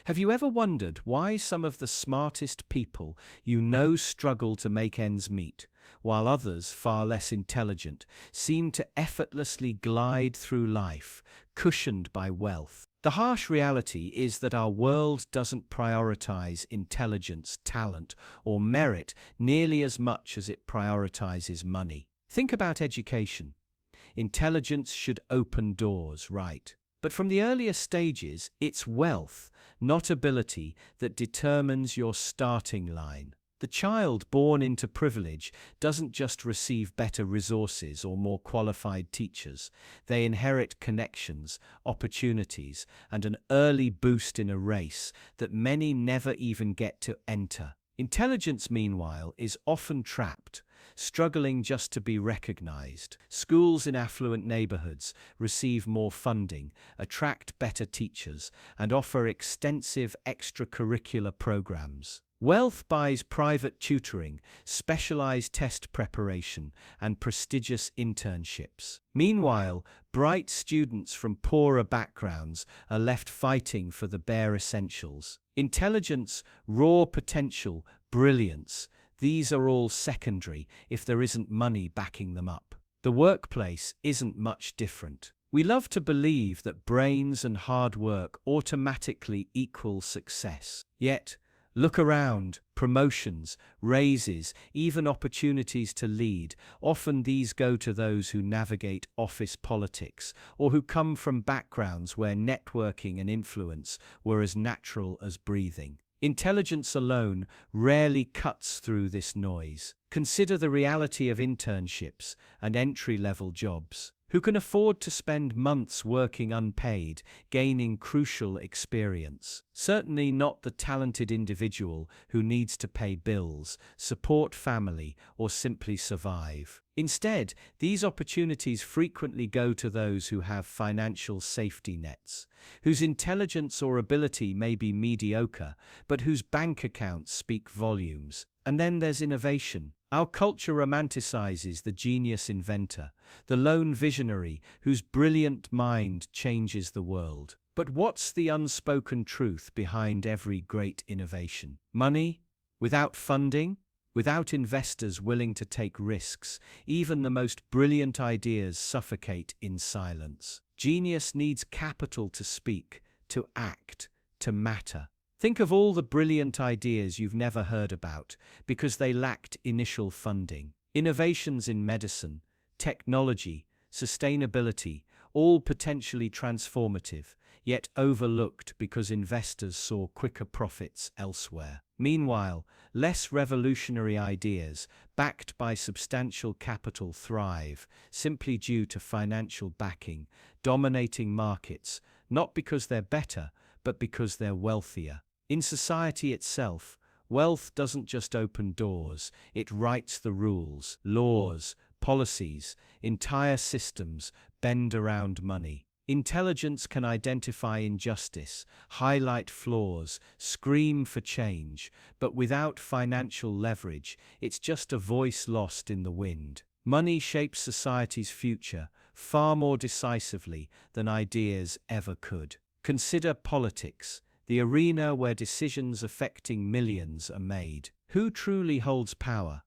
Have you ever wondered why some of the smartest people you know struggle to make ends meet, while others, far less intelligent, seem to effortlessly glide through life, cushioned by wealth? The harsh reality is that our world doesn't prioritize intelligence, talent, or merit nearly as much as it prioritizes money. Think about education. Intelligence should open doors, right? But from the earliest stages, it's wealth, not ability, that determines your starting line. The child born into privilege doesn't just receive better resources or more qualified teachers. They inherit connections, opportunities, and an early boost in a race that many never even get to enter. Intelligence, meanwhile, is often trapped, struggling just to be recognized. Schools in affluent neighborhoods receive more funding, attract better teachers, and offer extensive extracurricular programs. Wealth buys private tutoring, specialized test preparation, and prestigious internships. Meanwhile, bright students from poorer backgrounds are left fighting for the bare essentials. Intelligence, raw potential, brilliance, these are all secondary if there isn't money backing them up. The workplace isn't much different. We love to believe that brains and hard work automatically equal success. Yet, look around. Promotions, raises, even opportunities to lead, often these go to those who navigate office politics or who come from backgrounds where networking and influence were as natural as breathing. Intelligence alone rarely cuts through this noise. Consider the reality of internships and entry-level jobs. Who can afford to spend months working unpaid, gaining crucial experience? Certainly not the talented individual who needs to pay bills, support family, or simply survive. Instead, these opportunities frequently go to those who have financial safety nets, whose intelligence or ability may be mediocre, but whose bank accounts speak volumes. And then there's innovation. Our culture romanticizes the genius inventor, the lone visionary whose brilliant mind changes the world. But what's the unspoken truth behind every great innovation? Money? Without funding? Without investors willing to take risks, even the most brilliant ideas suffocate in silence. Genius needs capital to speak, to act, to matter. Think of all the brilliant ideas you've never heard about because they lacked initial funding. Innovations in medicine, technology, sustainability, all potentially transformative, yet overlooked because investors saw quicker profits elsewhere. Meanwhile, less revolutionary ideas, backed by substantial capital, thrive simply due to financial backing, dominating markets, not because they're better, but because they're wealthier. In society itself, wealth doesn't just open doors, it writes the rules. Laws, policies, entire systems bend around money. Intelligence can identify injustice, highlight flaws, scream for change, but without financial leverage, it's just a voice lost in the wind. Money shapes society's future far more decisively than ideas ever could. Consider politics, the arena where decisions affecting millions are made. Who truly holds power?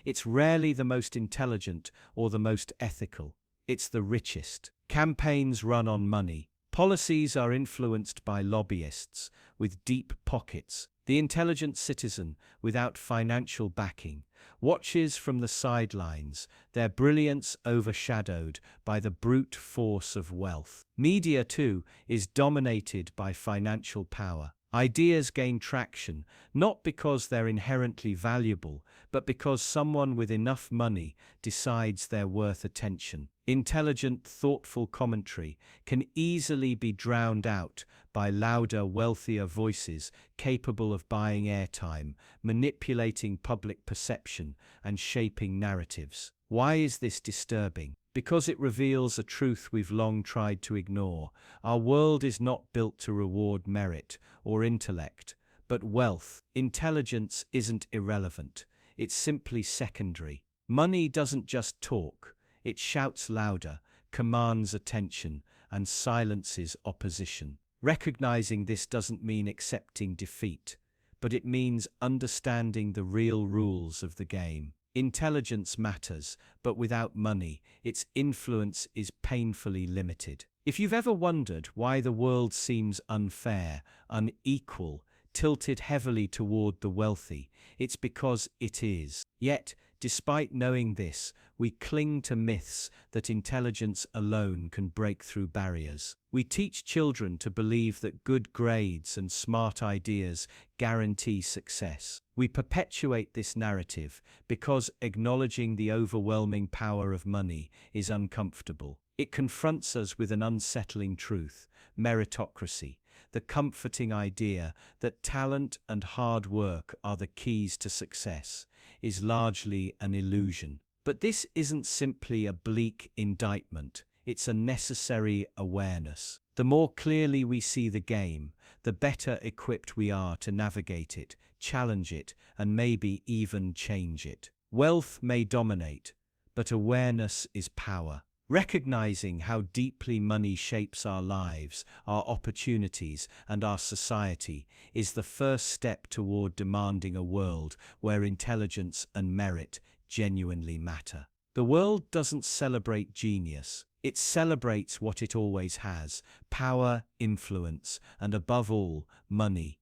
It's rarely the most intelligent or the most ethical. It's the richest. Campaigns run on money. Policies are influenced by lobbyists with deep pockets. The intelligent citizen, without financial backing, watches from the sidelines, their brilliance overshadowed by the brute force of wealth. Media, too, is dominated by financial power. Ideas gain traction, not because they're inherently valuable, but because someone with enough money decides they're worth attention. Intelligent, thoughtful commentary can easily be drowned out by louder, wealthier voices capable of buying airtime, manipulating public perception, and shaping narratives. Why is this disturbing? Because it reveals a truth we've long tried to ignore. Our world is not built to reward merit or intellect, but wealth. Intelligence isn't irrelevant. It's simply secondary. Money doesn't just talk. It shouts louder, commands attention, and silences opposition. Recognizing this doesn't mean accepting defeat, but it means understanding the real rules of the game. Intelligence matters, but without money, its influence is painfully limited. If you've ever wondered why the world seems unfair, unequal, tilted heavily toward the wealthy, it's because it is. Yet, despite knowing this, we cling to myths that intelligence alone can break through barriers. We teach children to believe that good grades and smart ideas guarantee success. We perpetuate this narrative because acknowledging the overwhelming power of money is uncomfortable. It confronts us with an unsettling truth: meritocracy, the comforting idea that talent and hard work are the keys to success, is largely an illusion. But this isn't simply a bleak indictment, it's a necessary awareness. The more clearly we see the game, the better equipped we are to navigate it, challenge it, and maybe even change it. Wealth may dominate, but awareness is power. Recognizing how deeply money shapes our lives, our opportunities, and our society is the first step toward demanding a world where intelligence and merit genuinely matter. The world doesn't celebrate genius. It celebrates what it always has: power, influence, and above all, money.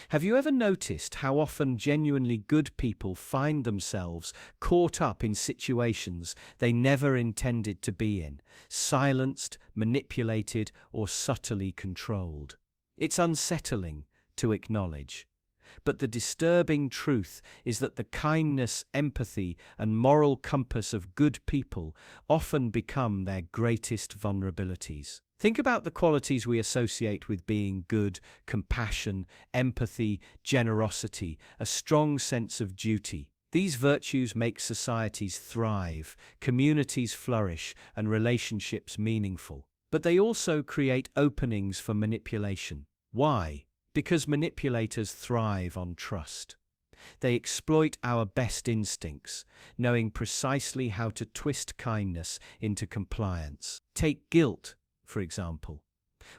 Have you ever noticed how often genuinely good people find themselves caught up in situations they never intended to be in, silenced, manipulated, or subtly controlled? It's unsettling to acknowledge. But the disturbing truth is that the kindness, empathy, and moral compass of good people often become their greatest vulnerabilities. Think about the qualities we associate with being good: compassion, empathy, generosity, a strong sense of duty. These virtues make societies thrive, communities flourish, and relationships meaningful. But they also create openings for manipulation. Why? Because manipulators thrive on trust. They exploit our best instincts, knowing precisely how to twist kindness into compliance. Take guilt, for example,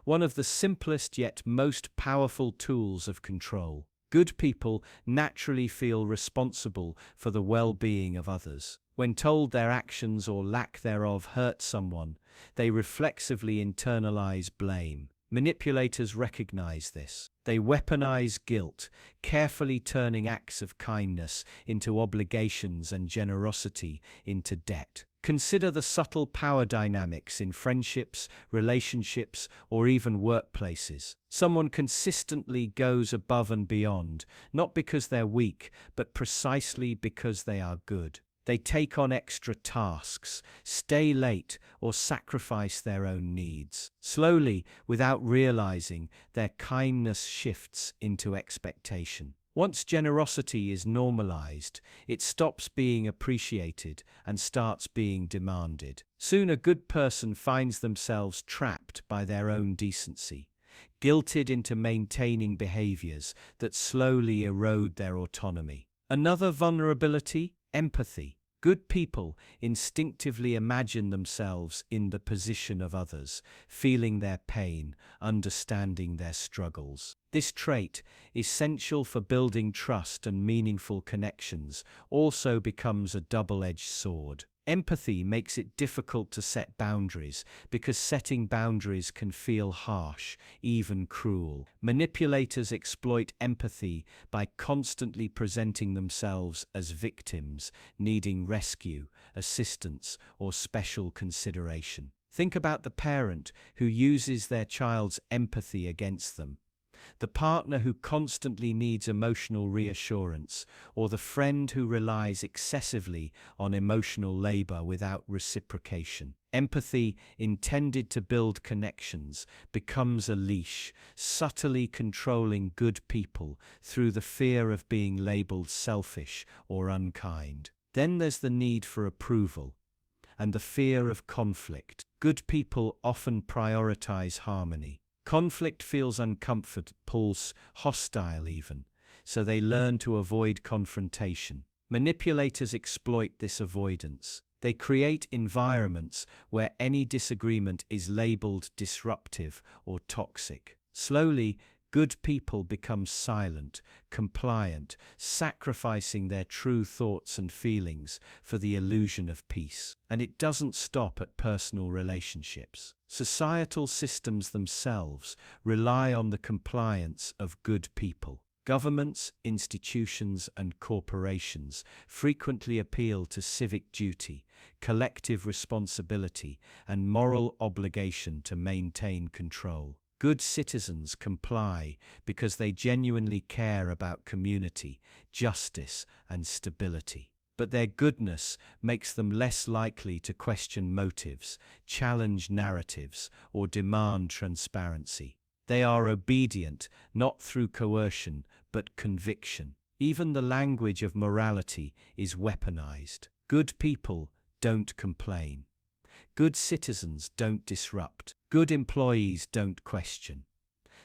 one of the simplest yet most powerful tools of control. Good people naturally feel responsible for the well-being of others. When told their actions or lack thereof hurt someone, they reflexively internalize blame. Manipulators recognize this. They weaponize guilt, carefully turning acts of kindness into obligations and generosity into debt. Consider the subtle power dynamics in friendships, relationships, or even workplaces. Someone consistently goes above and beyond, not because they're weak, but precisely because they are good. They take on extra tasks, stay late, or sacrifice their own needs. Slowly, without realizing, their kindness shifts into expectation. Once generosity is normalized, it stops being appreciated and starts being demanded. Soon a good person finds themselves trapped by their own decency, guilted into maintaining behaviors that slowly erode their autonomy. Another vulnerability: empathy. Good people instinctively imagine themselves in the position of others, feeling their pain, understanding their struggles. This trait, essential for building trust and meaningful connections, also becomes a double-edged sword. Empathy makes it difficult to set boundaries because setting boundaries can feel harsh, even cruel. Manipulators exploit empathy by constantly presenting themselves as victims, needing rescue, assistance, or special consideration. Think about the parent who uses their child's empathy against them, the partner who constantly needs emotional reassurance, or the friend who relies excessively on emotional labor without reciprocation. Empathy, intended to build connections, becomes a leash, subtly controlling good people through the fear of being labeled selfish or unkind. Then there's the need for approval and the fear of conflict. Good people often prioritize harmony. Conflict feels uncomfortable, hostile even, so they learn to avoid confrontation. Manipulators exploit this avoidance. They create environments where any disagreement is labeled disruptive or toxic. Slowly, good people become silent, compliant, sacrificing their true thoughts and feelings for the illusion of peace. And it doesn't stop at personal relationships. Societal systems themselves rely on the compliance of good people. Governments, institutions, and corporations frequently appeal to civic duty, collective responsibility, and moral obligation to maintain control. Good citizens comply because they genuinely care about community, justice, and stability. But their goodness makes them less likely to question motives, challenge narratives, or demand transparency. They are obedient, not through coercion, but conviction. Even the language of morality is weaponized. Good people don't complain. Good citizens don't disrupt. Good employees don't question.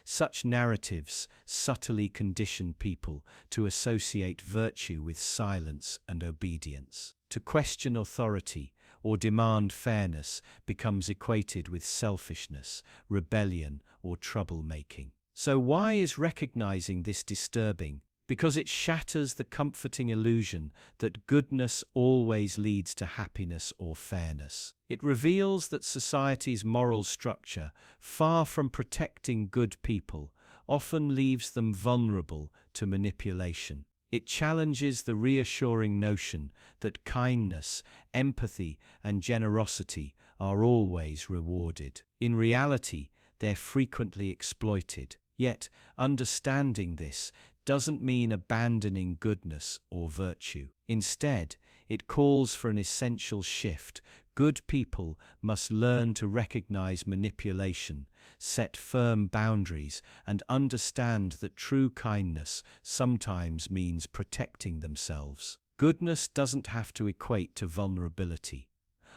Such narratives subtly condition people to associate virtue with silence and obedience. To question authority or demand fairness becomes equated with selfishness, rebellion, or troublemaking. So why is recognizing this disturbing? Because it shatters the comforting illusion that goodness always leads to happiness or fairness. It reveals that society's moral structure, far from protecting good people, often leaves them vulnerable to manipulation. It challenges the reassuring notion that kindness, empathy, and generosity are always rewarded. In reality, they're frequently exploited. Yet, understanding this doesn't mean abandoning goodness or virtue. Instead, it calls for an essential shift. Good people must learn to recognize manipulation, set firm boundaries, and understand that true kindness sometimes means protecting themselves. Goodness doesn't have to equate to vulnerability.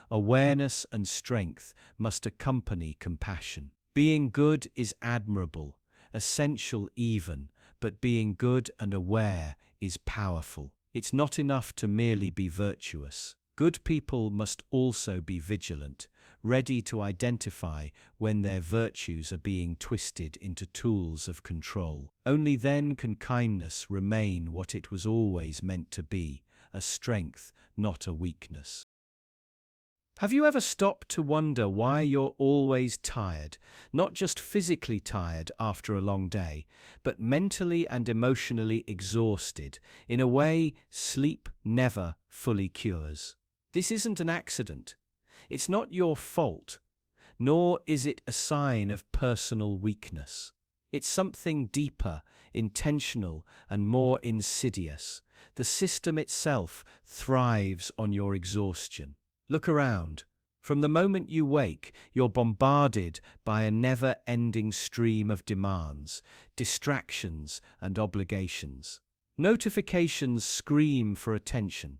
Awareness and strength must accompany compassion. Being good is admirable, essential even, but being good and aware is powerful. It's not enough to merely be virtuous. Good people must also be vigilant, ready to identify when their virtues are being twisted into tools of control. Only then can kindness remain what it was always meant to be, a strength, not a weakness. Have you ever stopped to wonder why you're always tired, not just physically tired after a long day, but mentally and emotionally exhausted in a way sleep never fully cures? This isn't an accident. It's not your fault, nor is it a sign of personal weakness. It's something deeper, intentional, and more insidious. The system itself thrives on your exhaustion. Look around. From the moment you wake, you're bombarded by a never-ending stream of demands, distractions, and obligations. Notifications scream for attention.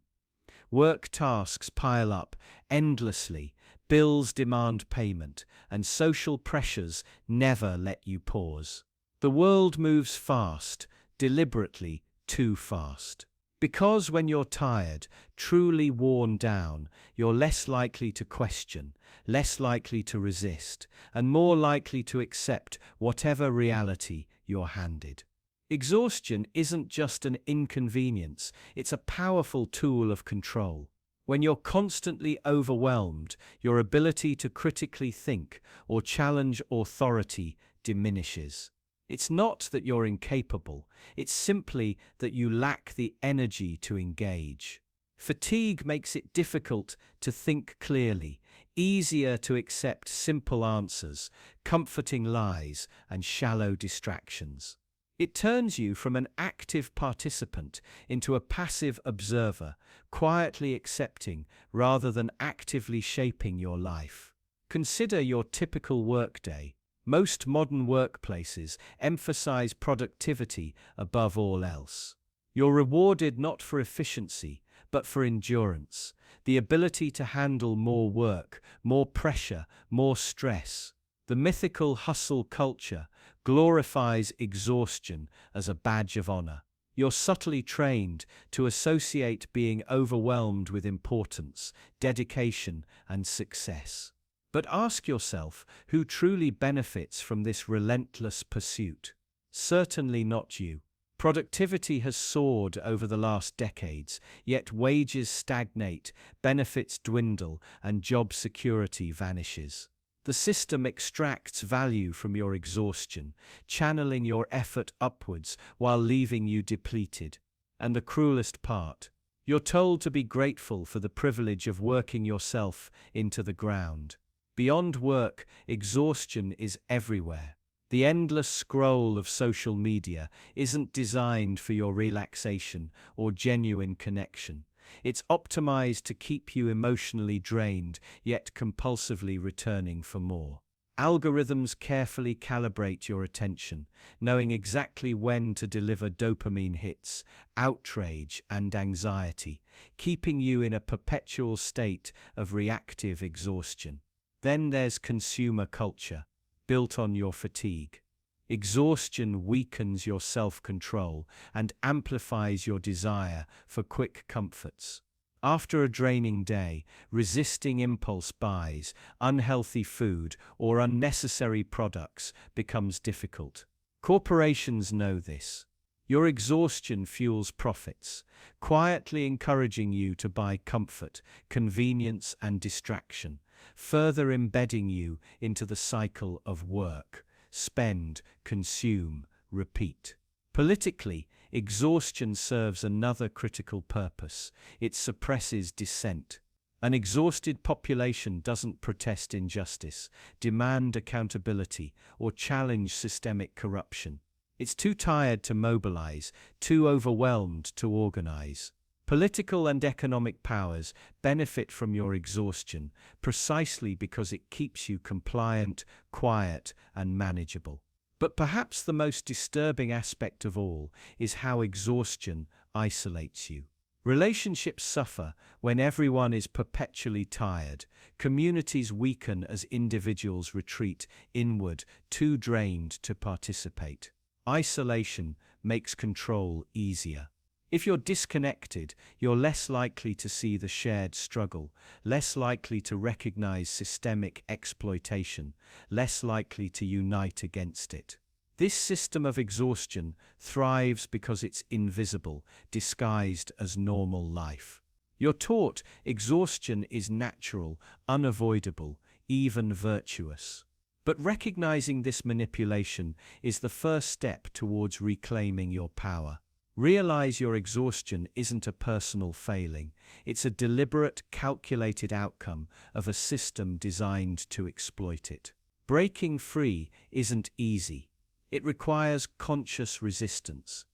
Work tasks pile up endlessly, bills demand payment, and social pressures never let you pause. The world moves fast, deliberately too fast. Because when you're tired, truly worn down, you're less likely to question, less likely to resist, and more likely to accept whatever reality you're handed. Exhaustion isn't just an inconvenience, it's a powerful tool of control. When you're constantly overwhelmed, your ability to critically think or challenge authority diminishes. It's not that you're incapable, it's simply that you lack the energy to engage. Fatigue makes it difficult to think clearly, easier to accept simple answers, comforting lies, and shallow distractions. It turns you from an active participant into a passive observer, quietly accepting rather than actively shaping your life. Consider your typical workday. Most modern workplaces emphasize productivity above all else. You're rewarded not for efficiency, but for endurance, the ability to handle more work, more pressure, more stress. The mythical hustle culture glorifies exhaustion as a badge of honor. You're subtly trained to associate being overwhelmed with importance, dedication, and success. But ask yourself who truly benefits from this relentless pursuit. Certainly not you. Productivity has soared over the last decades, yet wages stagnate, benefits dwindle, and job security vanishes. The system extracts value from your exhaustion, channeling your effort upwards while leaving you depleted. And the cruelest part, you're told to be grateful for the privilege of working yourself into the ground. Beyond work, exhaustion is everywhere. The endless scroll of social media isn't designed for your relaxation or genuine connection. It's optimized to keep you emotionally drained, yet compulsively returning for more. Algorithms carefully calibrate your attention, knowing exactly when to deliver dopamine hits, outrage, and anxiety, keeping you in a perpetual state of reactive exhaustion. Then there's consumer culture, built on your fatigue. Exhaustion weakens your self-control and amplifies your desire for quick comforts. After a draining day, resisting impulse buys, unhealthy food, or unnecessary products becomes difficult. Corporations know this. Your exhaustion fuels profits, quietly encouraging you to buy comfort, convenience, and distraction, further embedding you into the cycle of work, spend, consume, repeat. Politically, exhaustion serves another critical purpose. It suppresses dissent. An exhausted population doesn't protest injustice, demand accountability, or challenge systemic corruption. It's too tired to mobilize, too overwhelmed to organize. Political and economic powers benefit from your exhaustion precisely because it keeps you compliant, quiet, and manageable. But perhaps the most disturbing aspect of all is how exhaustion isolates you. Relationships suffer when everyone is perpetually tired. Communities weaken as individuals retreat inward, too drained to participate. Isolation makes control easier. If you're disconnected, you're less likely to see the shared struggle, less likely to recognize systemic exploitation, less likely to unite against it. This system of exhaustion thrives because it's invisible, disguised as normal life. You're taught exhaustion is natural, unavoidable, even virtuous. But recognizing this manipulation is the first step towards reclaiming your power. Realize your exhaustion isn't a personal failing. It's a deliberate, calculated outcome of a system designed to exploit it. Breaking free isn't easy. It requires conscious resistance.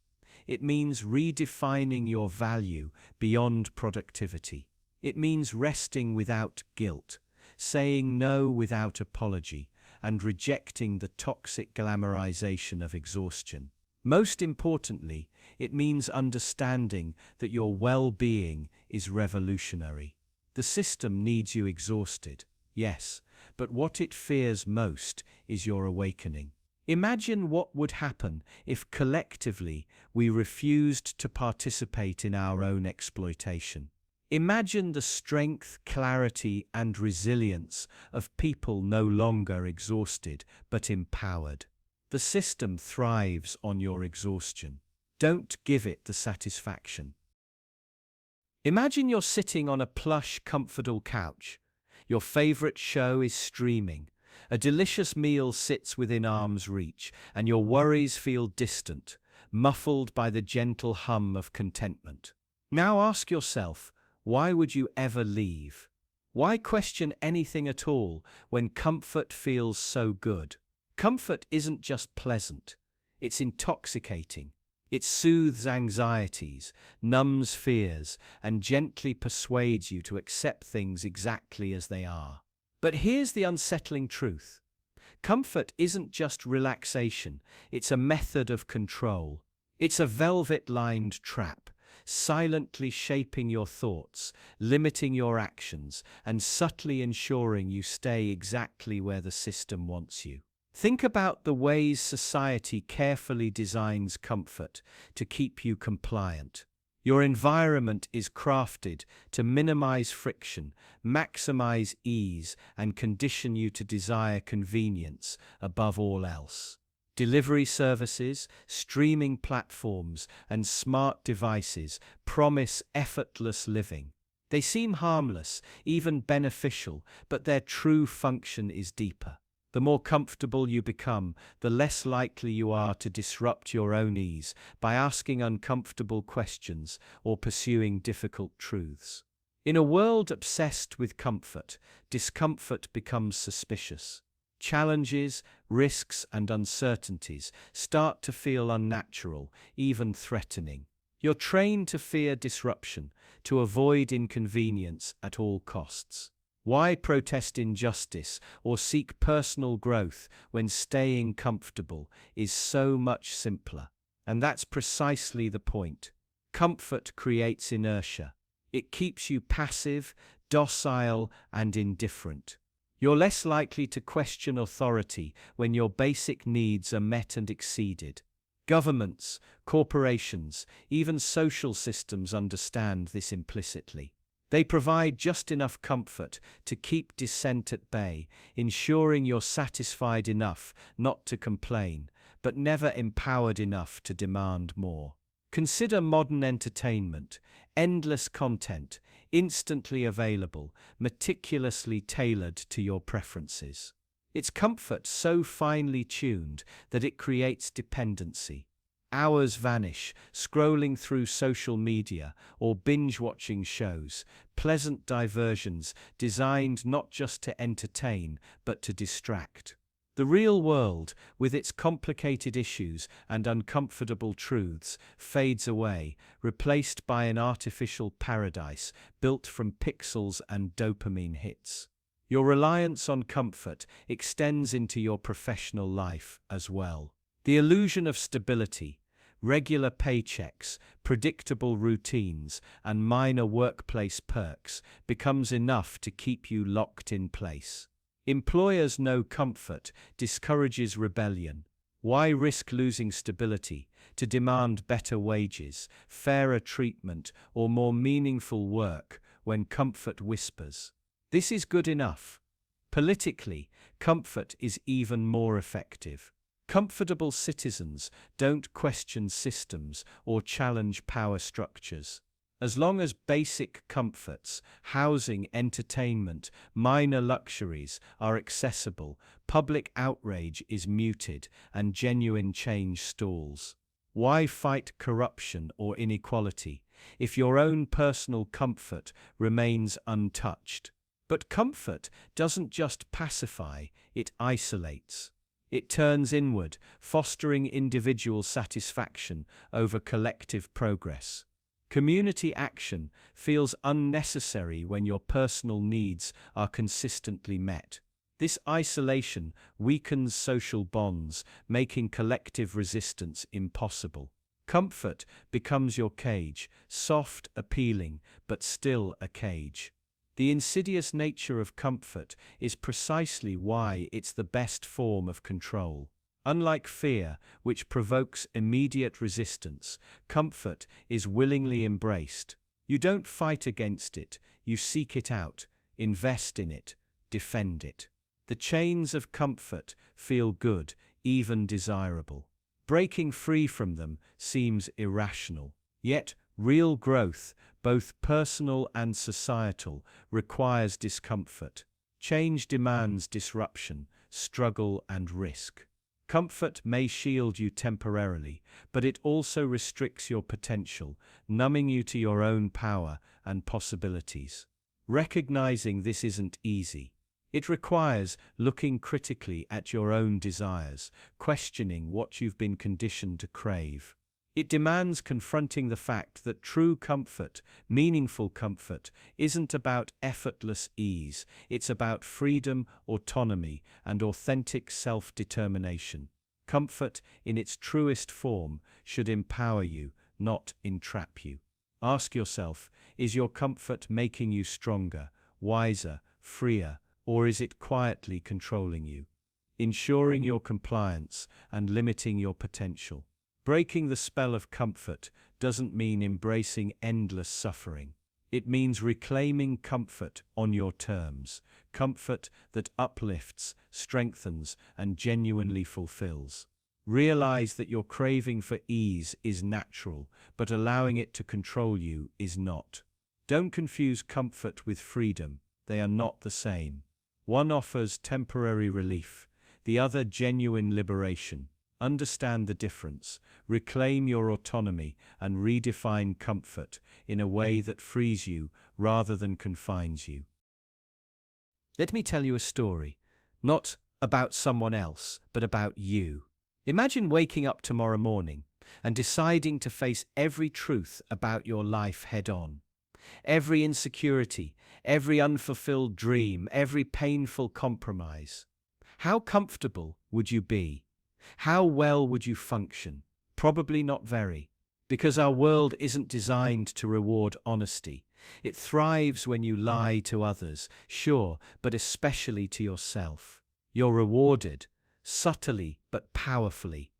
It means redefining your value beyond productivity. It means resting without guilt, saying no without apology, and rejecting the toxic glamorization of exhaustion. Most importantly, it means understanding that your well-being is revolutionary. The system needs you exhausted, yes, but what it fears most is your awakening. Imagine what would happen if collectively we refused to participate in our own exploitation. Imagine the strength, clarity, and resilience of people no longer exhausted but empowered. The system thrives on your exhaustion. Don't give it the satisfaction. Imagine you're sitting on a plush, comfortable couch. Your favorite show is streaming. A delicious meal sits within arm's reach, and your worries feel distant, muffled by the gentle hum of contentment. Now ask yourself, why would you ever leave? Why question anything at all when comfort feels so good? Comfort isn't just pleasant, it's intoxicating. It soothes anxieties, numbs fears, and gently persuades you to accept things exactly as they are. But here's the unsettling truth. Comfort isn't just relaxation, it's a method of control. It's a velvet-lined trap, silently shaping your thoughts, limiting your actions, and subtly ensuring you stay exactly where the system wants you. Think about the ways society carefully designs comfort to keep you compliant. Your environment is crafted to minimize friction, maximize ease, and condition you to desire convenience above all else. Delivery services, streaming platforms, and smart devices promise effortless living. They seem harmless, even beneficial, but their true function is deeper. The more comfortable you become, the less likely you are to disrupt your own ease by asking uncomfortable questions or pursuing difficult truths. In a world obsessed with comfort, discomfort becomes suspicious. Challenges, risks, and uncertainties start to feel unnatural, even threatening. You're trained to fear disruption, to avoid inconvenience at all costs. Why protest injustice or seek personal growth when staying comfortable is so much simpler? And that's precisely the point. Comfort creates inertia. It keeps you passive, docile, and indifferent. You're less likely to question authority when your basic needs are met and exceeded. Governments, corporations, even social systems understand this implicitly. They provide just enough comfort to keep dissent at bay, ensuring you're satisfied enough not to complain, but never empowered enough to demand more. Consider modern entertainment, endless content, instantly available, meticulously tailored to your preferences. It's comfort so finely tuned that it creates dependency. Hours vanish, scrolling through social media or binge-watching shows, pleasant diversions designed not just to entertain, but to distract. The real world, with its complicated issues and uncomfortable truths, fades away, replaced by an artificial paradise built from pixels and dopamine hits. Your reliance on comfort extends into your professional life as well. The illusion of stability, regular paychecks, predictable routines, and minor workplace perks becomes enough to keep you locked in place. Employers know comfort discourages rebellion. Why risk losing stability to demand better wages, fairer treatment, or more meaningful work when comfort whispers, "This is good enough"? Politically, comfort is even more effective. Comfortable citizens don't question systems or challenge power structures. As long as basic comforts, housing, entertainment, minor luxuries are accessible, public outrage is muted and genuine change stalls. Why fight corruption or inequality if your own personal comfort remains untouched? But comfort doesn't just pacify, it isolates. It turns inward, fostering individual satisfaction over collective progress. Community action feels unnecessary when your personal needs are consistently met. This isolation weakens social bonds, making collective resistance impossible. Comfort becomes your cage, soft, appealing, but still a cage. The insidious nature of comfort is precisely why it's the best form of control. Unlike fear, which provokes immediate resistance, comfort is willingly embraced. You don't fight against it, you seek it out, invest in it, defend it. The chains of comfort feel good, even desirable. Breaking free from them seems irrational. Yet, real growth, both personal and societal, requires discomfort. Change demands disruption, struggle, and risk. Comfort may shield you temporarily, but it also restricts your potential, numbing you to your own power and possibilities. Recognizing this isn't easy. It requires looking critically at your own desires, questioning what you've been conditioned to crave. It demands confronting the fact that true comfort, meaningful comfort, isn't about effortless ease, it's about freedom, autonomy, and authentic self-determination. Comfort, in its truest form, should empower you, not entrap you. Ask yourself, is your comfort making you stronger, wiser, freer, or is it quietly controlling you? ensuring your compliance and limiting your potential. Breaking the spell of comfort doesn't mean embracing endless suffering. It means reclaiming comfort on your terms, comfort that uplifts, strengthens, and genuinely fulfills. Realize that your craving for ease is natural, but allowing it to control you is not. Don't confuse comfort with freedom. They are not the same. One offers temporary relief, the other genuine liberation. Understand the difference, reclaim your autonomy, and redefine comfort in a way that frees you rather than confines you. Let me tell you a story, not about someone else, but about you. Imagine waking up tomorrow morning and deciding to face every truth about your life head on. Every insecurity, every unfulfilled dream, every painful compromise. How comfortable would you be? How well would you function? Probably not very. Because our world isn't designed to reward honesty. It thrives when you lie to others, sure, but especially to yourself. You're rewarded, subtly but powerfully,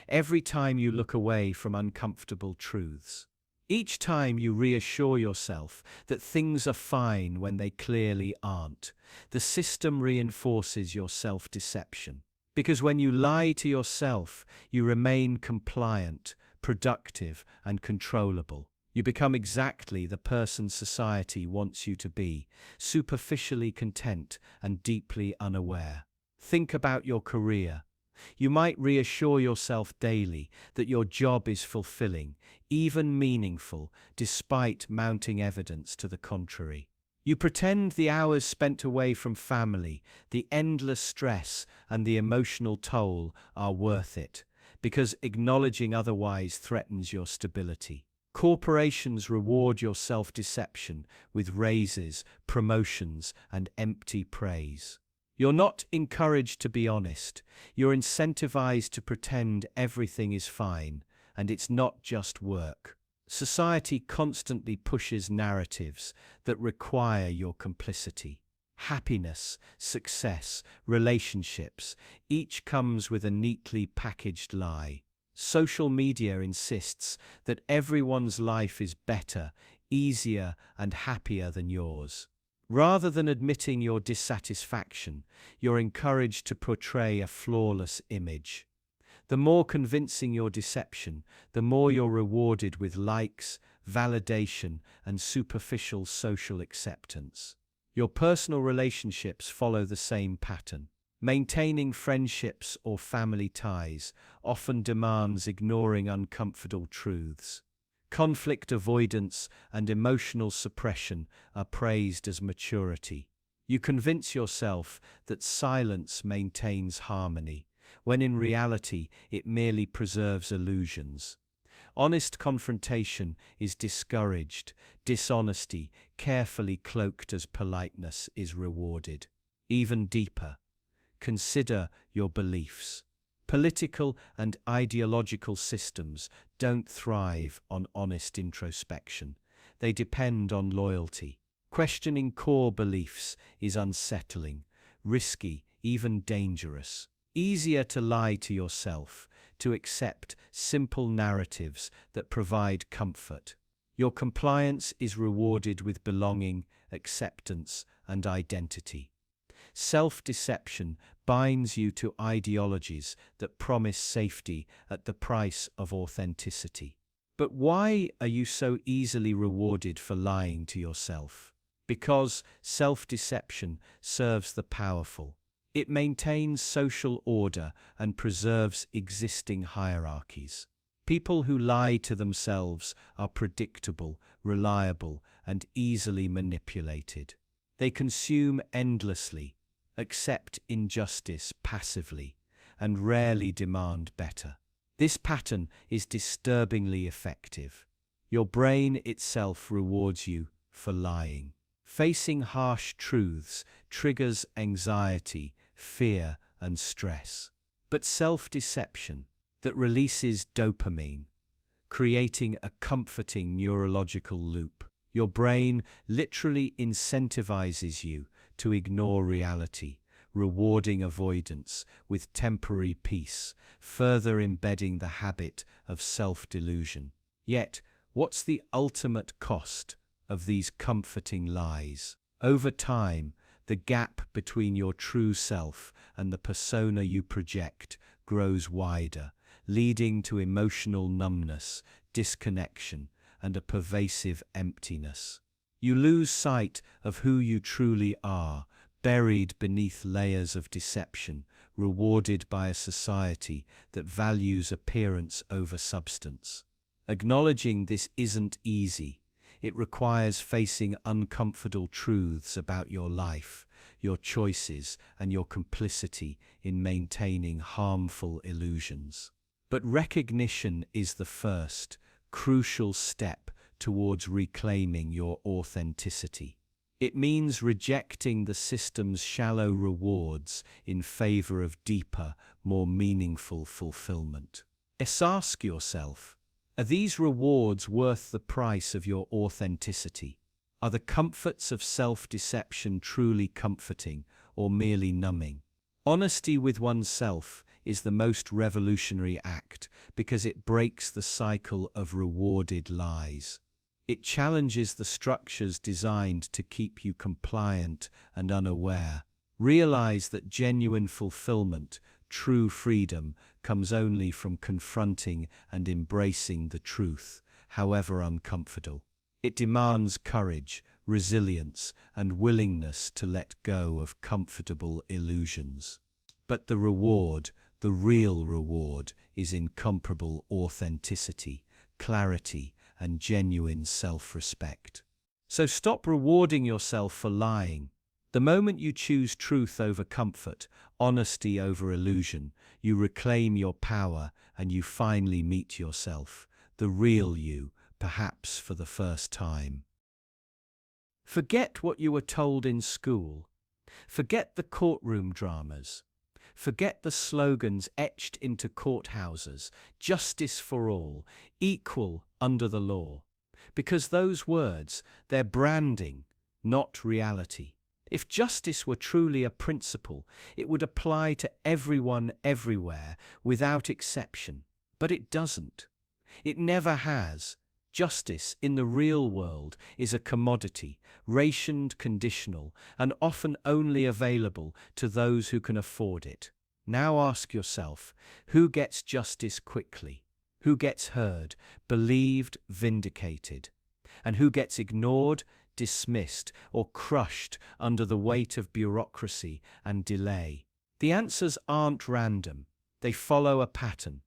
every time you look away from uncomfortable truths. Each time you reassure yourself that things are fine when they clearly aren't, the system reinforces your self-deception. Because when you lie to yourself, you remain compliant, productive, and controllable. You become exactly the person society wants you to be, superficially content and deeply unaware. Think about your career. You might reassure yourself daily that your job is fulfilling, even meaningful, despite mounting evidence to the contrary. You pretend the hours spent away from family, the endless stress, and the emotional toll are worth it, because acknowledging otherwise threatens your stability. Corporations reward your self-deception with raises, promotions, and empty praise. You're not encouraged to be honest. You're incentivized to pretend everything is fine, and it's not just work. Society constantly pushes narratives that require your complicity. Happiness, success, relationships, each comes with a neatly packaged lie. Social media insists that everyone's life is better, easier, and happier than yours. Rather than admitting your dissatisfaction, you're encouraged to portray a flawless image. The more convincing your deception, the more you're rewarded with likes, validation, and superficial social acceptance. Your personal relationships follow the same pattern. Maintaining friendships or family ties often demands ignoring uncomfortable truths. Conflict avoidance and emotional suppression are praised as maturity. You convince yourself that silence maintains harmony, when in reality it merely preserves illusions. Honest confrontation is discouraged. Dishonesty, carefully cloaked as politeness, is rewarded. Even deeper, consider your beliefs. Political and ideological systems don't thrive on honest introspection. They depend on loyalty. Questioning core beliefs is unsettling, risky, even dangerous. Easier to lie to yourself, to accept simple narratives that provide comfort. Your compliance is rewarded with belonging, acceptance, and identity. Self-deception binds you to ideologies that promise safety at the price of authenticity. But why are you so easily rewarded for lying to yourself? Because self-deception serves the powerful. It maintains social order and preserves existing hierarchies. People who lie to themselves are predictable, reliable, and easily manipulated. They consume endlessly, accept injustice passively, and rarely demand better. This pattern is disturbingly effective. Your brain itself rewards you for lying. Facing harsh truths triggers anxiety, fear, and stress. But self-deception, that releases dopamine, creating a comforting neurological loop. Your brain literally incentivizes you to ignore reality, rewarding avoidance with temporary peace, further embedding the habit of self-delusion. Yet, what's the ultimate cost of these comforting lies? Over time, the gap between your true self and the persona you project grows wider, leading to emotional numbness, disconnection, and a pervasive emptiness. You lose sight of who you truly are, buried beneath layers of deception, rewarded by a society that values appearance over substance. Acknowledging this isn't easy. It requires facing uncomfortable truths about your life, your choices, and your complicity in maintaining harmful illusions. But recognition is the first, crucial step towards reclaiming your authenticity. It means rejecting the system's shallow rewards in favor of deeper, more meaningful fulfillment. Ask yourself, are these rewards worth the price of your authenticity? Are the comforts of self-deception truly comforting or merely numbing? Honesty with oneself is the most revolutionary act because it breaks the cycle of rewarded lies. It challenges the structures designed to keep you compliant and unaware. Realize that genuine fulfillment, true freedom, comes only from confronting and embracing the truth, however uncomfortable. It demands courage, resilience, and willingness to let go of comfortable illusions. But the reward, the real reward, is incomparable authenticity, clarity, and genuine self-respect. So stop rewarding yourself for lying. The moment you choose truth over comfort, honesty over illusion, you reclaim your power and you finally meet yourself, the real you, perhaps for the first time. Forget what you were told in school. Forget the courtroom dramas. Forget the slogans etched into courthouses, justice for all, equal under the law. Because those words, they're branding, not reality. If justice were truly a principle, it would apply to everyone everywhere without exception. But it doesn't. It never has. Justice in the real world is a commodity, rationed, conditional, and often only available to those who can afford it. Now ask yourself, who gets justice quickly? Who gets heard, believed, vindicated? And who gets ignored, dismissed, or crushed under the weight of bureaucracy and delay? The answers aren't random. They follow a pattern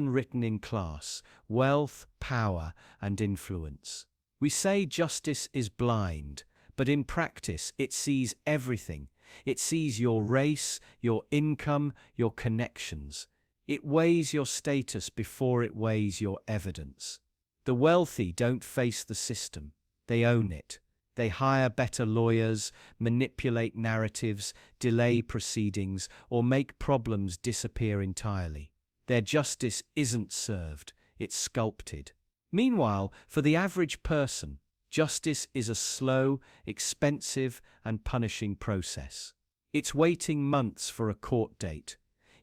written in class, wealth, power, and influence. We say justice is blind, but in practice it sees everything. It sees your race, your income, your connections. It weighs your status before it weighs your evidence. The wealthy don't face the system. They own it. They hire better lawyers, manipulate narratives, delay proceedings, or make problems disappear entirely. Their justice isn't served, it's sculpted. Meanwhile, for the average person, justice is a slow, expensive, and punishing process. It's waiting months for a court date,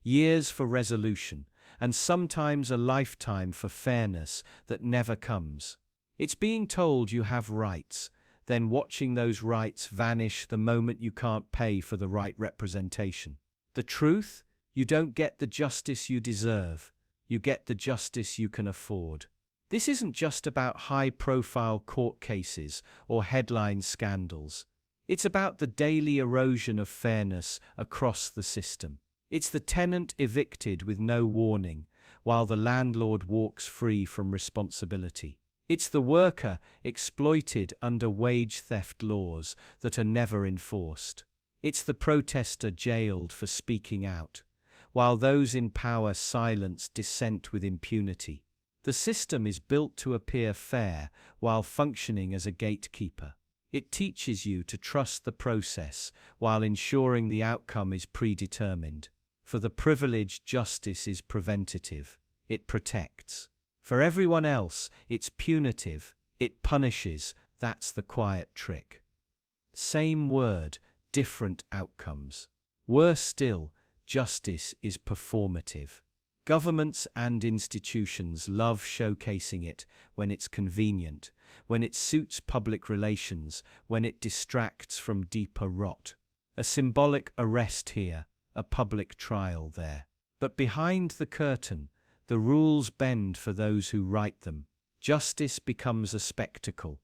years for resolution, and sometimes a lifetime for fairness that never comes. It's being told you have rights, then watching those rights vanish the moment you can't pay for the right representation. The truth? You don't get the justice you deserve. You get the justice you can afford. This isn't just about high-profile court cases or headline scandals. It's about the daily erosion of fairness across the system. It's the tenant evicted with no warning, while the landlord walks free from responsibility. It's the worker exploited under wage theft laws that are never enforced. It's the protester jailed for speaking out, while those in power silence dissent with impunity. The system is built to appear fair while functioning as a gatekeeper. It teaches you to trust the process while ensuring the outcome is predetermined. For the privileged, justice is preventative. It protects. For everyone else, it's punitive. It punishes. That's the quiet trick. Same word, different outcomes. Worse still, justice is performative. Governments and institutions love showcasing it when it's convenient, when it suits public relations, when it distracts from deeper rot. A symbolic arrest here, a public trial there. But behind the curtain, the rules bend for those who write them. Justice becomes a spectacle,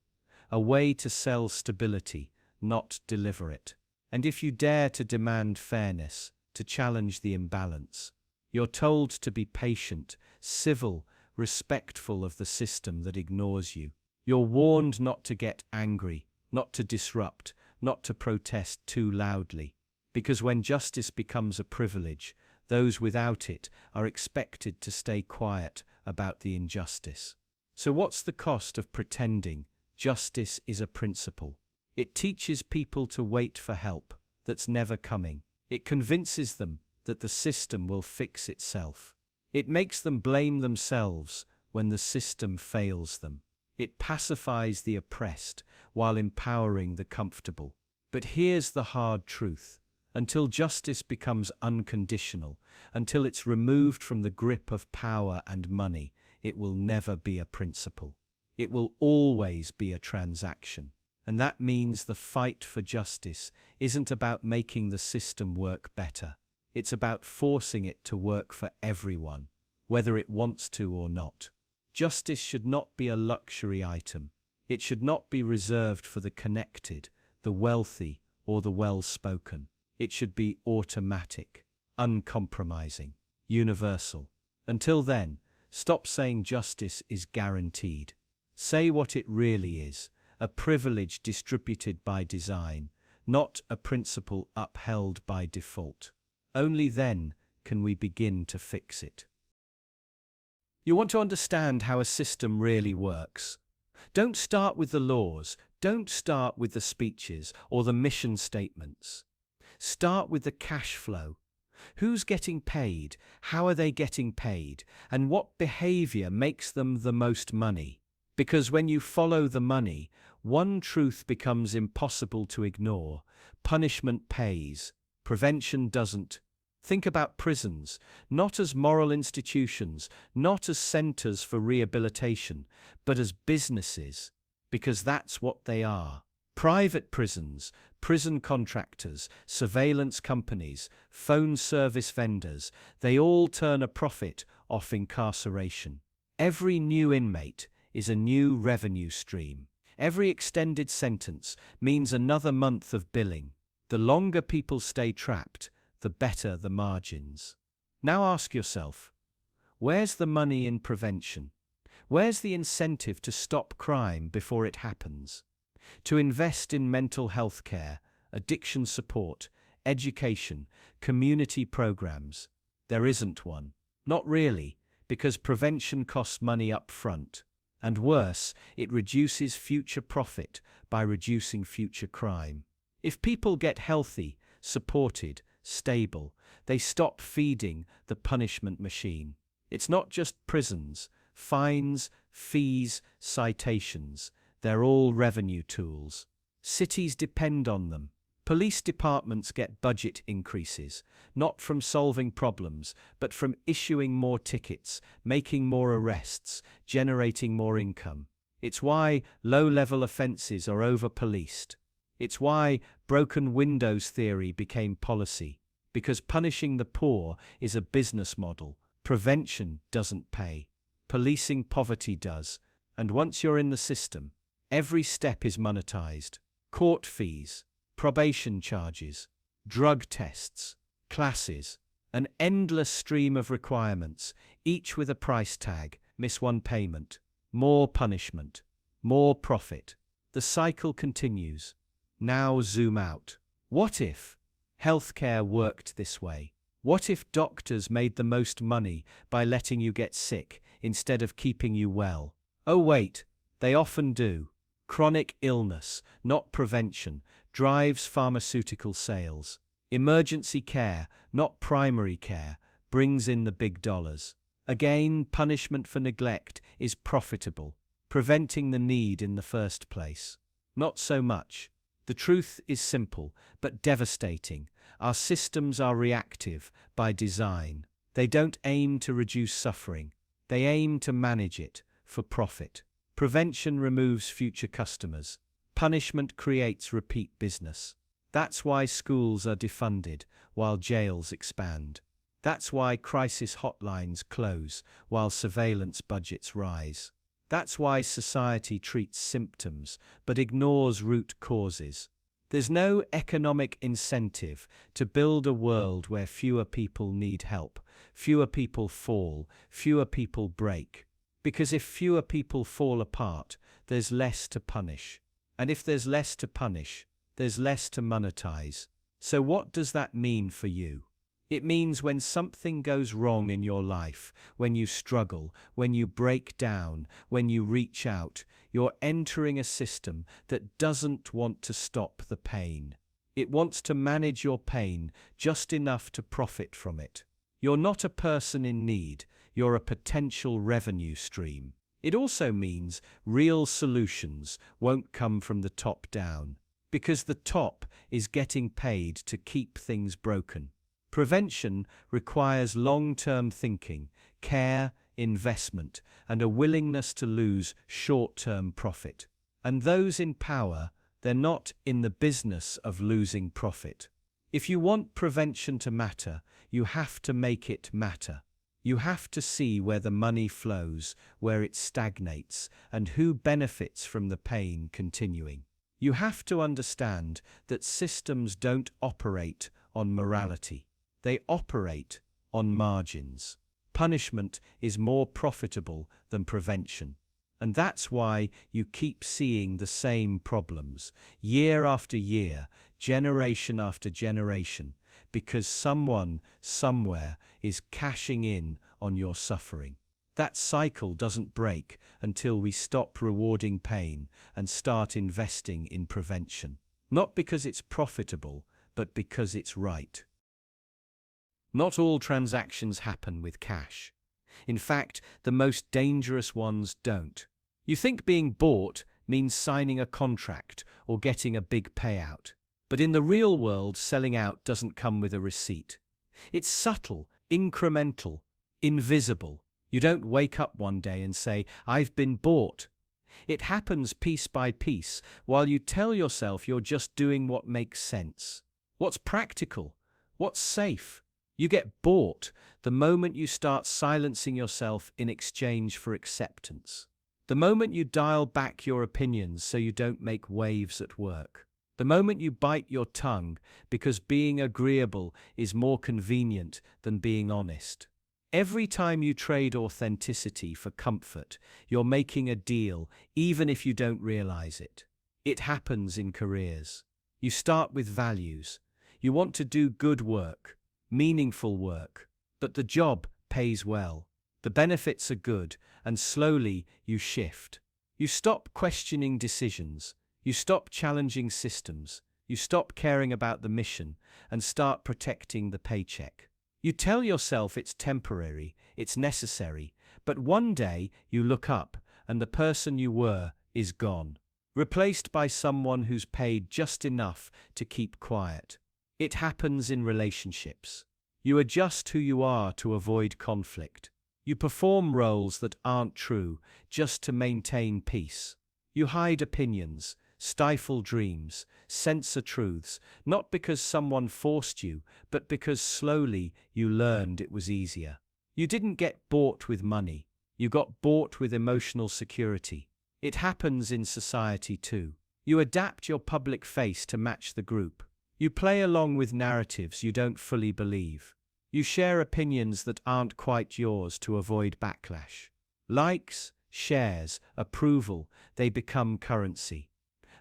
a way to sell stability, not deliver it. And if you dare to demand fairness, to challenge the imbalance, you're told to be patient, civil, respectful of the system that ignores you. You're warned not to get angry, not to disrupt, not to protest too loudly. Because when justice becomes a privilege, those without it are expected to stay quiet about the injustice. So what's the cost of pretending justice is a principle? It teaches people to wait for help that's never coming. It convinces them that the system will fix itself. It makes them blame themselves when the system fails them. It pacifies the oppressed while empowering the comfortable. But here's the hard truth. Until justice becomes unconditional, until it's removed from the grip of power and money, it will never be a principle. It will always be a transaction. And that means the fight for justice isn't about making the system work better. It's about forcing it to work for everyone, whether it wants to or not. Justice should not be a luxury item. It should not be reserved for the connected, the wealthy, or the well-spoken. It should be automatic, uncompromising, universal. Until then, stop saying justice is guaranteed. Say what it really is, a privilege distributed by design, not a principle upheld by default. Only then can we begin to fix it. You want to understand how a system really works? Don't start with the laws, don't start with the speeches or the mission statements. Start with the cash flow. Who's getting paid? How are they getting paid? And what behavior makes them the most money? Because when you follow the money, one truth becomes impossible to ignore. Punishment pays. Prevention doesn't. Think about prisons, not as moral institutions, not as centers for rehabilitation, but as businesses, because that's what they are. Private prisons, prison contractors, surveillance companies, phone service vendors, they all turn a profit off incarceration. Every new inmate is a new revenue stream. Every extended sentence means another month of billing. The longer people stay trapped, the better the margins. Now ask yourself, where's the money in prevention? Where's the incentive to stop crime before it happens? To invest in mental health care, addiction support, education, community programs? There isn't one. Not really, because prevention costs money up front. And worse, it reduces future profit by reducing future crime. If people get healthy, supported, stable, they stop feeding the punishment machine. It's not just prisons, fines, fees, citations. They're all revenue tools. Cities depend on them. Police departments get budget increases, not from solving problems, but from issuing more tickets, making more arrests, generating more income. It's why low-level offenses are over-policed. It's why broken windows theory became policy, because punishing the poor is a business model. Prevention doesn't pay. Policing poverty does. And once you're in the system, every step is monetized. Court fees, probation charges, drug tests, classes, an endless stream of requirements, each with a price tag. Miss one payment, more punishment, more profit. The cycle continues. Now zoom out. What if healthcare worked this way? What if doctors made the most money by letting you get sick instead of keeping you well? Oh wait, they often do. Chronic illness, not prevention, drives pharmaceutical sales. Emergency care, not primary care, brings in the big dollars. Again, punishment for neglect is profitable, preventing the need in the first place. Not so much. The truth is simple, but devastating. Our systems are reactive by design. They don't aim to reduce suffering. They aim to manage it for profit. Prevention removes future customers. Punishment creates repeat business. That's why schools are defunded while jails expand. That's why crisis hotlines close while surveillance budgets rise. That's why society treats symptoms but ignores root causes. There's no economic incentive to build a world where fewer people need help, fewer people fall, fewer people break. Because if fewer people fall apart, there's less to punish. And if there's less to punish, there's less to monetize. So what does that mean for you? It means when something goes wrong in your life, when you struggle, when you break down, when you reach out, you're entering a system that doesn't want to stop the pain. It wants to manage your pain just enough to profit from it. You're not a person in need, you're a potential revenue stream. It also means real solutions won't come from the top down, because the top is getting paid to keep things broken. Prevention requires long-term thinking, care, investment, and a willingness to lose short-term profit. And those in power, they're not in the business of losing profit. If you want prevention to matter, you have to make it matter. You have to see where the money flows, where it stagnates, and who benefits from the pain continuing. You have to understand that systems don't operate on morality. They operate on margins. Punishment is more profitable than prevention. And that's why you keep seeing the same problems, year after year, generation after generation, because someone, somewhere, is cashing in on your suffering. That cycle doesn't break until we stop rewarding pain and start investing in prevention. Not because it's profitable, but because it's right. Not all transactions happen with cash. In fact, the most dangerous ones don't. You think being bought means signing a contract or getting a big payout. But in the real world, selling out doesn't come with a receipt. It's subtle, incremental, invisible. You don't wake up one day and say, "I've been bought." It happens piece by piece while you tell yourself you're just doing what makes sense. What's practical? What's safe? You get bought the moment you start silencing yourself in exchange for acceptance. The moment you dial back your opinions so you don't make waves at work. The moment you bite your tongue because being agreeable is more convenient than being honest. Every time you trade authenticity for comfort, you're making a deal, even if you don't realize it. It happens in careers. You start with values. You want to do good work, meaningful work, but the job pays well. The benefits are good, and slowly you shift. You stop questioning decisions. You stop challenging systems. You stop caring about the mission and start protecting the paycheck. You tell yourself it's temporary, it's necessary, but one day you look up and the person you were is gone, replaced by someone who's paid just enough to keep quiet. It happens in relationships. You adjust who you are to avoid conflict. You perform roles that aren't true just to maintain peace. You hide opinions, stifle dreams, censor truths, not because someone forced you, but because slowly you learned it was easier. You didn't get bought with money. You got bought with emotional security. It happens in society too. You adapt your public face to match the group. You play along with narratives you don't fully believe. You share opinions that aren't quite yours to avoid backlash. Likes, shares, approval, they become currency.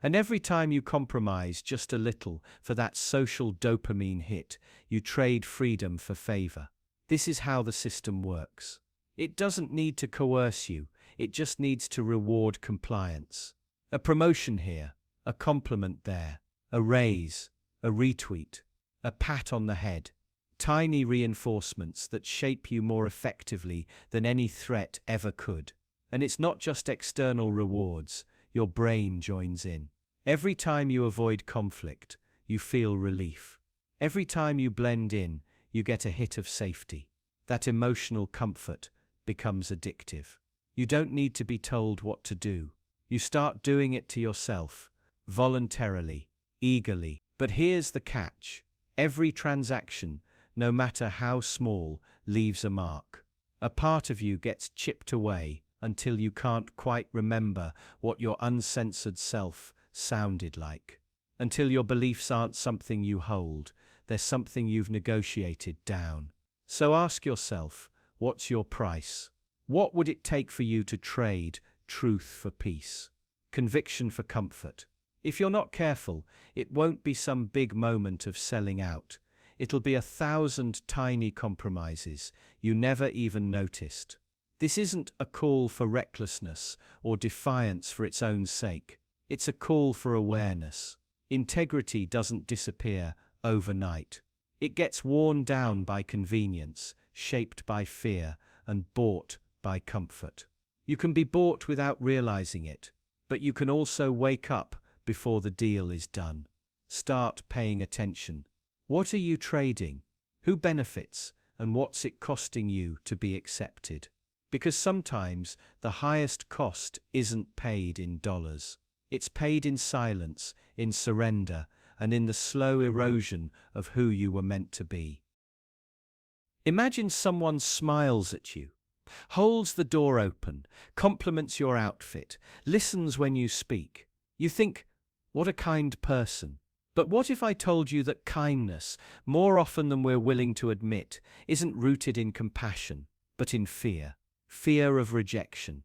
And every time you compromise just a little for that social dopamine hit, you trade freedom for favor. This is how the system works. It doesn't need to coerce you, it just needs to reward compliance. A promotion here, a compliment there, a raise, a retweet, a pat on the head. Tiny reinforcements that shape you more effectively than any threat ever could. And it's not just external rewards, your brain joins in. Every time you avoid conflict, you feel relief. Every time you blend in, you get a hit of safety. That emotional comfort becomes addictive. You don't need to be told what to do. You start doing it to yourself, voluntarily, eagerly. But here's the catch. Every transaction, no matter how small, leaves a mark. A part of you gets chipped away until you can't quite remember what your uncensored self sounded like. Until your beliefs aren't something you hold, they're something you've negotiated down. So ask yourself, what's your price? What would it take for you to trade truth for peace, conviction for comfort? If you're not careful, it won't be some big moment of selling out. It'll be 1,000 tiny compromises you never even noticed. This isn't a call for recklessness or defiance for its own sake. It's a call for awareness. Integrity doesn't disappear overnight. It gets worn down by convenience, shaped by fear, and bought by comfort. You can be bought without realizing it, but you can also wake up before the deal is done. Start paying attention. What are you trading? Who benefits? And what's it costing you to be accepted? Because sometimes the highest cost isn't paid in dollars. It's paid in silence, in surrender, and in the slow erosion of who you were meant to be. Imagine someone smiles at you, holds the door open, compliments your outfit, listens when you speak. You think, what a kind person. But what if I told you that kindness, more often than we're willing to admit, isn't rooted in compassion, but in fear? Fear of rejection,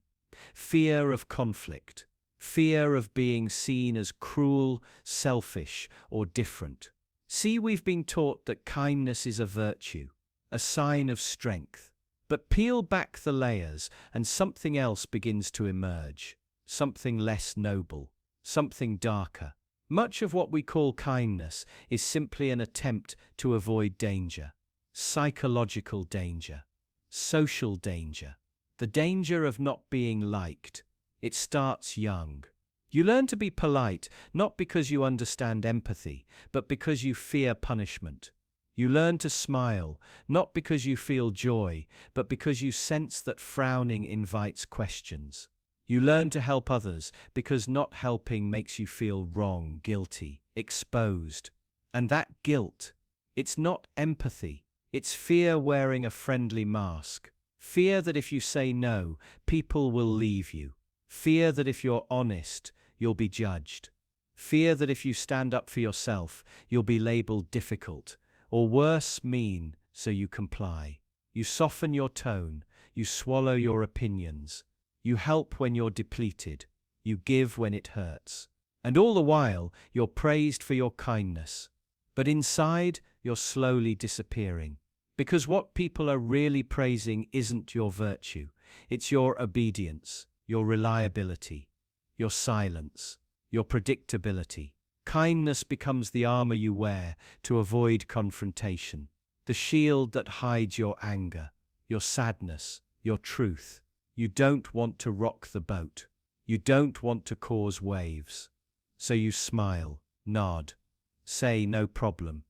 fear of conflict, fear of being seen as cruel, selfish, or different. See, we've been taught that kindness is a virtue, a sign of strength. But peel back the layers and something else begins to emerge, something less noble, something darker. Much of what we call kindness is simply an attempt to avoid danger, psychological danger, social danger, the danger of not being liked. It starts young. You learn to be polite not because you understand empathy, but because you fear punishment. You learn to smile not because you feel joy, but because you sense that frowning invites questions. You learn to help others because not helping makes you feel wrong, guilty, exposed. And that guilt, it's not empathy. It's fear wearing a friendly mask. Fear that if you say no, people will leave you. Fear that if you're honest, you'll be judged. Fear that if you stand up for yourself, you'll be labeled difficult, or worse, mean, so you comply. You soften your tone. You swallow your opinions. You help when you're depleted. You give when it hurts. And all the while, you're praised for your kindness. But inside, you're slowly disappearing. Because what people are really praising isn't your virtue. It's your obedience, your reliability, your silence, your predictability. Kindness becomes the armor you wear to avoid confrontation, the shield that hides your anger, your sadness, your truth. You don't want to rock the boat. You don't want to cause waves. So you smile, nod, say no problem,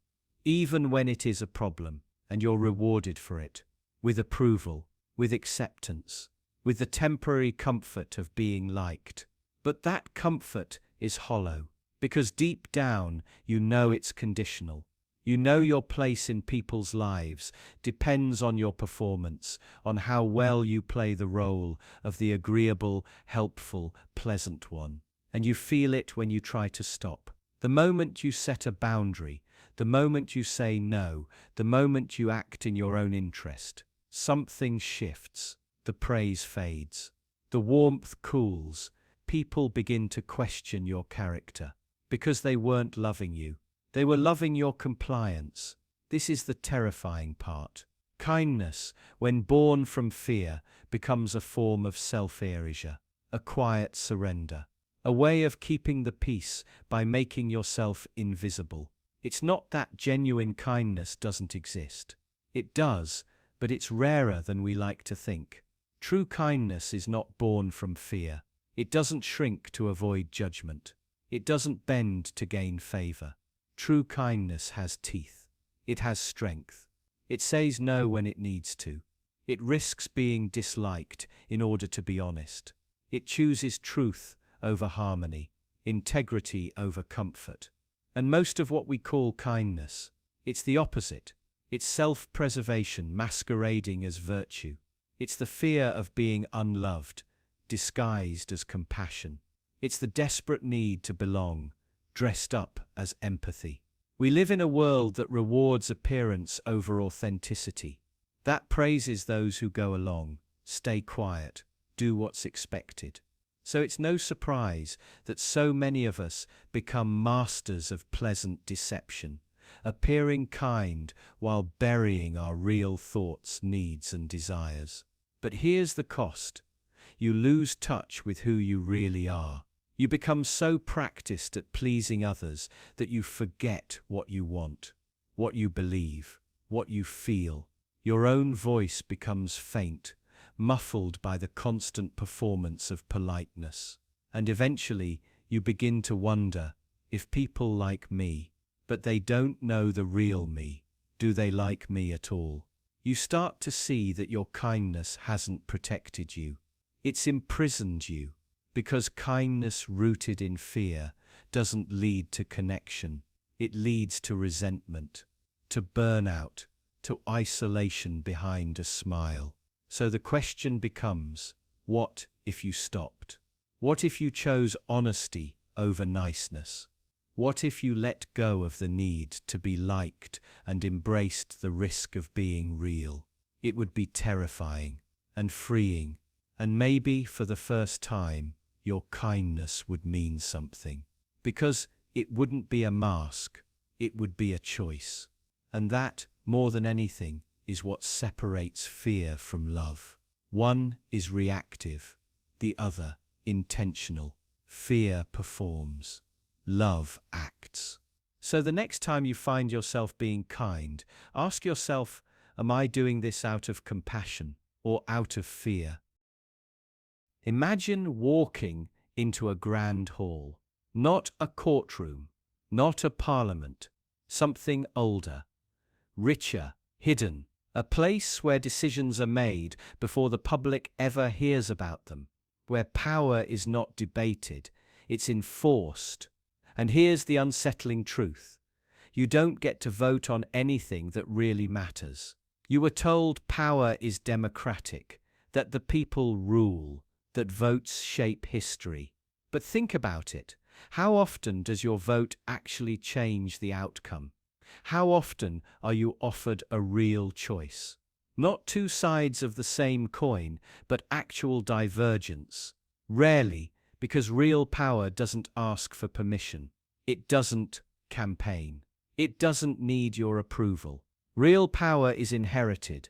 even when it is a problem, and you're rewarded for it, with approval, with acceptance, with the temporary comfort of being liked. But that comfort is hollow, because deep down you know it's conditional. You know your place in people's lives depends on your performance, on how well you play the role of the agreeable, helpful, pleasant one. And you feel it when you try to stop. The moment you set a boundary, the moment you say no, the moment you act in your own interest, something shifts. The praise fades. The warmth cools. People begin to question your character. Because they weren't loving you. They were loving your compliance. This is the terrifying part. Kindness, when born from fear, becomes a form of self-erasure, a quiet surrender, a way of keeping the peace by making yourself invisible. It's not that genuine kindness doesn't exist. It does, but it's rarer than we like to think. True kindness is not born from fear. It doesn't shrink to avoid judgment. It doesn't bend to gain favor. True kindness has teeth. It has strength. It says no when it needs to. It risks being disliked in order to be honest. It chooses truth over harmony, integrity over comfort. And most of what we call kindness, it's the opposite. It's self-preservation masquerading as virtue. It's the fear of being unloved, disguised as compassion. It's the desperate need to belong, dressed up as empathy. We live in a world that rewards appearance over authenticity. That praises those who go along, stay quiet, do what's expected. So it's no surprise that so many of us become masters of pleasant deception, appearing kind while burying our real thoughts, needs, and desires. But here's the cost. You lose touch with who you really are. You become so practiced at pleasing others that you forget what you want, what you believe, what you feel. Your own voice becomes faint, muffled by the constant performance of politeness. And eventually, you begin to wonder, if people like me, but they don't know the real me, do they like me at all? You start to see that your kindness hasn't protected you. It's imprisoned you. Because kindness rooted in fear doesn't lead to connection. It leads to resentment, to burnout, to isolation behind a smile. So the question becomes, what if you stopped? What if you chose honesty over niceness? What if you let go of the need to be liked and embraced the risk of being real? It would be terrifying and freeing, and maybe for the first time, your kindness would mean something. Because it wouldn't be a mask, it would be a choice. And that, more than anything, is what separates fear from love. One is reactive, the other intentional. Fear performs, love acts. So the next time you find yourself being kind, ask yourself, am I doing this out of compassion or out of fear? Imagine walking into a grand hall, not a courtroom, not a parliament, something older, richer, hidden, a place where decisions are made before the public ever hears about them, where power is not debated, it's enforced. And here's the unsettling truth. You don't get to vote on anything that really matters. You were told power is democratic, that the people rule, that votes shape history. But think about it. How often does your vote actually change the outcome? How often are you offered a real choice? Not two sides of the same coin, but actual divergence. Rarely, because real power doesn't ask for permission. It doesn't campaign. It doesn't need your approval. Real power is inherited,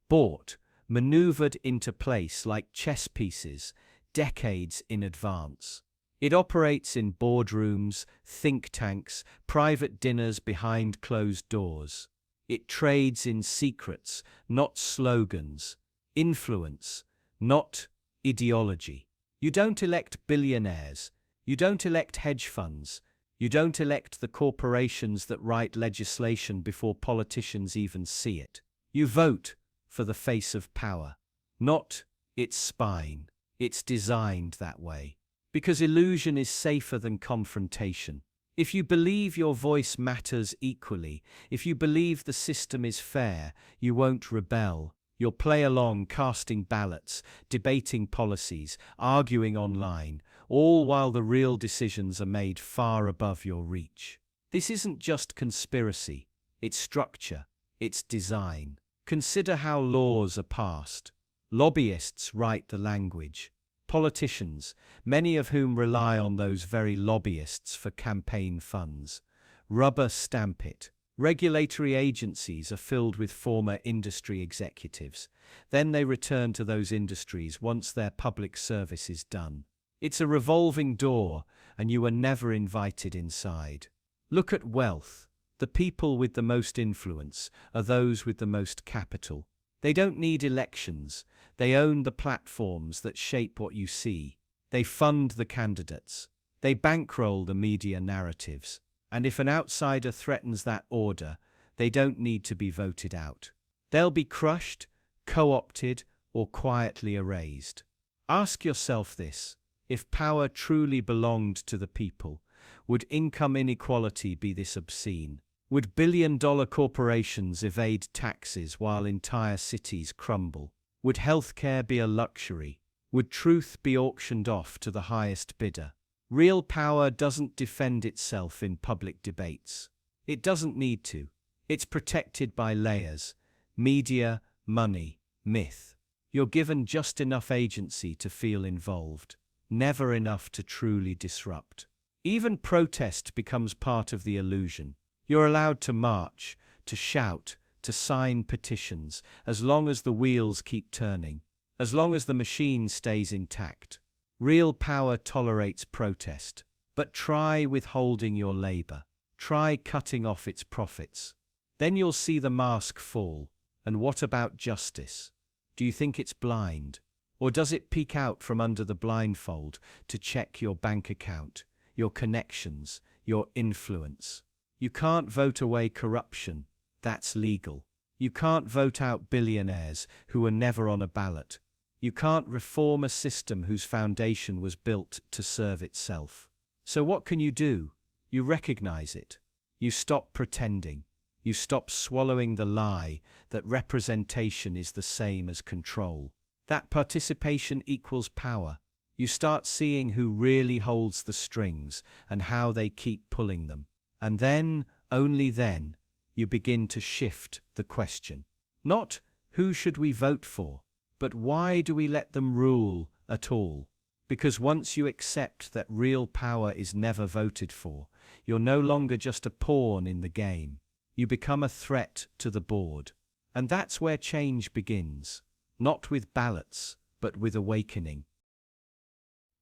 bought, maneuvered into place like chess pieces, decades in advance. It operates in boardrooms, think tanks, private dinners behind closed doors. It trades in secrets, not slogans, influence, not ideology. You don't elect billionaires. You don't elect hedge funds. You don't elect the corporations that write legislation before politicians even see it. You vote for the face of power, not its spine. It's designed that way. Because illusion is safer than confrontation. If you believe your voice matters equally, if you believe the system is fair, you won't rebel. You'll play along, casting ballots, debating policies, arguing online, all while the real decisions are made far above your reach. This isn't just conspiracy, it's structure, it's design. Consider how laws are passed. Lobbyists write the language. Politicians, many of whom rely on those very lobbyists for campaign funds, rubber stamp it. Regulatory agencies are filled with former industry executives. Then they return to those industries once their public service is done. It's a revolving door, and you are never invited inside. Look at wealth. The people with the most influence are those with the most capital. They don't need elections. They own the platforms that shape what you see. They fund the candidates. They bankroll the media narratives. And if an outsider threatens that order, They don't need to be voted out. They'll be crushed, co-opted, or quietly erased. Ask yourself this: if power truly belonged to the people, would income inequality be this obscene? Would billion-dollar corporations evade taxes while entire cities crumble? Would healthcare be a luxury? Would truth be auctioned off to the highest bidder? Real power doesn't defend itself in public debates. It doesn't need to. It's protected by layers: media, money, myth. You're given just enough agency to feel involved, never enough to truly disrupt. Even protest becomes part of the illusion. You're allowed to march, to shout, to sign petitions, as long as the wheels keep turning, as long as the machine stays intact. Real power tolerates protest, but try withholding your labor. Try cutting off its profits. Then you'll see the mask fall. And what about justice? Do you think it's blind? Or does it peek out from under the blindfold to check your bank account, your connections, your influence? You can't vote away corruption. That's legal. You can't vote out billionaires who were never on a ballot. You can't reform a system whose foundation was built to serve itself. So what can you do? You recognize it. You stop pretending. You stop swallowing the lie that representation is the same as control, that participation equals power. You start seeing who really holds the strings and how they keep pulling them. And then, only then, you begin to shift the question. Not who should we vote for, but why do we let them rule at all? Because once you accept that real power is never voted for, you're no longer just a pawn in the game. You become a threat to the board. And that's where change begins, not with ballots, but with awakening.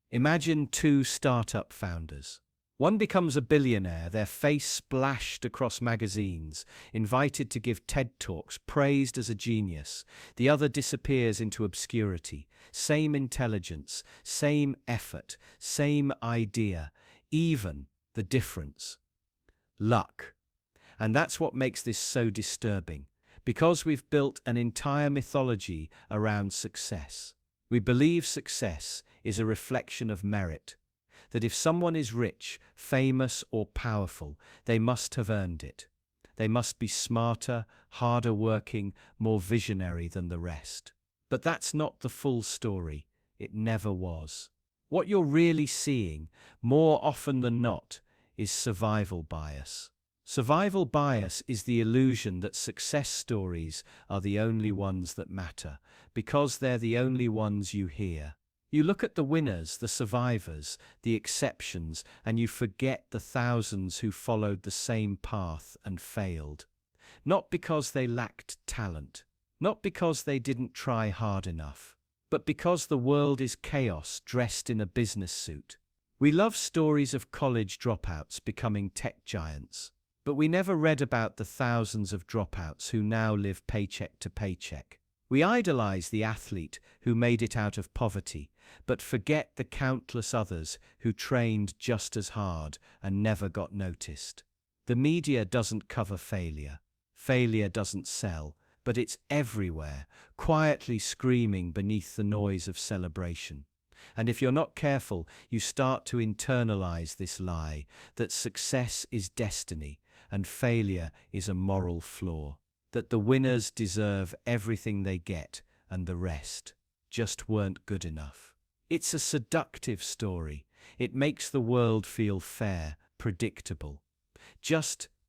Imagine two startup founders. One becomes a billionaire, their face splashed across magazines, invited to give TED Talks, praised as a genius. The other disappears into obscurity. Same intelligence, same effort, same idea, even the difference: luck. And that's what makes this so disturbing, because we've built an entire mythology around success. We believe success is a reflection of merit, that if someone is rich, famous, or powerful, they must have earned it. They must be smarter, harder working, more visionary than the rest. But that's not the full story. It never was. What you're really seeing, more often than not, is survival bias. Survival bias is the illusion that success stories are the only ones that matter, because they're the only ones you hear. You look at the winners, the survivors, the exceptions, and you forget the thousands who followed the same path and failed. Not because they lacked talent, not because they didn't try hard enough, but because the world is chaos dressed in a business suit. We love stories of college dropouts becoming tech giants, but we never read about the thousands of dropouts who now live paycheck to paycheck. We idolize the athlete who made it out of poverty, but forget the countless others who trained just as hard and never got noticed. The media doesn't cover failure. Failure doesn't sell, but it's everywhere, quietly screaming beneath the noise of celebration. And if you're not careful, you start to internalize this lie that success is destiny and failure is a moral flaw, that the winners deserve everything they get and the rest just weren't good enough. It's a seductive story. It makes the world feel fair, predictable.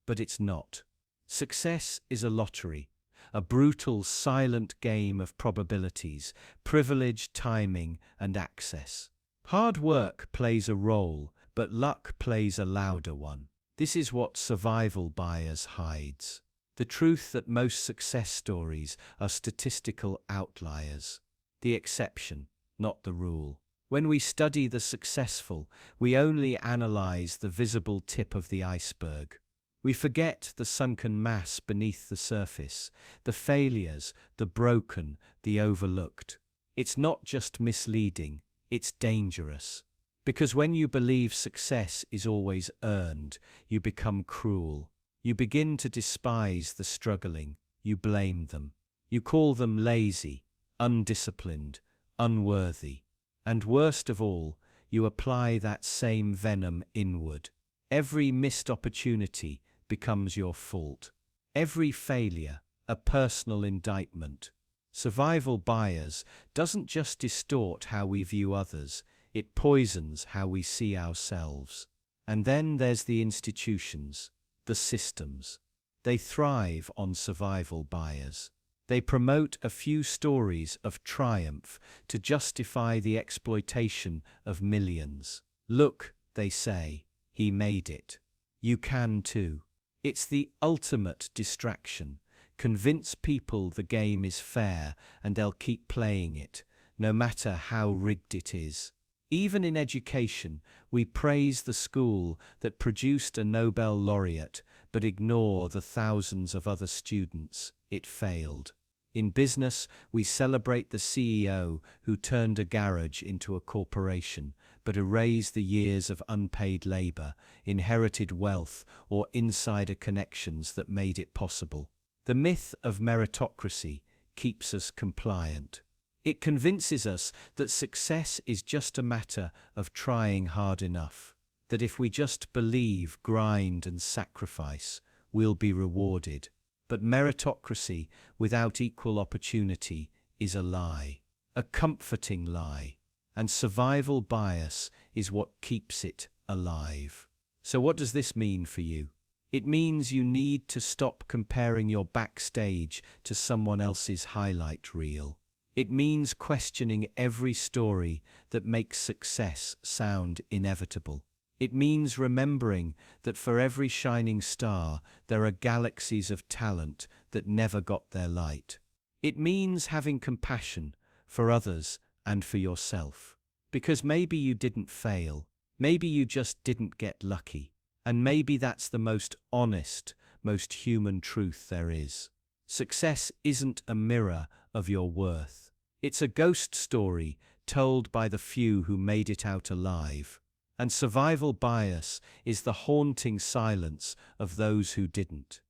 But it's not. Success is a lottery, a brutal, silent game of probabilities, privilege, timing, and access. Hard work plays a role, but luck plays a louder one. This is what survival bias hides. The truth that most success stories are statistical outliers, the exception, not the rule. When we study the successful, we only analyze the visible tip of the iceberg. We forget the sunken mass beneath the surface, the failures, the broken, the overlooked. It's not just misleading, it's dangerous. Because when you believe success is always earned, you become cruel. You begin to despise the struggling. You blame them. You call them lazy, undisciplined, unworthy. And worst of all, you apply that same venom inward. Every missed opportunity becomes your fault. Every failure, a personal indictment. Survival bias doesn't just distort how we view others, it poisons how we see ourselves. And then there's the institutions, the systems. They thrive on survival bias. They promote a few stories of triumph to justify the exploitation of millions. Look, they say, he made it. You can too. It's the ultimate distraction. Convince people the game is fair and they'll keep playing it, no matter how rigged it is. Even in education, we praise the school that produced a Nobel laureate, but ignore the thousands of other students it failed. In business, we celebrate the CEO who turned a garage into a corporation, but erase the years of unpaid labor, inherited wealth, or insider connections that made it possible. The myth of meritocracy keeps us compliant. It convinces us that success is just a matter of trying hard enough, that if we just believe, grind, and sacrifice, we'll be rewarded. But meritocracy without equal opportunity is a lie, a comforting lie, and survival bias is what keeps it alive. So what does this mean for you? It means you need to stop comparing your backstage to someone else's highlight reel. It means questioning every story that makes success sound inevitable. It means remembering that for every shining star, there are galaxies of talent that never got their light. It means having compassion for others and for yourself. Because maybe you didn't fail, maybe you just didn't get lucky, and maybe that's the most honest, most human truth there is. Success isn't a mirror of your worth. It's a ghost story told by the few who made it out alive. And survival bias is the haunting silence of those who didn't.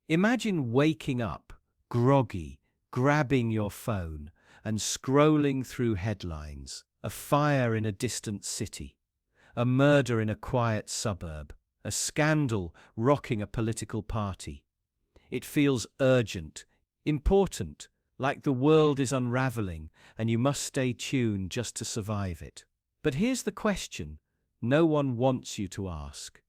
Imagine waking up, groggy, grabbing your phone, and scrolling through headlines. A fire in a distant city, a murder in a quiet suburb, a scandal rocking a political party. It feels urgent, important, like the world is unraveling and you must stay tuned just to survive it. But here's the question no one wants you to ask.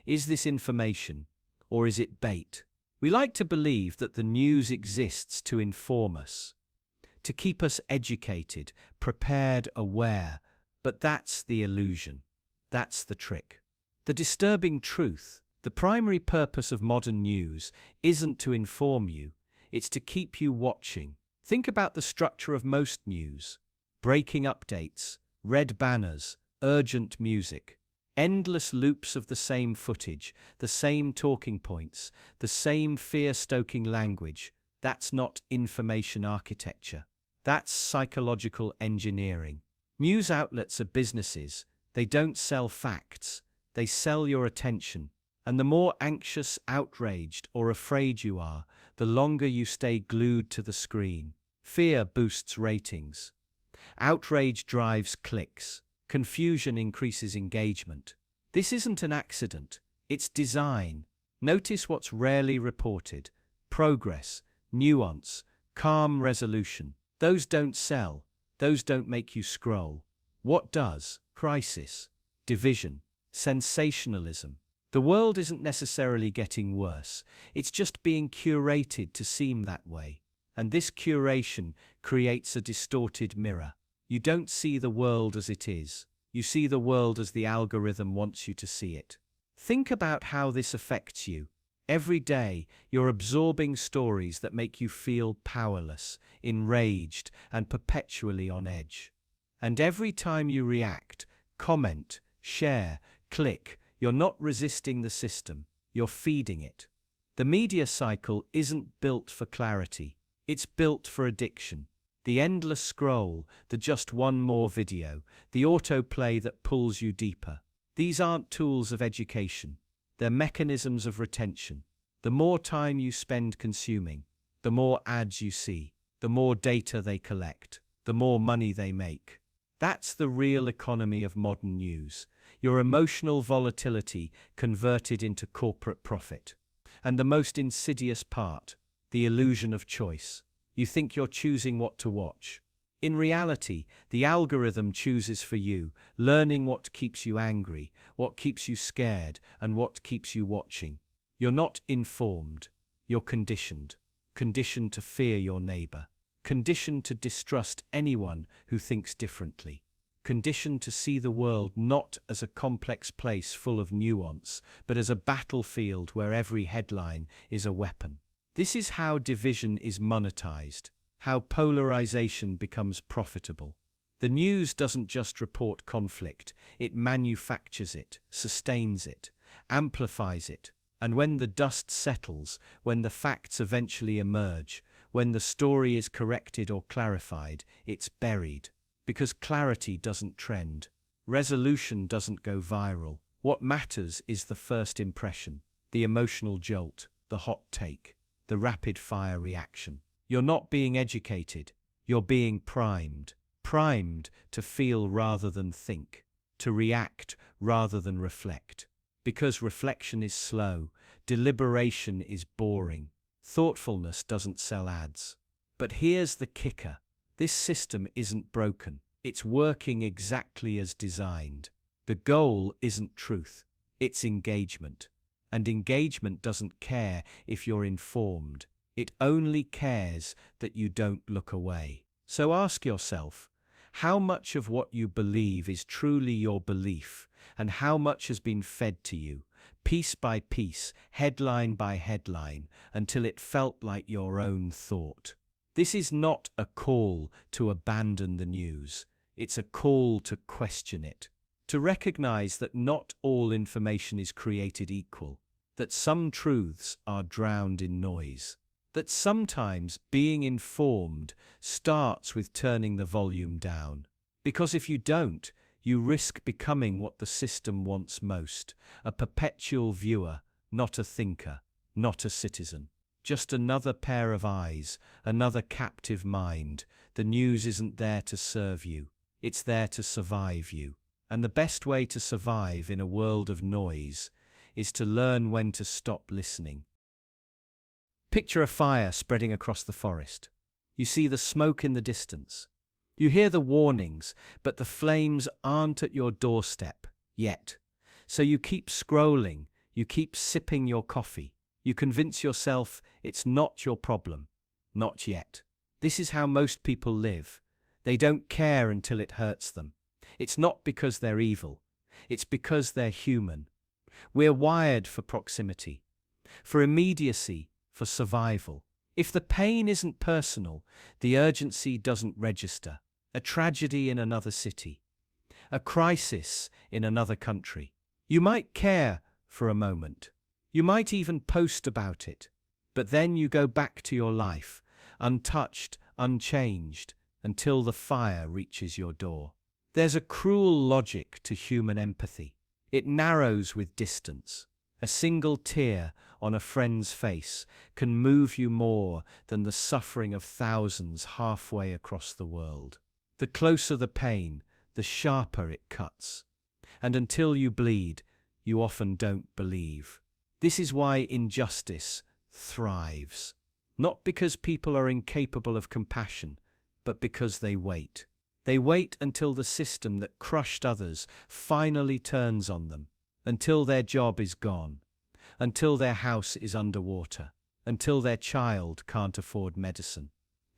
Is this information, or is it bait? We like to believe that the news exists to inform us, to keep us educated, prepared, aware, but that's the illusion. That's the trick. The disturbing truth, the primary purpose of modern news isn't to inform you, it's to keep you watching. Think about the structure of most news. Breaking updates, red banners, urgent music, endless loops of the same footage, the same talking points, the same fear-stoking language. That's not information architecture. That's psychological engineering. News outlets are businesses. They don't sell facts. They sell your attention. And the more anxious, outraged, or afraid you are, the longer you stay glued to the screen. Fear boosts ratings. Outrage drives clicks. Confusion increases engagement. This isn't an accident. It's design. Notice what's rarely reported. Progress, nuance, calm resolution. Those don't sell. Those don't make you scroll. What does? Crisis, division, sensationalism. The world isn't necessarily getting worse. It's just being curated to seem that way. And this curation creates a distorted mirror. You don't see the world as it is. You see the world as the algorithm wants you to see it. Think about how this affects you. Every day, you're absorbing stories that make you feel powerless, enraged, and perpetually on edge. And every time you react, comment, share, click, you're not resisting the system, you're feeding it. The media cycle isn't built for clarity, it's built for addiction. The endless scroll, the just one more video, the autoplay that pulls you deeper. These aren't tools of education. They're mechanisms of retention. The more time you spend consuming, the more ads you see, the more data they collect, the more money they make. That's the real economy of modern news. Your emotional volatility converted into corporate profit. And the most insidious part, the illusion of choice. You think you're choosing what to watch. In reality, the algorithm chooses for you, learning what keeps you angry, what keeps you scared, and what keeps you watching. You're not informed. You're conditioned. Conditioned to fear your neighbor. Conditioned to distrust anyone who thinks differently. Conditioned to see the world not as a complex place full of nuance, but as a battlefield where every headline is a weapon. This is how division is monetized, how polarization becomes profitable. The news doesn't just report conflict, it manufactures it, sustains it, amplifies it. And when the dust settles, when the facts eventually emerge, when the story is corrected or clarified, it's buried. Because clarity doesn't trend. Resolution doesn't go viral. What matters is the first impression, the emotional jolt, the hot take, the rapid-fire reaction. You're not being educated. You're being primed. Primed to feel rather than think, to react rather than reflect. Because reflection is slow, deliberation is boring, thoughtfulness doesn't sell ads. But here's the kicker. This system isn't broken. It's working exactly as designed. The goal isn't truth. It's engagement. And engagement doesn't care if you're informed. It only cares that you don't look away. So ask yourself, how much of what you believe is truly your belief, and how much has been fed to you, piece by piece, headline by headline, until it felt like your own thought? This is not a call to abandon the news. It's a call to question it, to recognize that not all information is created equal, that some truths are drowned in noise, that sometimes being informed starts with turning the volume down. Because if you don't, you risk becoming what the system wants most, a perpetual viewer, not a thinker, not a citizen. Just another pair of eyes, another captive mind. The news isn't there to serve you. It's there to survive you. And the best way to survive in a world of noise is to learn when to stop listening. Picture a fire spreading across the forest. You see the smoke in the distance. You hear the warnings, but the flames aren't at your doorstep yet. So you keep scrolling, you keep sipping your coffee. You convince yourself it's not your problem. Not yet. This is how most people live. They don't care until it hurts them. It's not because they're evil. It's because they're human. We're wired for proximity, for immediacy, for survival. If the pain isn't personal, the urgency doesn't register. A tragedy in another city, a crisis in another country. You might care for a moment. You might even post about it, but then you go back to your life, untouched, unchanged, until the fire reaches your door. There's a cruel logic to human empathy. It narrows with distance. A single tear on a friend's face can move you more than the suffering of thousands halfway across the world. The closer the pain, the sharper it cuts. And until you bleed, you often don't believe. This is why injustice thrives. Not because people are incapable of compassion, but because they wait. They wait until the system that crushed others finally turns on them, until their job is gone, until their house is underwater, until their child can't afford medicine.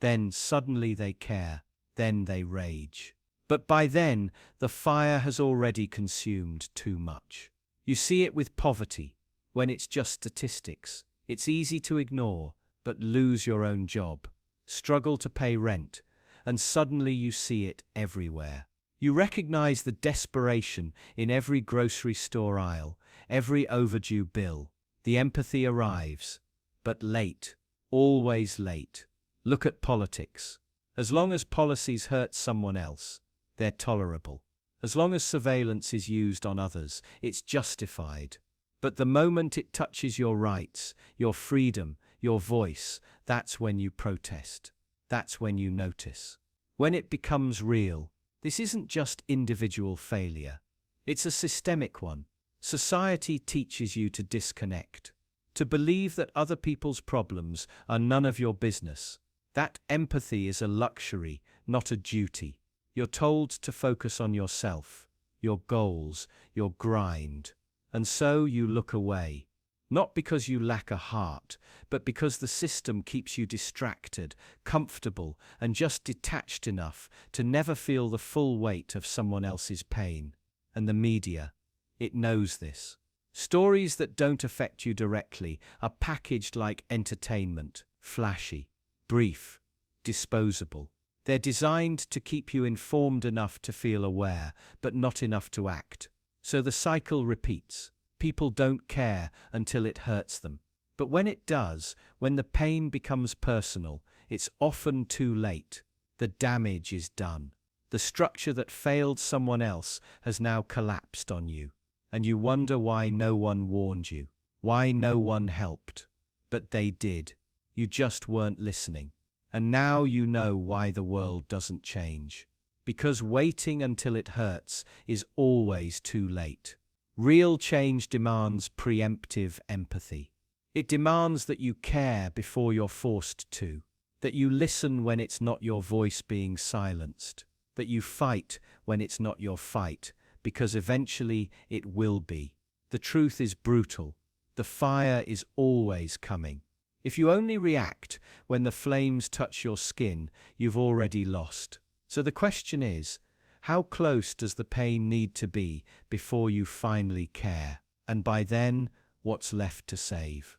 Then suddenly they care, then they rage. But by then, the fire has already consumed too much. You see it with poverty. When it's just statistics, it's easy to ignore, but lose your own job, struggle to pay rent, and suddenly you see it everywhere. You recognize the desperation in every grocery store aisle, every overdue bill. The empathy arrives, but late, always late. Look at politics. As long as policies hurt someone else, they're tolerable. As long as surveillance is used on others, it's justified. But the moment it touches your rights, your freedom, your voice, that's when you protest. That's when you notice. When it becomes real, this isn't just individual failure. It's a systemic one. Society teaches you to disconnect, to believe that other people's problems are none of your business. That empathy is a luxury, not a duty. You're told to focus on yourself, your goals, your grind. And so you look away, not because you lack a heart, but because the system keeps you distracted, comfortable, and just detached enough to never feel the full weight of someone else's pain. And the media, it knows this. Stories that don't affect you directly are packaged like entertainment, flashy, brief, disposable. They're designed to keep you informed enough to feel aware, but not enough to act. So the cycle repeats. People don't care until it hurts them. But when it does, when the pain becomes personal, it's often too late. The damage is done. The structure that failed someone else has now collapsed on you. And you wonder why no one warned you, why no one helped. But they did. You just weren't listening. And now you know why the world doesn't change. Because waiting until it hurts is always too late. Real change demands preemptive empathy. It demands that you care before you're forced to, that you listen when it's not your voice being silenced, that you fight when it's not your fight, because eventually it will be. The truth is brutal. The fire is always coming. If you only react when the flames touch your skin, you've already lost. So the question is, how close does the pain need to be before you finally care? And by then, what's left to save?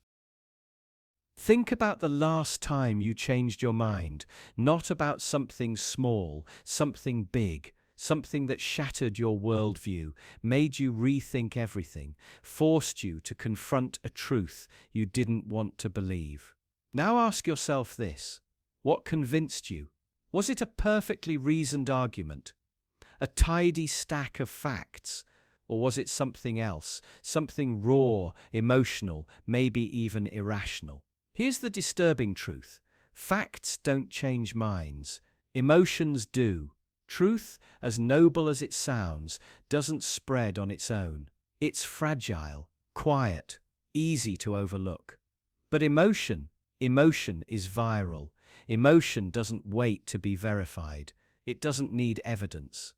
Think about the last time you changed your mind, not about something small, something big, something that shattered your worldview, made you rethink everything, forced you to confront a truth you didn't want to believe. Now ask yourself this: what convinced you? Was it a perfectly reasoned argument, a tidy stack of facts, or was it something else, something raw, emotional, maybe even irrational? Here's the disturbing truth: facts don't change minds, emotions do. Truth, as noble as it sounds, doesn't spread on its own. It's fragile, quiet, easy to overlook. But emotion is viral. Emotion doesn't wait to be verified. It doesn't need evidence.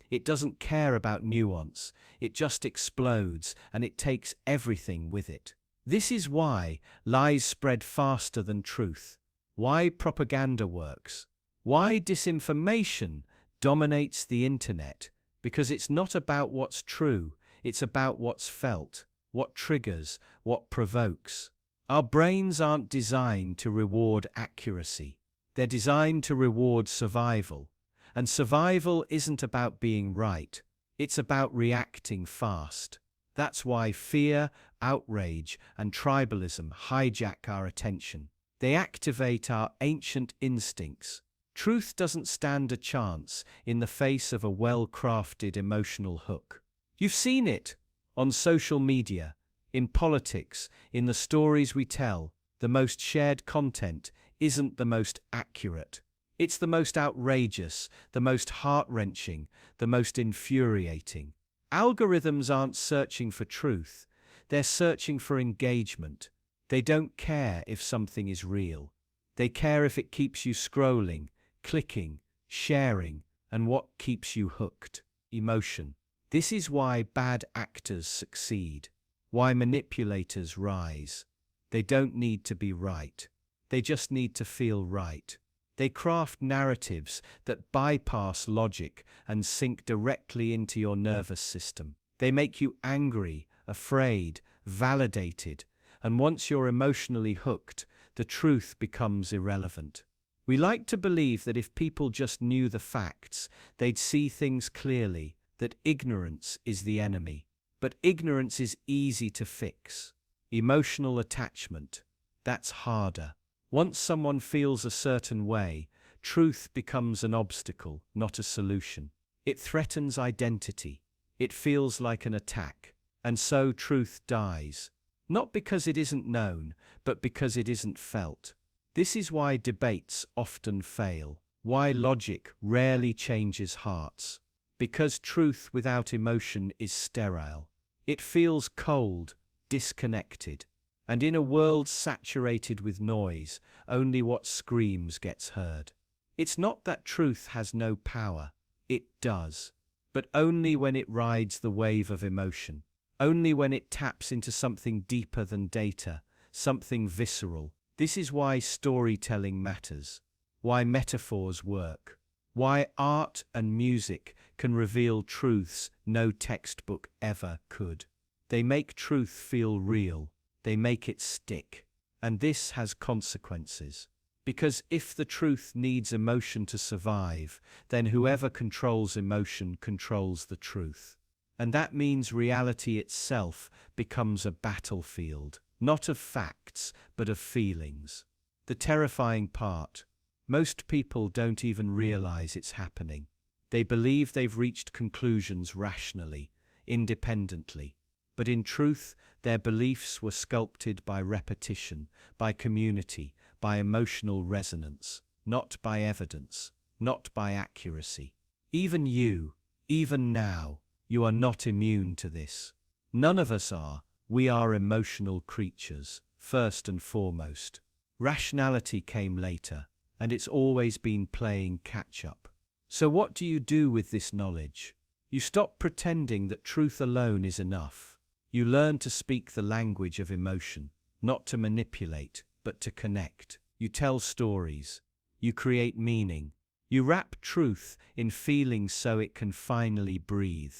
It doesn't care about nuance. It just explodes, and it takes everything with it. This is why lies spread faster than truth, why propaganda works, why disinformation dominates the internet, because it's not about what's true, it's about what's felt, what triggers, what provokes. Our brains aren't designed to reward accuracy. They're designed to reward survival. And survival isn't about being right. It's about reacting fast. That's why fear, outrage, and tribalism hijack our attention. They activate our ancient instincts. Truth doesn't stand a chance in the face of a well-crafted emotional hook. You've seen it on social media, in politics, in the stories we tell. The most shared content isn't the most accurate. It's the most outrageous, the most heart-wrenching, the most infuriating. Algorithms aren't searching for truth. They're searching for engagement. They don't care if something is real. They care if it keeps you scrolling, clicking, sharing, and what keeps you hooked: emotion. This is why bad actors succeed, why manipulators rise. They don't need to be right. They just need to feel right. They craft narratives that bypass logic and sink directly into your nervous system. They make you angry, afraid, validated, and once you're emotionally hooked, the truth becomes irrelevant. We like to believe that if people just knew the facts, they'd see things clearly, that ignorance is the enemy. But ignorance is easy to fix. Emotional attachment, that's harder. Once someone feels a certain way, truth becomes an obstacle, not a solution. It threatens identity. It feels like an attack. And so truth dies. Not because it isn't known, but because it isn't felt. This is why debates often fail, why logic rarely changes hearts. Because truth without emotion is sterile. It feels cold, disconnected. And in a world saturated with noise, only what screams gets heard. It's not that truth has no power. It does. But only when it rides the wave of emotion. Only when it taps into something deeper than data, something visceral. This is why storytelling matters. Why metaphors work. Why art and music can reveal truths no textbook ever could. They make truth feel real. They make it stick. And this has consequences. Because if the truth needs emotion to survive, then whoever controls emotion controls the truth. And that means reality itself becomes a battlefield, not of facts, but of feelings. The terrifying part, most people don't even realize it's happening. They believe they've reached conclusions rationally, independently. But in truth, their beliefs were sculpted by repetition, by community, by emotional resonance, not by evidence, not by accuracy. Even you, even now, you are not immune to this. None of us are. We are emotional creatures, first and foremost. Rationality came later, and it's always been playing catch-up. So what do you do with this knowledge? You stop pretending that truth alone is enough. You learn to speak the language of emotion, not to manipulate, but to connect. You tell stories. You create meaning. You wrap truth in feelings so it can finally breathe.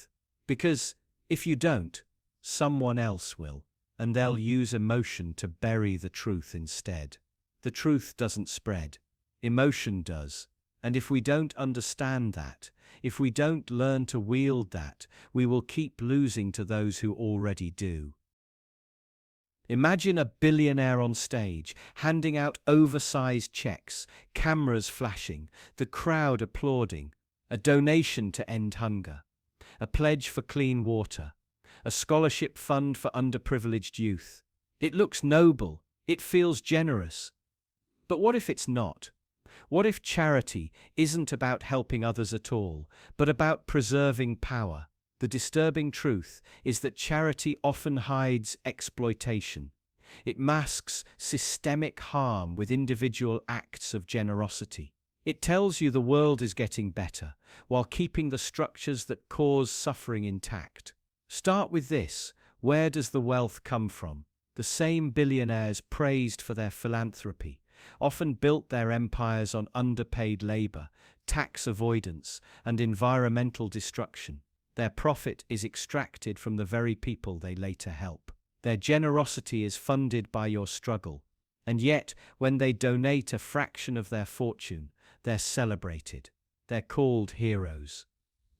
Because if you don't, someone else will, and they'll use emotion to bury the truth instead. The truth doesn't spread. Emotion does. And if we don't understand that, if we don't learn to wield that, we will keep losing to those who already do. Imagine a billionaire on stage, handing out oversized checks, cameras flashing, the crowd applauding, a donation to end hunger, a pledge for clean water, a scholarship fund for underprivileged youth. It looks noble, it feels generous. But what if it's not? What if charity isn't about helping others at all, but about preserving power? The disturbing truth is that charity often hides exploitation. It masks systemic harm with individual acts of generosity. It tells you the world is getting better, while keeping the structures that cause suffering intact. Start with this: where does the wealth come from? The same billionaires praised for their philanthropy often built their empires on underpaid labor, tax avoidance, and environmental destruction. Their profit is extracted from the very people they later help. Their generosity is funded by your struggle. And yet, when they donate a fraction of their fortune, they're celebrated. They're called heroes,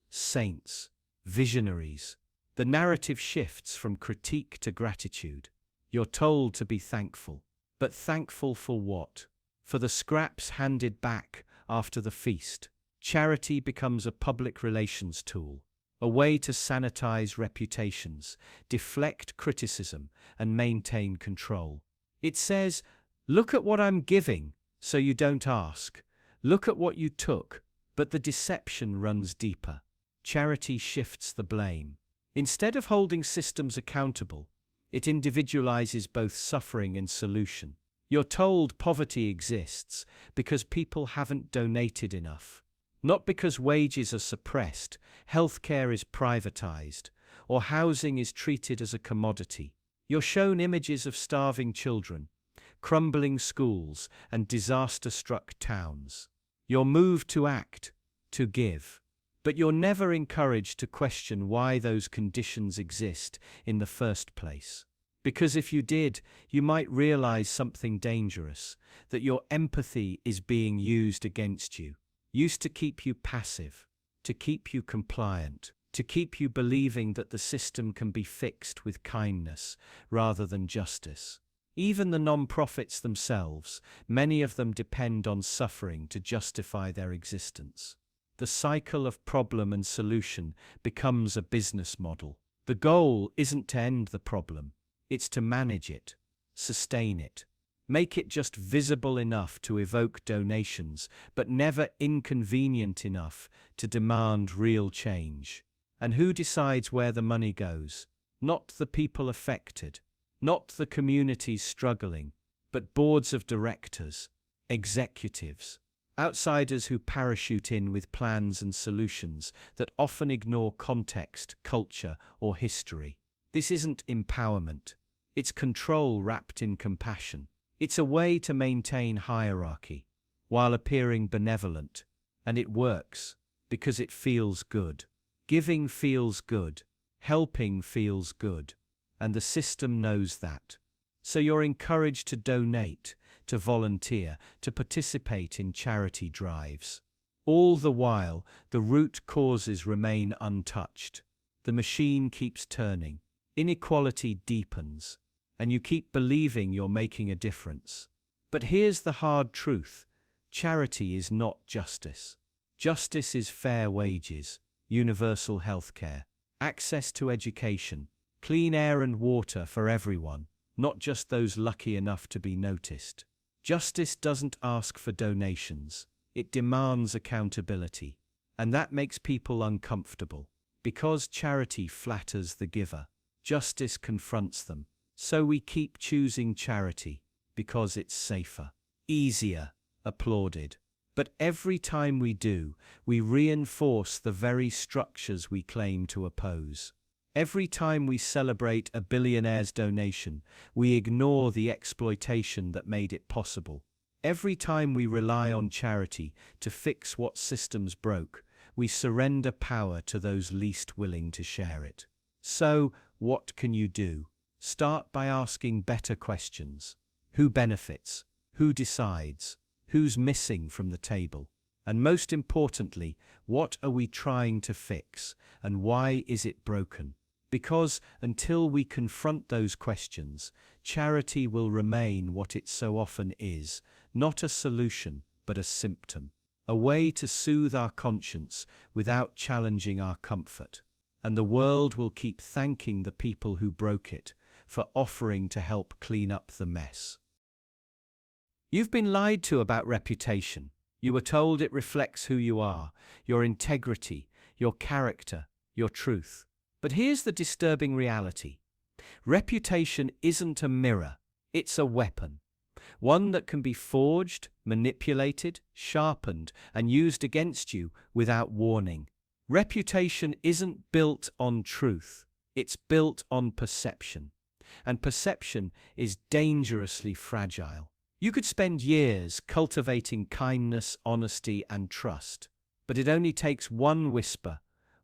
saints, visionaries. The narrative shifts from critique to gratitude. You're told to be thankful. But thankful for what? For the scraps handed back after the feast. Charity becomes a public relations tool, a way to sanitize reputations, deflect criticism, and maintain control. It says, look at what I'm giving, so you don't ask. Look at what you took. But the deception runs deeper. Charity shifts the blame. Instead of holding systems accountable, it individualizes both suffering and solution. You're told poverty exists because people haven't donated enough. Not because wages are suppressed, healthcare is privatized, or housing is treated as a commodity. You're shown images of starving children, crumbling schools, and disaster-struck towns. You're moved to act, to give. But you're never encouraged to question why those conditions exist in the first place. Because if you did, you might realize something dangerous, that your empathy is being used against you, used to keep you passive, to keep you compliant, to keep you believing that the system can be fixed with kindness rather than justice. Even the non-profits themselves, many of them depend on suffering to justify their existence. The cycle of problem and solution becomes a business model. The goal isn't to end the problem, it's to manage it, sustain it. Make it just visible enough to evoke donations, but never inconvenient enough to demand real change. And who decides where the money goes? Not the people affected, not the communities struggling, but boards of directors, executives, outsiders who parachute in with plans and solutions that often ignore context, culture, or history. This isn't empowerment. It's control wrapped in compassion. It's a way to maintain hierarchy while appearing benevolent, and it works because it feels good. Giving feels good, helping feels good, and the system knows that. So you're encouraged to donate, to volunteer, to participate in charity drives. All the while, the root causes remain untouched. The machine keeps turning, inequality deepens, and you keep believing you're making a difference. But here's the hard truth. Charity is not justice. Justice is fair wages, universal healthcare, access to education, clean air and water for everyone, not just those lucky enough to be noticed. Justice doesn't ask for donations. It demands accountability. And that makes people uncomfortable. Because charity flatters the giver, justice confronts them. So we keep choosing charity because it's safer, easier, applauded. But every time we do, we reinforce the very structures we claim to oppose. Every time we celebrate a billionaire's donation, we ignore the exploitation that made it possible. Every time we rely on charity to fix what systems broke, we surrender power to those least willing to share it. So, what can you do? Start by asking better questions. Who benefits? Who decides? Who's missing from the table? And most importantly, what are we trying to fix? And why is it broken? Because until we confront those questions, charity will remain what it so often is, not a solution, but a symptom. A way to soothe our conscience without challenging our comfort. And the world will keep thanking the people who broke it for offering to help clean up the mess. You've been lied to about reputation. You were told it reflects who you are, your integrity, your character, your truth. But here's the disturbing reality. Reputation isn't a mirror, it's a weapon. One that can be forged, manipulated, sharpened, and used against you without warning. Reputation isn't built on truth, it's built on perception. And perception is dangerously fragile. You could spend years cultivating kindness, honesty, and trust, but it only takes one whisper,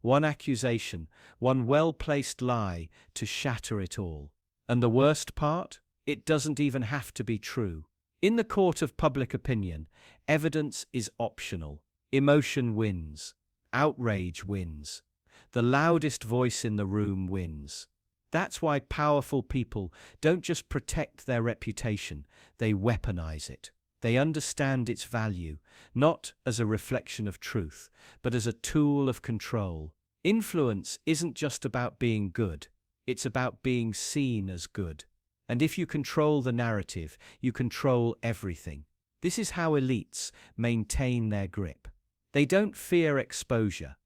one accusation, one well-placed lie to shatter it all. And the worst part? It doesn't even have to be true. In the court of public opinion, evidence is optional. Emotion wins. Outrage wins. The loudest voice in the room wins. That's why powerful people don't just protect their reputation, they weaponize it. They understand its value, not as a reflection of truth, but as a tool of control. Influence isn't just about being good, it's about being seen as good. And if you control the narrative, you control everything. This is how elites maintain their grip. They don't fear exposure.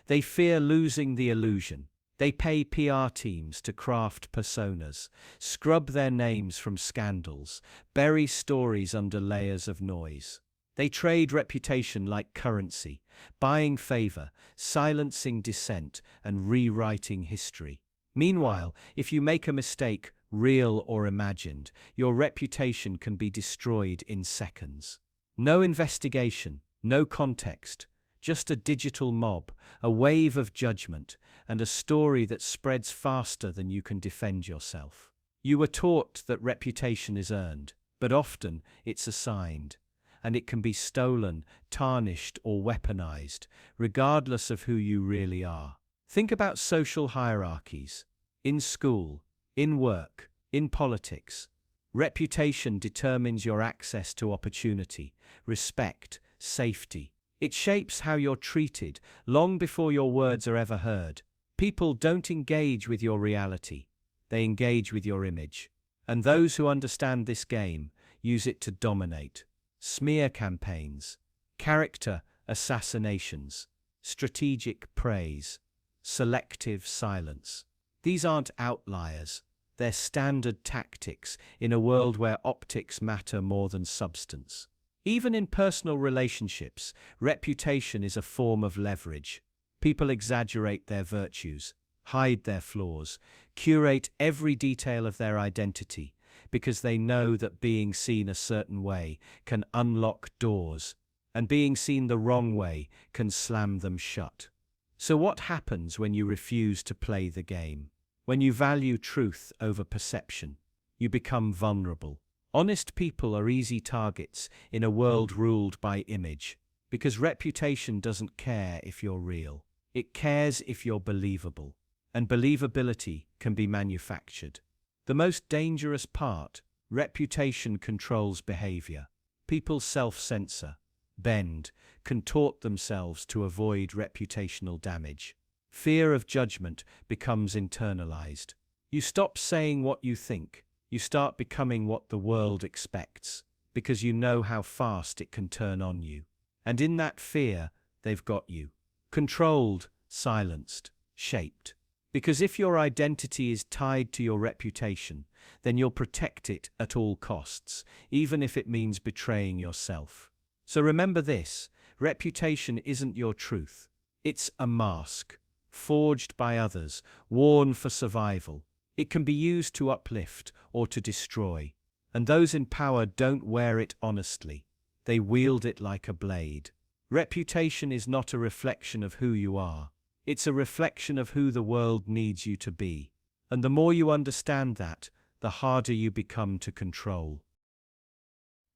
They fear losing the illusion. They pay PR teams to craft personas, scrub their names from scandals, bury stories under layers of noise. They trade reputation like currency, buying favor, silencing dissent, and rewriting history. Meanwhile, if you make a mistake, real or imagined, your reputation can be destroyed in seconds. No investigation, no context, just a digital mob, a wave of judgment, and a story that spreads faster than you can defend yourself. You were taught that reputation is earned, but often it's assigned, and it can be stolen, tarnished, or weaponized, regardless of who you really are. Think about social hierarchies. In school, in work, in politics. Reputation determines your access to opportunity, respect, safety. It shapes how you're treated long before your words are ever heard. People don't engage with your reality, they engage with your image. And those who understand this game use it to dominate. Smear campaigns, character assassinations, strategic praise, selective silence. These aren't outliers, they're standard tactics in a world where optics matter more than substance. Even in personal relationships, reputation is a form of leverage. People exaggerate their virtues, hide their flaws, curate every detail of their identity, because they know that being seen a certain way can unlock doors, and being seen the wrong way can slam them shut. So what happens when you refuse to play the game? When you value truth over perception, you become vulnerable. Honest people are easy targets in a world ruled by image, because reputation doesn't care if you're real. It cares if you're believable, and believability can be manufactured. The most dangerous part, reputation controls behavior. People self-censor, bend, contort themselves to avoid reputational damage. Fear of judgment becomes internalized. You stop saying what you think. You start becoming what the world expects, because you know how fast it can turn on you. And in that fear, they've got you. Controlled, silenced, shaped. Because if your identity is tied to your reputation, then you'll protect it at all costs, even if it means betraying yourself. So remember this, reputation isn't your truth. It's a mask, forged by others, worn for survival. It can be used to uplift or to destroy. And those in power don't wear it honestly. They wield it like a blade. Reputation is not a reflection of who you are. It's a reflection of who the world needs you to be. And the more you understand that, the harder you become to control.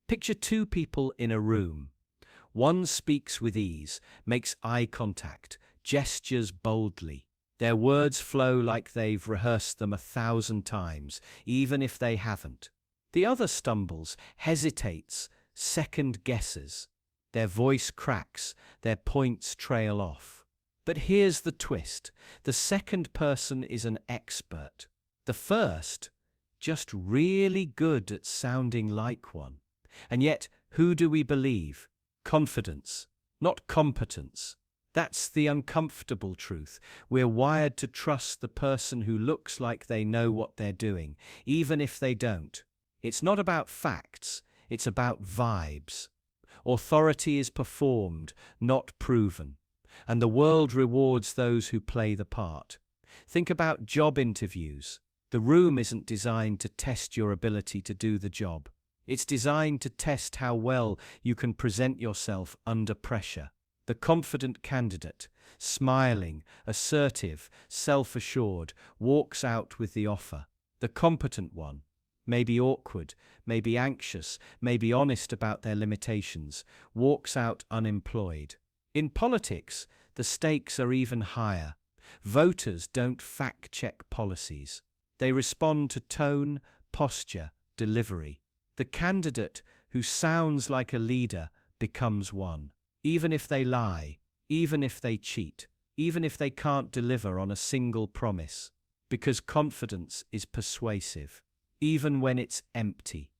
Picture two people in a room. One speaks with ease, makes eye contact, gestures boldly. Their words flow like they've rehearsed them 1,000 times, even if they haven't. The other stumbles, hesitates, second guesses. Their voice cracks, their points trail off. But here's the twist. The second person is an expert. The first, just really good at sounding like one. And yet, who do we believe? Confidence, not competence. That's the uncomfortable truth. We're wired to trust the person who looks like they know what they're doing, even if they don't. It's not about facts, it's about vibes. Authority is performed, not proven. And the world rewards those who play the part. Think about job interviews. The room isn't designed to test your ability to do the job. It's designed to test how well you can present yourself under pressure. The confident candidate, smiling, assertive, self-assured, walks out with the offer. The competent one, maybe awkward, maybe anxious, maybe honest about their limitations, walks out unemployed. In politics, the stakes are even higher. Voters don't fact-check policies. They respond to tone, posture, delivery. The candidate who sounds like a leader becomes one. Even if they lie, even if they cheat, even if they can't deliver on a single promise. Because confidence is persuasive, even when it's empty.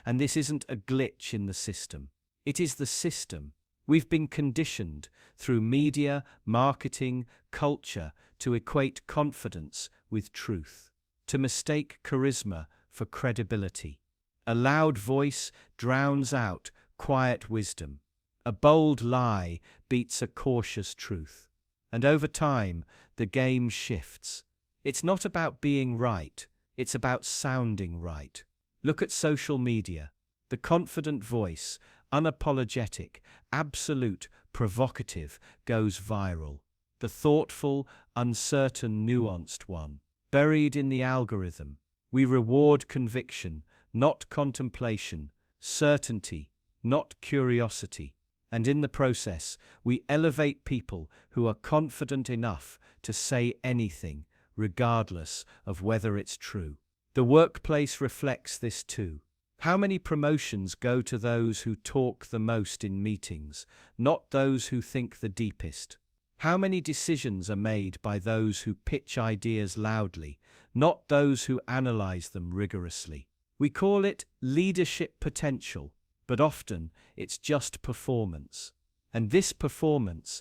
And this isn't a glitch in the system. It is the system. We've been conditioned through media, marketing, culture to equate confidence with truth, to mistake charisma for credibility. A loud voice drowns out quiet wisdom. A bold lie beats a cautious truth. And over time, the game shifts. It's not about being right, it's about sounding right. Look at social media. The confident voice, unapologetic, absolute, provocative, goes viral. The thoughtful, uncertain, nuanced one, buried in the algorithm. We reward conviction, not contemplation, certainty, not curiosity. And in the process, we elevate people who are confident enough to say anything, regardless of whether it's true. The workplace reflects this too. How many promotions go to those who talk the most in meetings, not those who think the deepest? How many decisions are made by those who pitch ideas loudly, not those who analyze them rigorously? We call it leadership potential, but often it's just performance. And this performance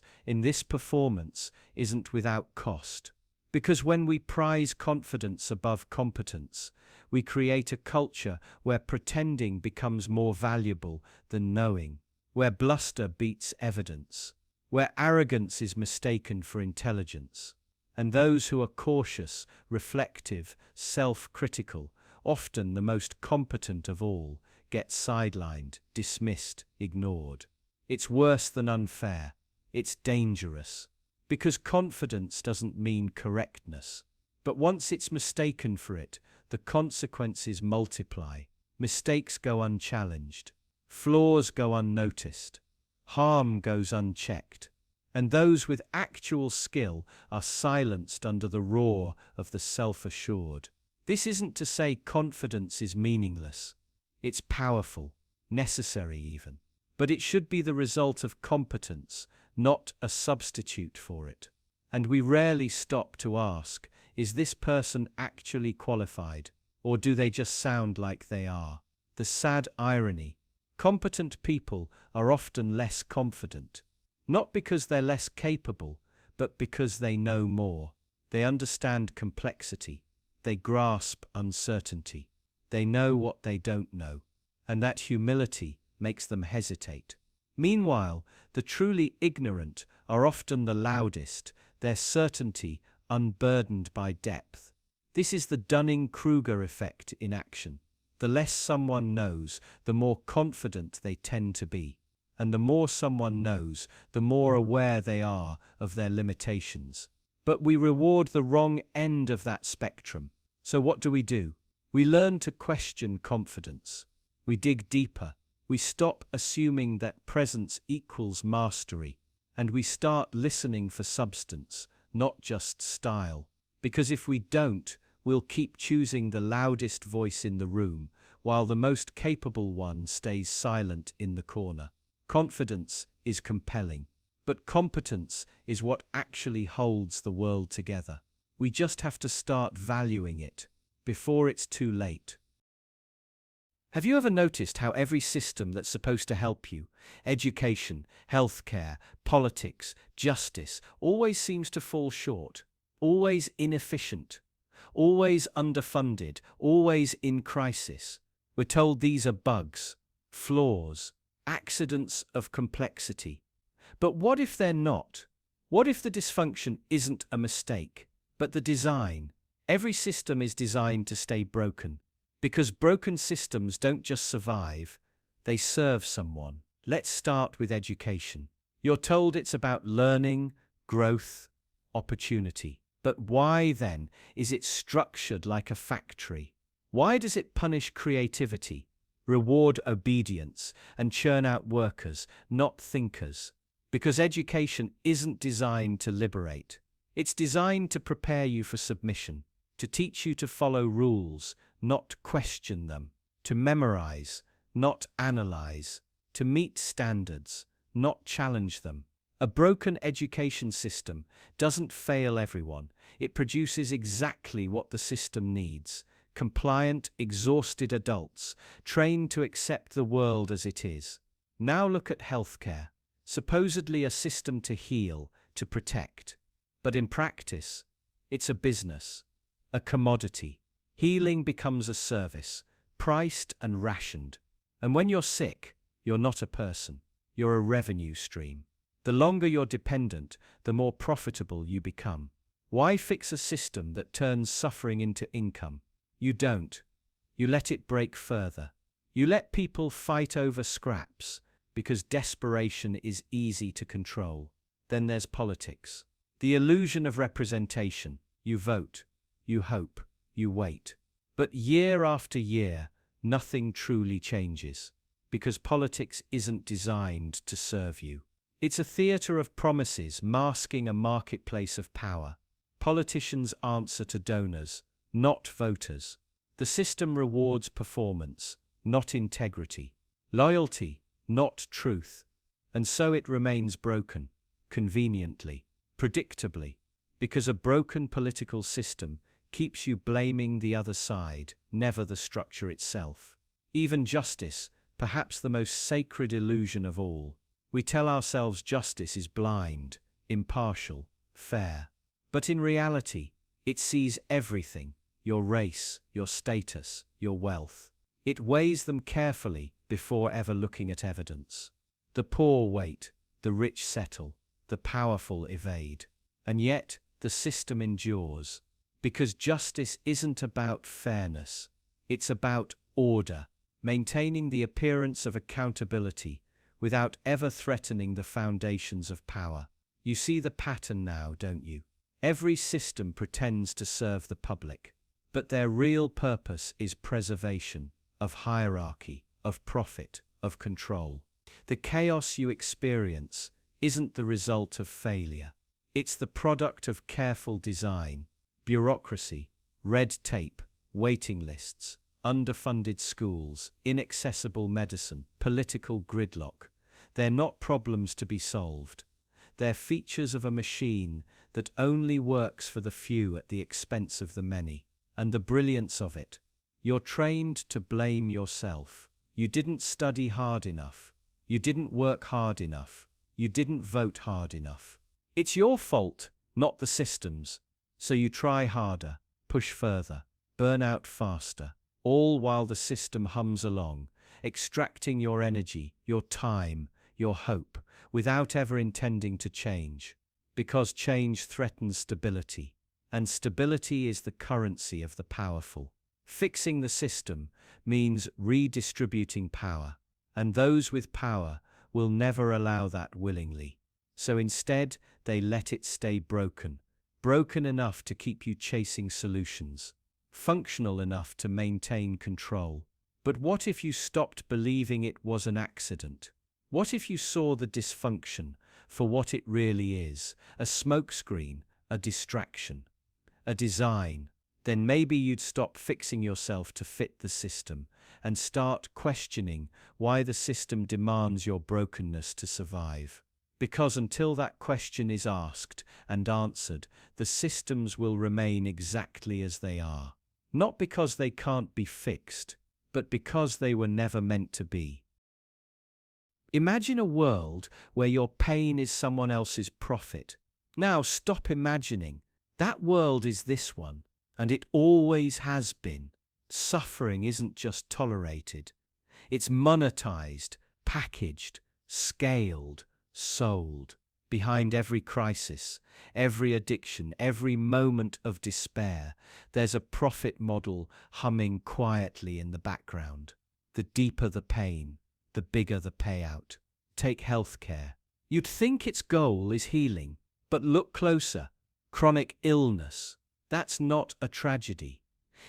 isn't without cost. Because when we prize confidence above competence, we create a culture where pretending becomes more valuable than knowing, where bluster beats evidence, where arrogance is mistaken for intelligence. And those who are cautious, reflective, self-critical, often the most competent of all, get sidelined, dismissed, ignored. It's worse than unfair. It's dangerous. Because confidence doesn't mean correctness. But once it's mistaken for it, the consequences multiply. Mistakes go unchallenged. Flaws go unnoticed. Harm goes unchecked. And those with actual skill are silenced under the roar of the self-assured. This isn't to say confidence is meaningless. It's powerful, necessary even. But it should be the result of competence, not a substitute for it. And we rarely stop to ask, is this person actually qualified, or do they just sound like they are? The sad irony: competent people are often less confident, not because they're less capable, but because they know more. They understand complexity. They grasp uncertainty. They know what they don't know. And that humility makes them hesitate. Meanwhile, the truly ignorant are often the loudest, their certainty unburdened by depth. This is the Dunning-Kruger effect in action. The less someone knows, the more confident they tend to be. And the more someone knows, the more aware they are of their limitations. But we reward the wrong end of that spectrum. So what do? We learn to question confidence. We dig deeper. We stop assuming that presence equals mastery. And we start listening for substance, not just style. Because if we don't, we'll keep choosing the loudest voice in the room, while the most capable one stays silent in the corner. Confidence is compelling, but competence is what actually holds the world together. We just have to start valuing it before it's too late. Have you ever noticed how every system that's supposed to help you, education, healthcare, politics, justice, always seems to fall short, always inefficient, always underfunded, always in crisis? We're told these are bugs, flaws, accidents of complexity. But what if they're not? What if the dysfunction isn't a mistake, but the design? Every system is designed to stay broken, because broken systems don't just survive, they serve someone. Let's start with education. You're told it's about learning, growth, opportunity. But why then is it structured like a factory? Why does it punish creativity, reward obedience, and churn out workers, not thinkers? Because education isn't designed to liberate. It's designed to prepare you for submission, to teach you to follow rules, not question them, to memorize, not analyze, to meet standards, not challenge them. A broken education system doesn't fail everyone. It produces exactly what the system needs: compliant, exhausted adults, trained to accept the world as it is. Now look at healthcare. Supposedly a system to heal, to protect. But in practice, it's a business, a commodity. Healing becomes a service, priced and rationed. And when you're sick, you're not a person. You're a revenue stream. The longer you're dependent, the more profitable you become. Why fix a system that turns suffering into income? You don't. You let it break further. You let people fight over scraps, because desperation is easy to control. Then there's politics. The illusion of representation. You vote, you hope, you wait. But year after year, nothing truly changes, because politics isn't designed to serve you. It's a theater of promises masking a marketplace of power. Politicians answer to donors, not voters. The system rewards performance, not integrity. Loyalty, not truth. And so it remains broken, conveniently. predictably, because a broken political system keeps you blaming the other side, never the structure itself. Even justice, perhaps the most sacred illusion of all. We tell ourselves justice is blind, impartial, fair. But in reality, it sees everything: your race, your status, your wealth. It weighs them carefully before ever looking at evidence. The poor wait, the rich settle, the powerful evade. And yet, the system endures. Because justice isn't about fairness. It's about order, maintaining the appearance of accountability without ever threatening the foundations of power. You see the pattern now, don't you? Every system pretends to serve the public, but their real purpose is preservation, of hierarchy, of profit, of control. The chaos you experience isn't the result of failure. It's the product of careful design. Bureaucracy, red tape, waiting lists, underfunded schools, inaccessible medicine, political gridlock. They're not problems to be solved. They're features of a machine that only works for the few at the expense of the many. And the brilliance of it: you're trained to blame yourself. You didn't study hard enough. You didn't work hard enough. You didn't vote hard enough. It's your fault, not the system's. So you try harder, push further, burn out faster, all while the system hums along, extracting your energy, your time, your hope, without ever intending to change. Because change threatens stability, and stability is the currency of the powerful. Fixing the system means redistributing power, and those with power will never allow that willingly. So instead, they let it stay broken. Broken enough to keep you chasing solutions, functional enough to maintain control. But what if you stopped believing it was an accident? What if you saw the dysfunction for what it really is: a smokescreen, a distraction, a design? Then maybe you'd stop fixing yourself to fit the system and start questioning why the system demands your brokenness to survive. Because until that question is asked and answered, the systems will remain exactly as they are. Not because they can't be fixed, but because they were never meant to be. Imagine a world where your pain is someone else's profit. Now stop imagining. That world is this one, and it always has been. Suffering isn't just tolerated. It's monetized, packaged, scaled, sold. Behind every crisis, every addiction, every moment of despair, there's a profit model humming quietly in the background. The deeper the pain, the bigger the payout. Take healthcare. You'd think its goal is healing, but look closer. Chronic illness. That's not a tragedy.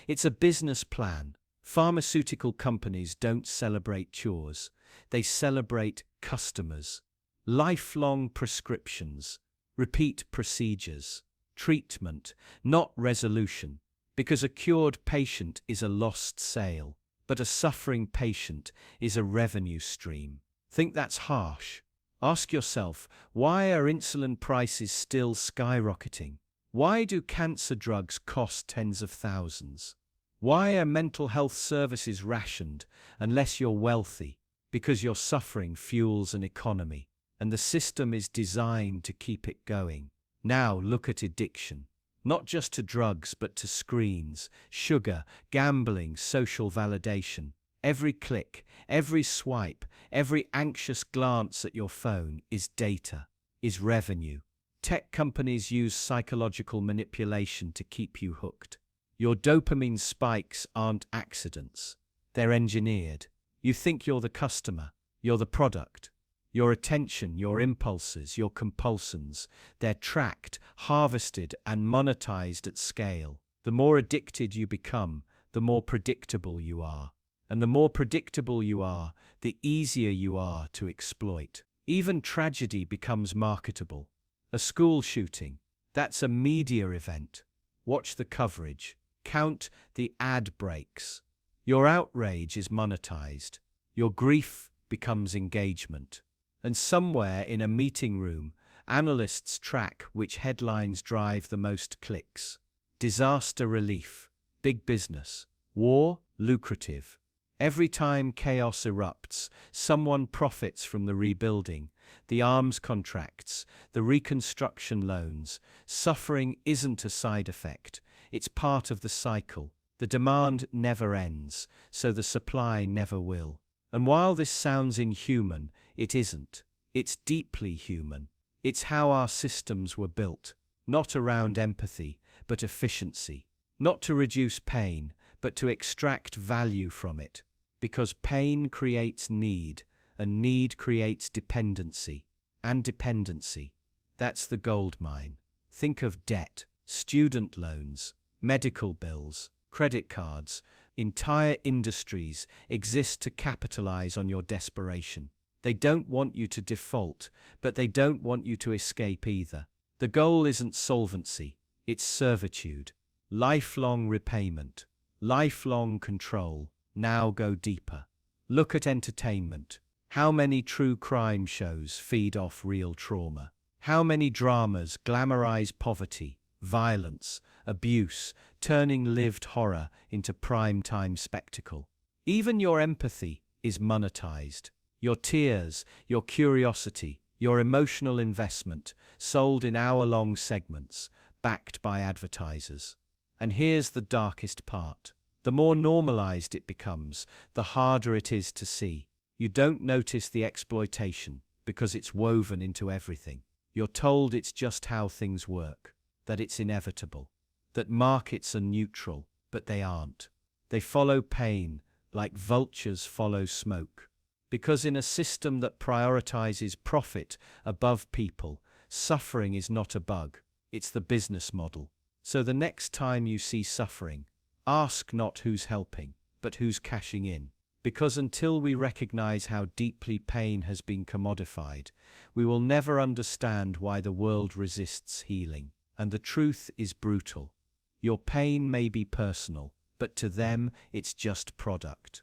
It's a business plan. Pharmaceutical companies don't celebrate cures. They celebrate customers. Lifelong prescriptions, repeat procedures, treatment, not resolution. Because a cured patient is a lost sale, but a suffering patient is a revenue stream. Think that's harsh? Ask yourself, why are insulin prices still skyrocketing? Why do cancer drugs cost tens of thousands? Why are mental health services rationed unless you're wealthy? Because your suffering fuels an economy, and the system is designed to keep it going. Now look at addiction. Not just to drugs, but to screens, sugar, gambling, social validation. Every click, every swipe, every anxious glance at your phone is data, is revenue. Tech companies use psychological manipulation to keep you hooked. Your dopamine spikes aren't accidents. They're engineered. You think you're the customer, you're the product. Your attention, your impulses, your compulsions, they're tracked, harvested, and monetized at scale. The more addicted you become, the more predictable you are. And the more predictable you are, the easier you are to exploit. Even tragedy becomes marketable. A school shooting, that's a media event. Watch the coverage. Count the ad breaks. Your outrage is monetized. Your grief becomes engagement. And somewhere in a meeting room, Analysts track which headlines drive the most clicks. Disaster relief, big business. War, lucrative. Every time chaos erupts, someone profits from the rebuilding, the arms contracts, the reconstruction loans. Suffering isn't a side effect, it's part of the cycle. The demand never ends, so the supply never will. And while this sounds inhuman, it isn't. It's deeply human. It's how our systems were built, not around empathy, but efficiency. Not to reduce pain, but to extract value from it. Because pain creates need, and need creates dependency. And dependency, that's the gold mine. Think of debt, student loans, medical bills, credit cards. Entire industries exist to capitalize on your desperation. They don't want you to default, but they don't want you to escape either. The goal isn't solvency, it's servitude. Lifelong repayment, lifelong control. Now go deeper. Look at entertainment. How many true crime shows feed off real trauma? How many dramas glamorize poverty, violence, abuse, turning lived horror into prime-time spectacle? Even your empathy is monetized. Your tears, your curiosity, your emotional investment, sold in hour-long segments, backed by advertisers. And here's the darkest part. The more normalized it becomes, the harder it is to see. You don't notice the exploitation because it's woven into everything. You're told it's just how things work, that it's inevitable, that markets are neutral, but they aren't. They follow pain like vultures follow smoke. Because in a system that prioritizes profit above people, suffering is not a bug, it's the business model. So the next time you see suffering, ask not who's helping, but who's cashing in. Because until we recognize how deeply pain has been commodified, we will never understand why the world resists healing. And the truth is brutal. Your pain may be personal, but to them it's just product.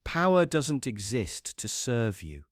Power doesn't exist to serve you.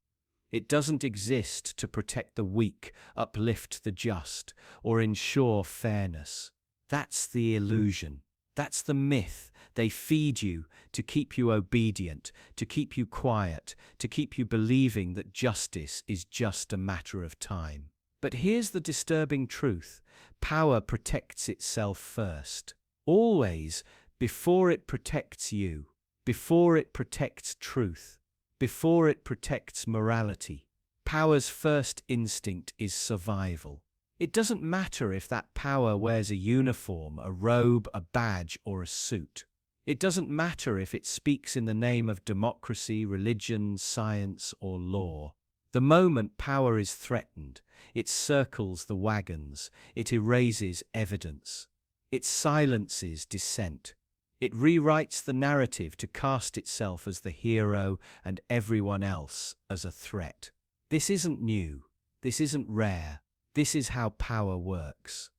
It doesn't exist to protect the weak, uplift the just, or ensure fairness. That's the illusion. That's the myth. They feed you to keep you obedient, to keep you quiet, to keep you believing that justice is just a matter of time. But here's the disturbing truth. Power protects itself first. Always, before it protects you, before it protects truth, before it protects morality. Power's first instinct is survival. It doesn't matter if that power wears a uniform, a robe, a badge, or a suit. It doesn't matter if it speaks in the name of democracy, religion, science, or law. The moment power is threatened, it circles the wagons, it erases evidence. It silences dissent. It rewrites the narrative to cast itself as the hero and everyone else as a threat. This isn't new. This isn't rare. This is how power works.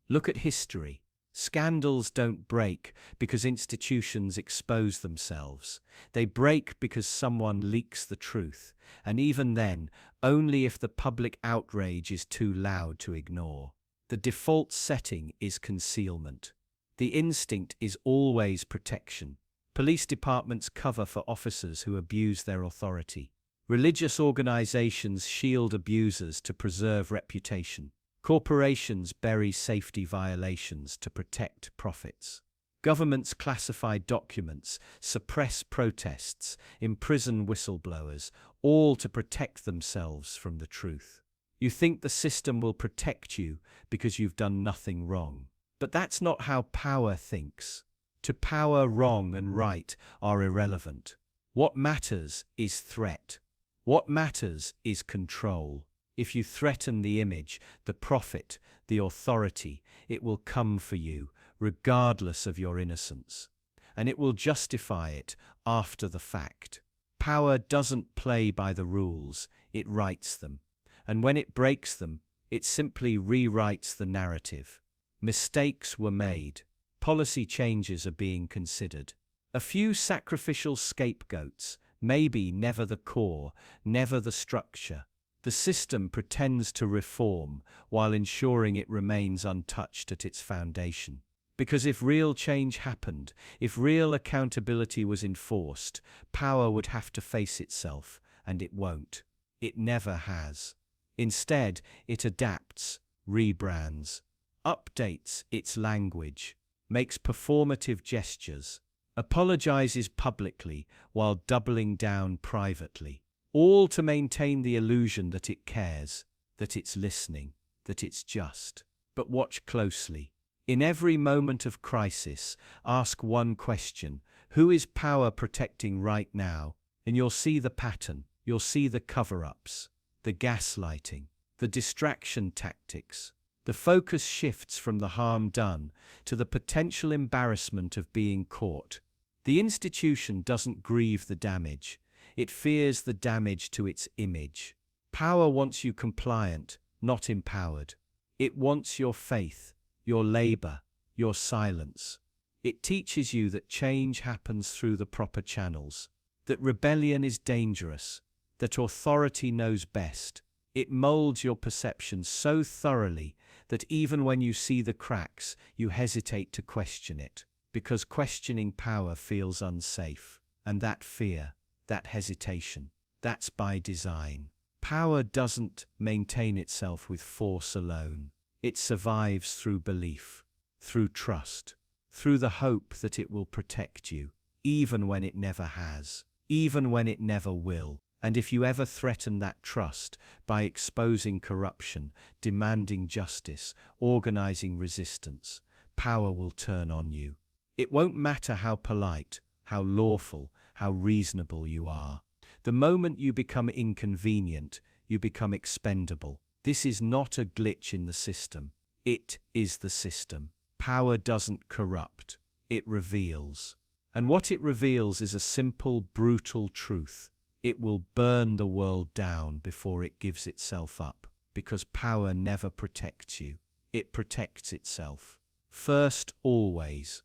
Look at history. Scandals don't break because institutions expose themselves. They break because someone leaks the truth, and even then, only if the public outrage is too loud to ignore. The default setting is concealment. The instinct is always protection. Police departments cover for officers who abuse their authority. Religious organizations shield abusers to preserve reputation. Corporations bury safety violations to protect profits. Governments classify documents, suppress protests, imprison whistleblowers, all to protect themselves from the truth. You think the system will protect you because you've done nothing wrong. But that's not how power thinks. To power, wrong and right are irrelevant. What matters is threat. What matters is control. If you threaten the image, the profit, the authority, it will come for you, regardless of your innocence. And it will justify it after the fact. Power doesn't play by the rules, it writes them. And when it breaks them, it simply rewrites the narrative. Mistakes were made. Policy changes are being considered. A few sacrificial scapegoats, maybe never the core, never the structure. The system pretends to reform while ensuring it remains untouched at its foundation. Because if real change happened, if real accountability was enforced, power would have to face itself, and it won't. It never has. Instead, it adapts, rebrands, updates its language, makes performative gestures, apologizes publicly while doubling down privately, all to maintain the illusion that it cares, that it's listening, that it's just. But watch closely. In every moment of crisis, ask one question: who is power protecting right now? And you'll see the pattern, you'll see the cover-ups, the gaslighting, the distraction tactics. The focus shifts from the harm done to the potential embarrassment of being caught. The institution doesn't grieve the damage, it fears the damage to its image. Power wants you compliant, not empowered. It wants your faith, your labor, your silence. It teaches you that change happens through the proper channels, that rebellion is dangerous, that authority knows best. It molds your perception so thoroughly that even when you see the cracks, you hesitate to question it, because questioning power feels unsafe. And that fear, that hesitation, that's by design. Power doesn't maintain itself with force alone. It survives through belief, through trust, through the hope that it will protect you, even when it never has, even when it never will. And if you ever threaten that trust by exposing corruption, demanding justice, organizing resistance, power will turn on you. It won't matter how polite, how lawful, how reasonable you are. The moment you become inconvenient, you become expendable. This is not a glitch in the system. It is the system. Power doesn't corrupt. It reveals. And what it reveals is a simple, brutal truth. It will burn the world down before it gives itself up, because power never protects you. It protects itself. First, always.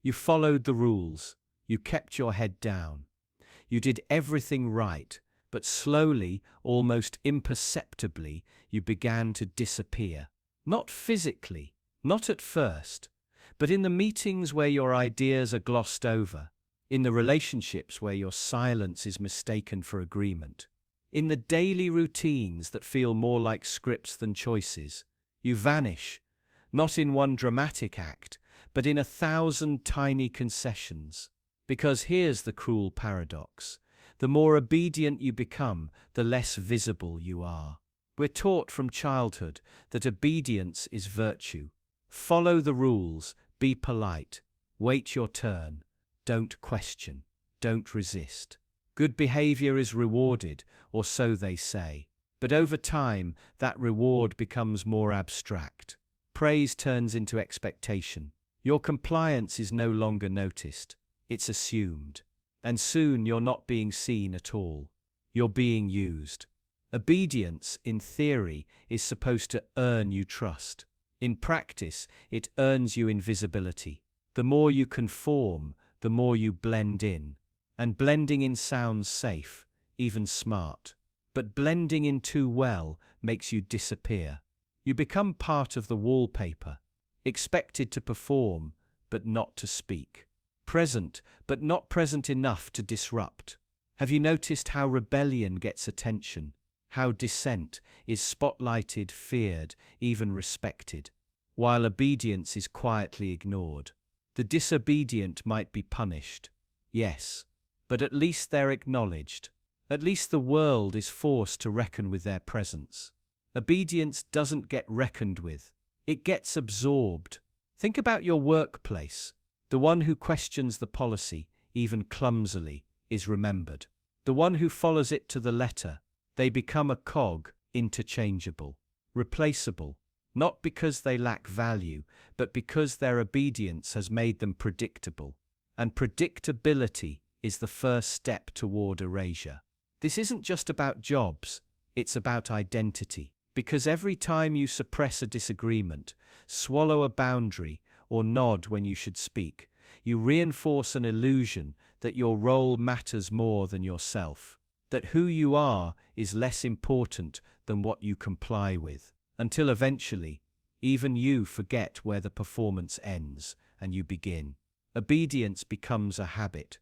You followed the rules. You kept your head down. You did everything right, but slowly, almost imperceptibly, you began to disappear. Not physically, not at first, but in the meetings where your ideas are glossed over, in the relationships where your silence is mistaken for agreement, in the daily routines that feel more like scripts than choices. You vanish, not in one dramatic act, but in 1,000 tiny concessions. Because here's the cruel paradox. The more obedient you become, the less visible you are. We're taught from childhood that obedience is virtue. Follow the rules, be polite, wait your turn, don't question, don't resist. Good behavior is rewarded, or so they say. But over time, that reward becomes more abstract. Praise turns into expectation. Your compliance is no longer noticed. It's assumed. And soon you're not being seen at all. You're being used. Obedience, in theory, is supposed to earn you trust. In practice, it earns you invisibility. The more you conform, the more you blend in. And blending in sounds safe, even smart. But blending in too well makes you disappear. You become part of the wallpaper, expected to perform, but not to speak. Present, but not present enough to disrupt. Have you noticed how rebellion gets attention? How dissent is spotlighted, feared, even respected, while obedience is quietly ignored? The disobedient might be punished, yes, but at least they're acknowledged. At least the world is forced to reckon with their presence. Obedience doesn't get reckoned with. It gets absorbed. Think about your workplace. The one who questions the policy, even clumsily, is remembered. The one who follows it to the letter, they become a cog, interchangeable, replaceable, not because they lack value, but because their obedience has made them predictable. And predictability is the first step toward erasure. This isn't just about jobs, it's about identity. Because every time you suppress a disagreement, swallow a boundary, or nod when you should speak, you reinforce an illusion that your role matters more than yourself. that who you are is less important than what you comply with, until eventually, even you forget where the performance ends and you begin. Obedience becomes a habit,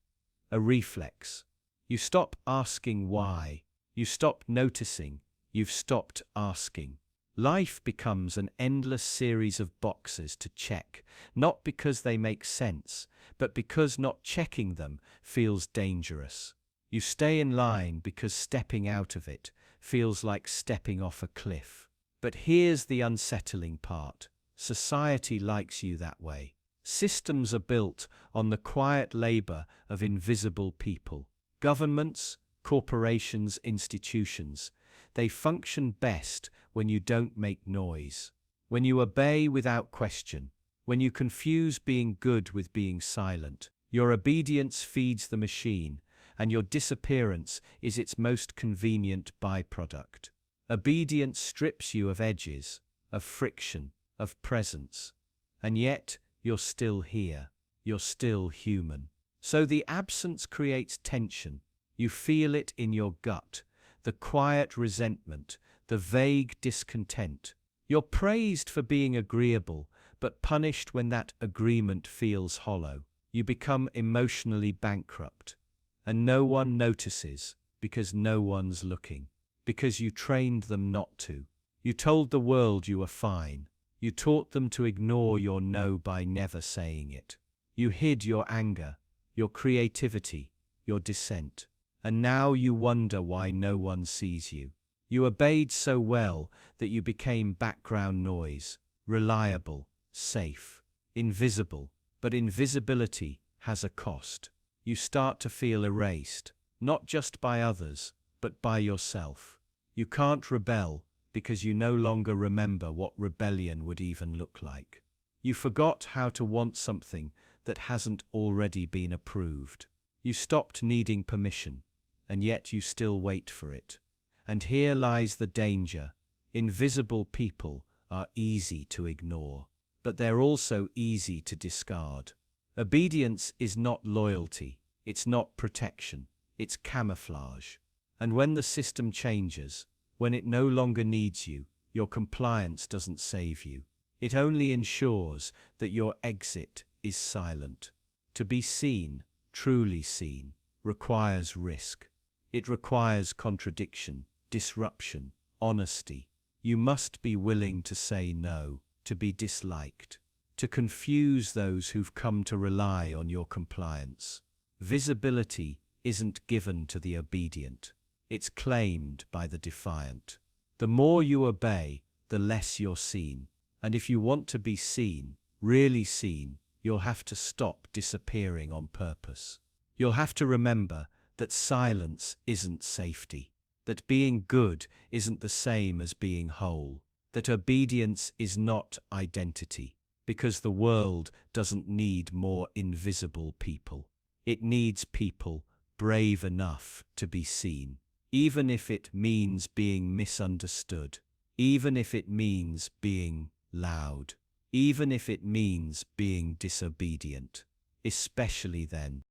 a reflex. You stop asking why. You stop noticing. You've stopped asking. Life becomes an endless series of boxes to check, not because they make sense, but because not checking them feels dangerous. You stay in line because stepping out of it feels like stepping off a cliff. But here's the unsettling part. Society likes you that way. Systems are built on the quiet labor of invisible people. Governments, corporations, institutions, they function best when you don't make noise, when you obey without question, when you confuse being good with being silent. Your obedience feeds the machine, and your disappearance is its most convenient byproduct. Obedience strips you of edges, of friction, of presence, and yet you're still here. You're still human. So the absence creates tension. You feel it in your gut, the quiet resentment, the vague discontent. You're praised for being agreeable, but punished when that agreement feels hollow. You become emotionally bankrupt, and no one notices because no one's looking, because you trained them not to. You told the world you were fine. You taught them to ignore your no by never saying it. You hid your anger, your creativity, your dissent. And now you wonder why no one sees you. You obeyed so well that you became background noise, reliable, safe, invisible. But invisibility has a cost. You start to feel erased, not just by others, but by yourself. You can't rebel because you no longer remember what rebellion would even look like. You forgot how to want something that hasn't already been approved. You stopped needing permission, and yet you still wait for it. And here lies the danger. Invisible people are easy to ignore, but they're also easy to discard. Obedience is not loyalty, it's not protection, it's camouflage. And when the system changes, when it no longer needs you, your compliance doesn't save you. It only ensures that your exit is silent. To be seen, truly seen, requires risk. It requires contradiction, disruption, honesty. You must be willing to say no, to be disliked, to confuse those who've come to rely on your compliance. Visibility isn't given to the obedient. It's claimed by the defiant. The more you obey, the less you're seen. And if you want to be seen, really seen, you'll have to stop disappearing on purpose. You'll have to remember that silence isn't safety, that being good isn't the same as being whole, that obedience is not identity, because the world doesn't need more invisible people. It needs people brave enough to be seen, even if it means being misunderstood, even if it means being loud, even if it means being disobedient, especially then.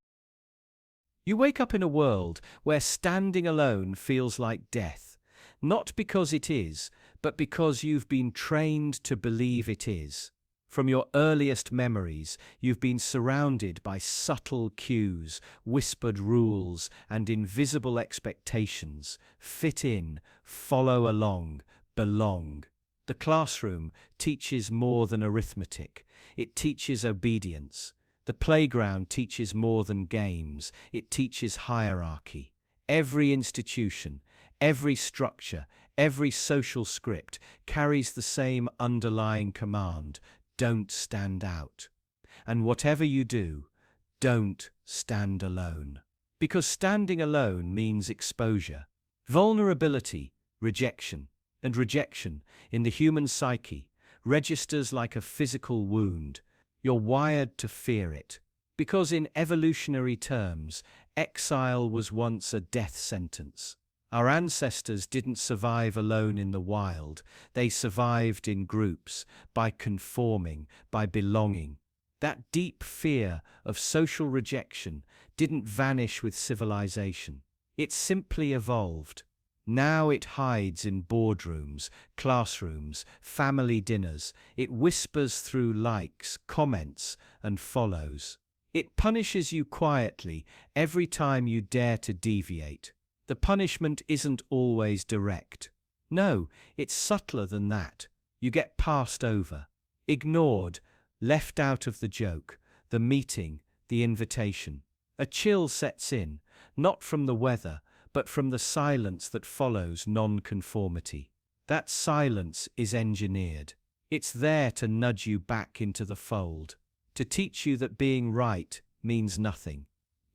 You wake up in a world where standing alone feels like death, not because it is, but because you've been trained to believe it is. From your earliest memories, you've been surrounded by subtle cues, whispered rules, and invisible expectations. Fit in, follow along, belong. The classroom teaches more than arithmetic. It teaches obedience. The playground teaches more than games. It teaches hierarchy. Every institution, every structure, every social script carries the same underlying command: don't stand out. And whatever you do, don't stand alone. Because standing alone means exposure, vulnerability, rejection. And rejection, in the human psyche, registers like a physical wound. You're wired to fear it. Because in evolutionary terms, exile was once a death sentence. Our ancestors didn't survive alone in the wild. They survived in groups, by conforming, by belonging. That deep fear of social rejection didn't vanish with civilization. It simply evolved. Now it hides in boardrooms, classrooms, family dinners. It whispers through likes, comments, and follows. It punishes you quietly every time you dare to deviate. The punishment isn't always direct. No, it's subtler than that. You get passed over, ignored, left out of the joke, the meeting, the invitation. A chill sets in, not from the weather, but from the silence that follows non-conformity. That silence is engineered. It's there to nudge you back into the fold, to teach you that being right means nothing.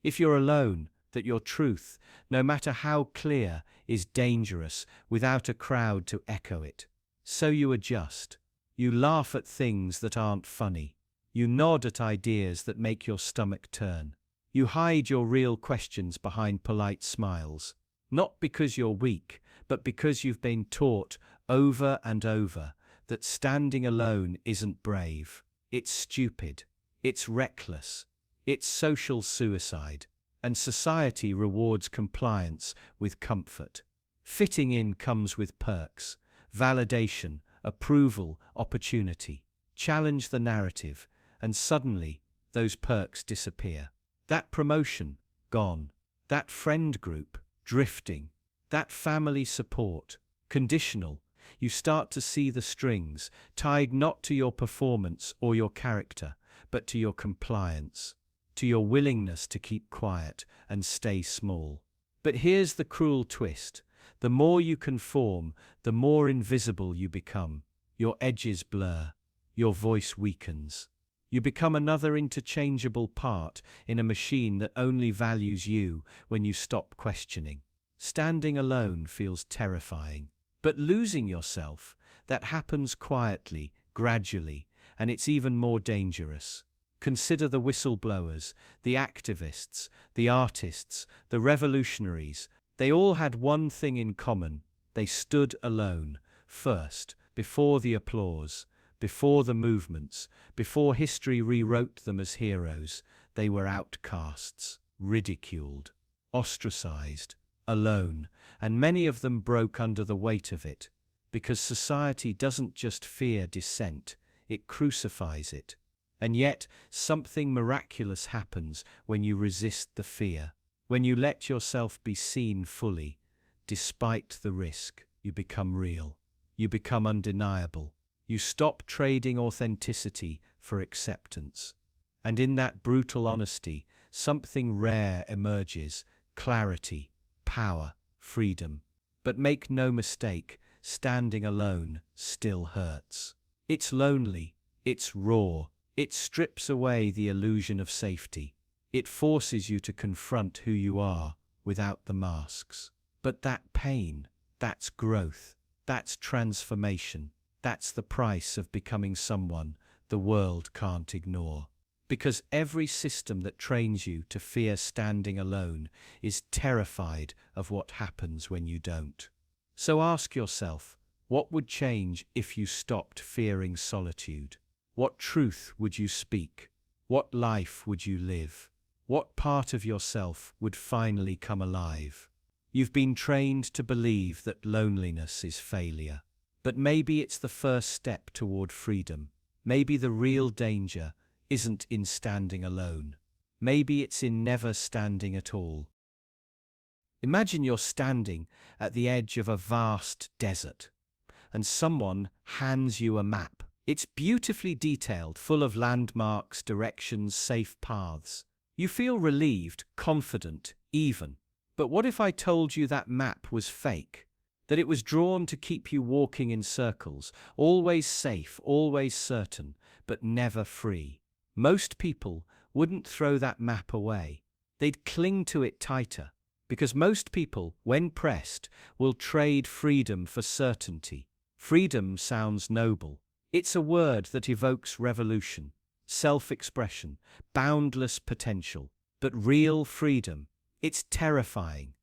If you're alone, that your truth, no matter how clear, is dangerous without a crowd to echo it. So you adjust. You laugh at things that aren't funny. You nod at ideas that make your stomach turn. You hide your real questions behind polite smiles, not because you're weak, but because you've been taught over and over that standing alone isn't brave. It's stupid. It's reckless. It's social suicide. And society rewards compliance with comfort. Fitting in comes with perks, validation, approval, opportunity. Challenge the narrative, and suddenly those perks disappear. That promotion, gone. That friend group, drifting. That family support, conditional. You start to see the strings, tied not to your performance or your character, but to your compliance, to your willingness to keep quiet and stay small. But here's the cruel twist. The more you conform, the more invisible you become. Your edges blur. Your voice weakens. You become another interchangeable part in a machine that only values you when you stop questioning. Standing alone feels terrifying. But losing yourself, that happens quietly, gradually, and it's even more dangerous. Consider the whistleblowers, the activists, the artists, the revolutionaries. They all had one thing in common. They stood alone, first, before the applause. Before the movements, before history rewrote them as heroes. They were outcasts, ridiculed, ostracized, alone, and many of them broke under the weight of it, because society doesn't just fear dissent, it crucifies it. And yet, something miraculous happens when you resist the fear, when you let yourself be seen fully. Despite the risk, you become real, you become undeniable. You stop trading authenticity for acceptance. And in that brutal honesty, something rare emerges: clarity, power, freedom. But make no mistake, standing alone still hurts. It's lonely, it's raw, it strips away the illusion of safety. It forces you to confront who you are without the masks. But that pain, that's growth, that's transformation. That's the price of becoming someone the world can't ignore. Because every system that trains you to fear standing alone is terrified of what happens when you don't. So ask yourself, what would change if you stopped fearing solitude? What truth would you speak? What life would you live? What part of yourself would finally come alive? You've been trained to believe that loneliness is failure. But maybe it's the first step toward freedom. Maybe the real danger isn't in standing alone. Maybe it's in never standing at all. Imagine you're standing at the edge of a vast desert, and someone hands you a map. It's beautifully detailed, full of landmarks, directions, safe paths. You feel relieved, confident, even. But what if I told you that map was fake? That it was drawn to keep you walking in circles, always safe, always certain, but never free? Most people wouldn't throw that map away. They'd cling to it tighter, because most people, when pressed, will trade freedom for certainty. Freedom sounds noble. It's a word that evokes revolution, self-expression, boundless potential. But real freedom, it's terrifying.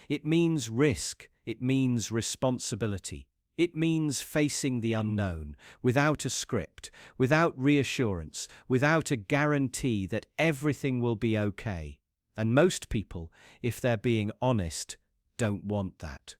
It means risk. It means responsibility. It means facing the unknown, without a script, without reassurance, without a guarantee that everything will be okay. And most people, if they're being honest, don't want that.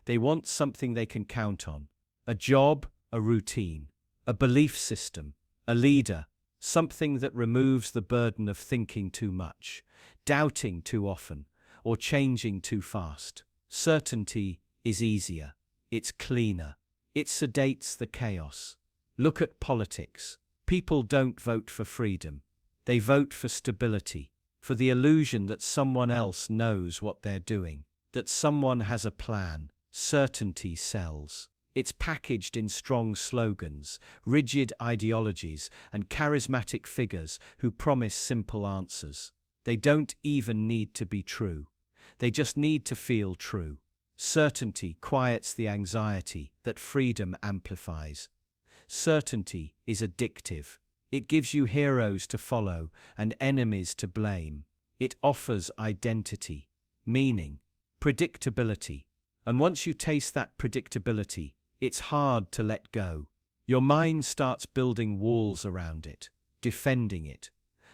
They want something they can count on. A job, a routine, a belief system, a leader, something that removes the burden of thinking too much, doubting too often, or changing too fast. Certainty is easier. It's cleaner. It sedates the chaos. Look at politics. People don't vote for freedom. They vote for stability, for the illusion that someone else knows what they're doing, that someone has a plan. Certainty sells. It's packaged in strong slogans, rigid ideologies, and charismatic figures who promise simple answers. They don't even need to be true. They just need to feel true. Certainty quiets the anxiety that freedom amplifies. Certainty is addictive. It gives you heroes to follow and enemies to blame. It offers identity, meaning, predictability. And once you taste that predictability, it's hard to let go. Your mind starts building walls around it, defending it.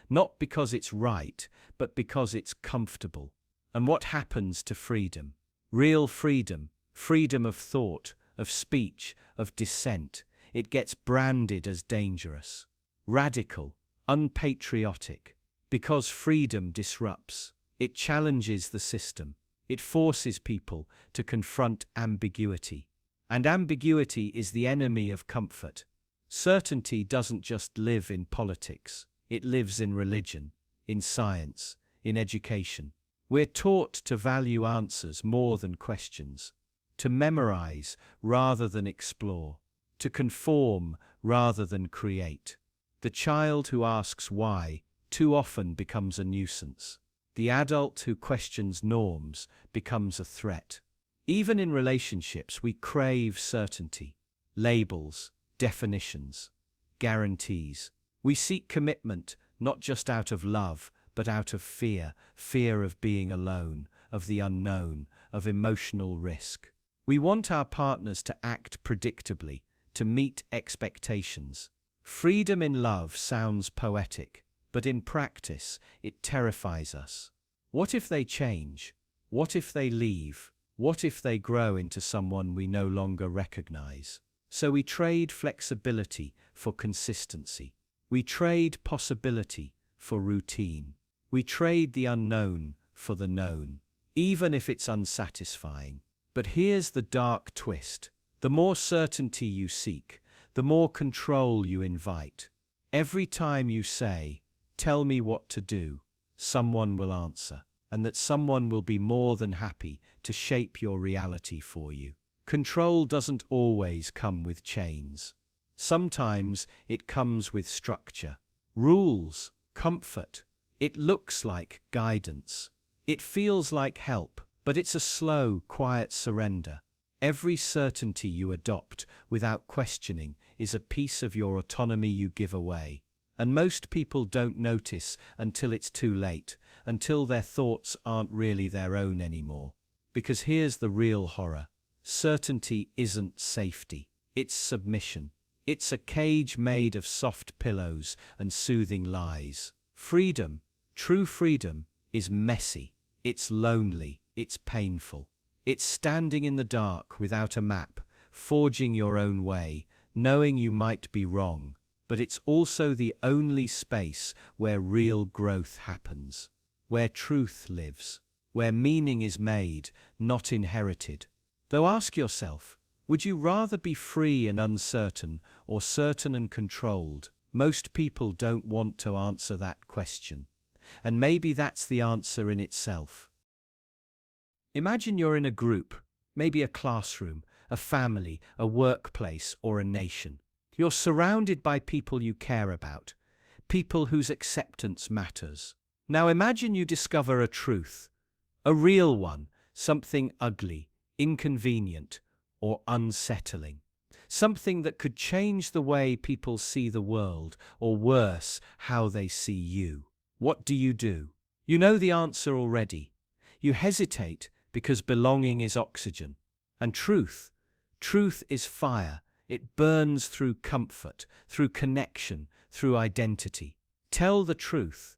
Not because it's right, but because it's comfortable. And what happens to freedom? Real freedom, freedom of thought, of speech, of dissent, it gets branded as dangerous, radical, unpatriotic. Because freedom disrupts. It challenges the system. It forces people to confront ambiguity. And ambiguity is the enemy of comfort. Certainty doesn't just live in politics. It lives in religion, in science, in education. We're taught to value answers more than questions, to memorize rather than explore, to conform rather than create. The child who asks why too often becomes a nuisance. The adult who questions norms becomes a threat. Even in relationships, we crave certainty, labels, definitions, guarantees. We seek commitment not just out of love, but out of fear, fear of being alone, of the unknown, of emotional risk. We want our partners to act predictably, to meet expectations. Freedom in love sounds poetic, but in practice, it terrifies us. What if they change? What if they leave? What if they grow into someone we no longer recognize? So we trade flexibility for consistency. We trade possibility for routine. We trade the unknown for the known, even if it's unsatisfying. But here's the dark twist. The more certainty you seek, the more control you invite. Every time you say, "Tell me what to do," someone will answer, and that someone will be more than happy to shape your reality for you. Control doesn't always come with chains. Sometimes it comes with structure, rules, comfort. It looks like guidance. It feels like help, but it's a slow, quiet surrender. Every certainty you adopt without questioning is a piece of your autonomy you give away. And most people don't notice until it's too late, until their thoughts aren't really their own anymore. Because here's the real horror. Certainty isn't safety. It's submission. It's a cage made of soft pillows and soothing lies. Freedom, true freedom, is messy. It's lonely. It's painful. It's standing in the dark without a map, forging your own way, knowing you might be wrong. But it's also the only space where real growth happens, where truth lives, where meaning is made, not inherited. Though ask yourself, would you rather be free and uncertain or certain and controlled? Most people don't want to answer that question. And maybe that's the answer in itself. Imagine you're in a group, maybe a classroom, a family, a workplace, or a nation. You're surrounded by people you care about, people whose acceptance matters. Now imagine you discover a truth, a real one, something ugly, inconvenient, or unsettling. Something that could change the way people see the world, or worse, how they see you. What do? You know the answer already. You hesitate because belonging is oxygen. And truth is fire. It burns through comfort, through connection, through identity. Tell the truth,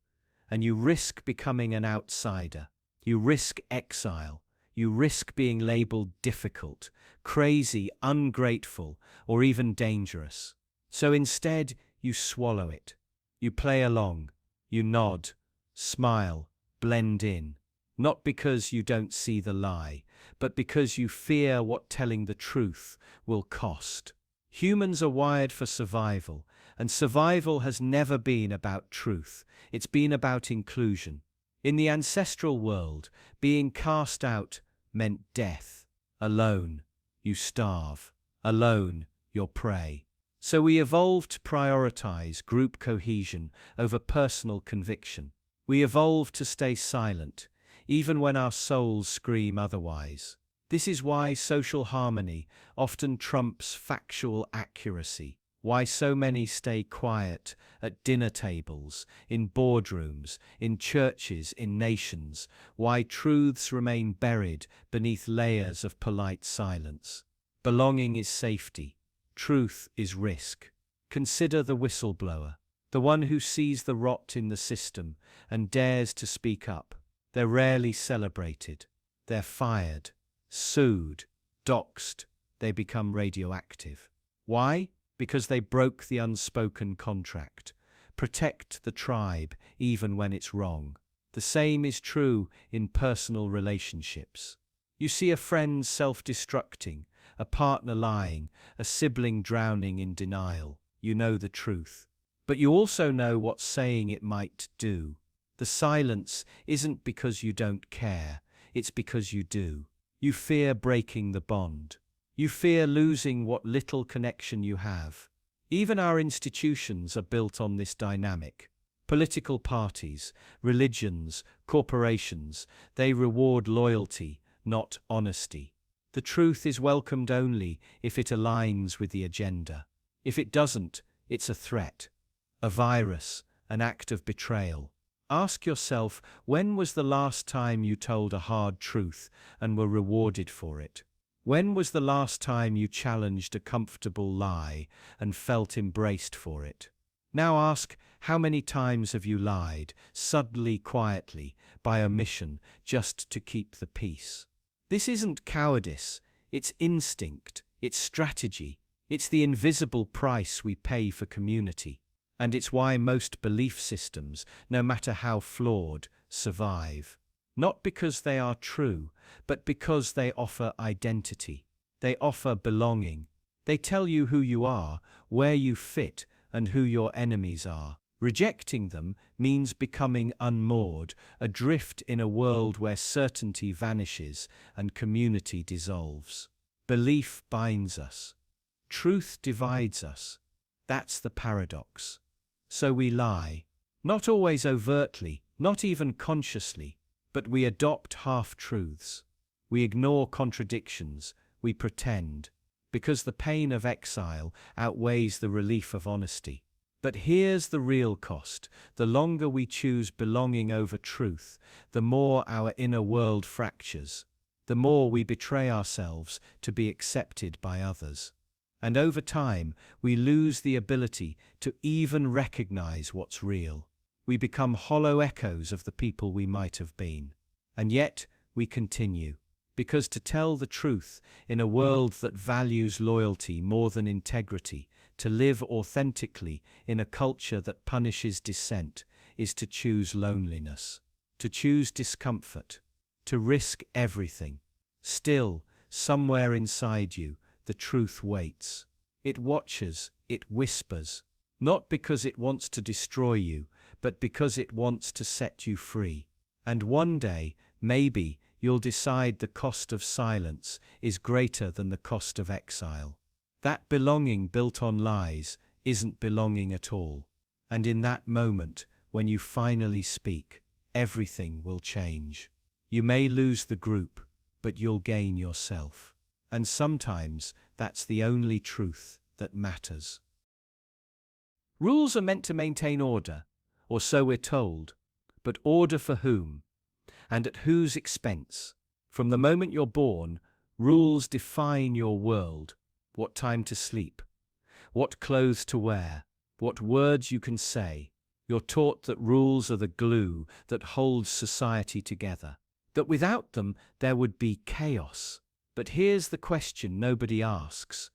and you risk becoming an outsider. You risk exile. You risk being labeled difficult, crazy, ungrateful, or even dangerous. So instead, you swallow it. You play along. You nod, smile, blend in. Not because you don't see the lie, but because you fear what telling the truth will cost. Humans are wired for survival, and survival has never been about truth. It's been about inclusion. In the ancestral world, being cast out meant death. Alone, you starve. Alone, you're prey. So we evolved to prioritize group cohesion over personal conviction. We evolved to stay silent, even when our souls scream otherwise. This is why social harmony often trumps factual accuracy. Why so many stay quiet at dinner tables, in boardrooms, in churches, in nations. Why truths remain buried beneath layers of polite silence. Belonging is safety. Truth is risk. Consider the whistleblower, the one who sees the rot in the system and dares to speak up. They're rarely celebrated. They're fired, sued, doxed. They become radioactive. Why? Because they broke the unspoken contract. Protect the tribe even when it's wrong. The same is true in personal relationships. You see a friend self-destructing, a partner lying, a sibling drowning in denial. You know the truth. But you also know what saying it might do. The silence isn't because you don't care, it's because you do. You fear breaking the bond. You fear losing what little connection you have. Even our institutions are built on this dynamic. Political parties, religions, corporations, they reward loyalty, not honesty. The truth is welcomed only if it aligns with the agenda. If it doesn't, it's a threat, a virus, an act of betrayal. Ask yourself, when was the last time you told a hard truth and were rewarded for it? When was the last time you challenged a comfortable lie and felt embraced for it? Now ask, how many times have you lied, subtly, quietly, by omission, just to keep the peace? This isn't cowardice, it's instinct, it's strategy, it's the invisible price we pay for community. And it's why most belief systems, no matter how flawed, survive. Not because they are true, but because they offer identity. They offer belonging. They tell you who you are, where you fit, and who your enemies are. Rejecting them means becoming unmoored, adrift in a world where certainty vanishes and community dissolves. Belief binds us. Truth divides us. That's the paradox. So we lie. Not always overtly, not even consciously, but we adopt half-truths. We ignore contradictions. We pretend. Because the pain of exile outweighs the relief of honesty. But here's the real cost. The longer we choose belonging over truth, the more our inner world fractures. The more we betray ourselves to be accepted by others. And over time, we lose the ability to even recognize what's real. We become hollow echoes of the people we might have been. And yet, we continue. Because to tell the truth in a world that values loyalty more than integrity, to live authentically in a culture that punishes dissent, is to choose loneliness, to choose discomfort, to risk everything. Still, somewhere inside you, the truth waits. It watches, it whispers, not because it wants to destroy you, but because it wants to set you free. And one day, maybe, you'll decide the cost of silence is greater than the cost of exile. That belonging built on lies isn't belonging at all. And in that moment, when you finally speak, everything will change. You may lose the group, but you'll gain yourself. And sometimes that's the only truth that matters. Rules are meant to maintain order, or so we're told. But order for whom? And at whose expense? From the moment you're born, rules define your world. What time to sleep, what clothes to wear, what words you can say. You're taught that rules are the glue that holds society together, that without them there would be chaos. But here's the question nobody asks.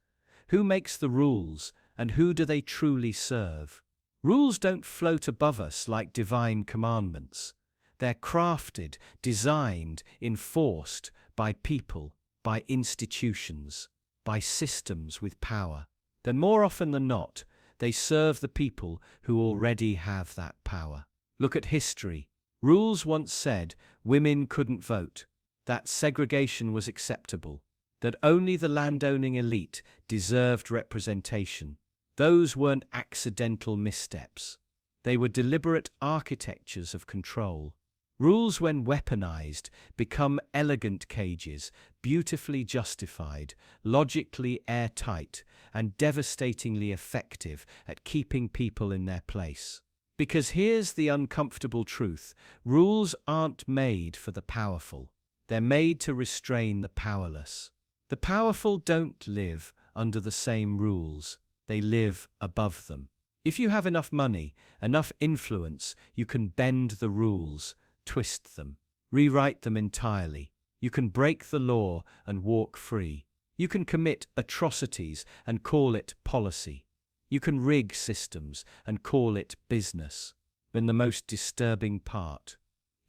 Who makes the rules, and who do they truly serve? Rules don't float above us like divine commandments. They're crafted, designed, enforced by people, by institutions, by systems with power. Then more often than not, they serve the people who already have that power. Look at history. Rules once said women couldn't vote, that segregation was acceptable, that only the landowning elite deserved representation. Those weren't accidental missteps. They were deliberate architectures of control. Rules, when weaponized, become elegant cages, beautifully justified, logically airtight, and devastatingly effective at keeping people in their place. Because here's the uncomfortable truth: rules aren't made for the powerful. They're made to restrain the powerless. The powerful don't live under the same rules. They live above them. If you have enough money, enough influence, you can bend the rules, twist them, rewrite them entirely. You can break the law and walk free. You can commit atrocities and call it policy. You can rig systems and call it business. And the most disturbing part: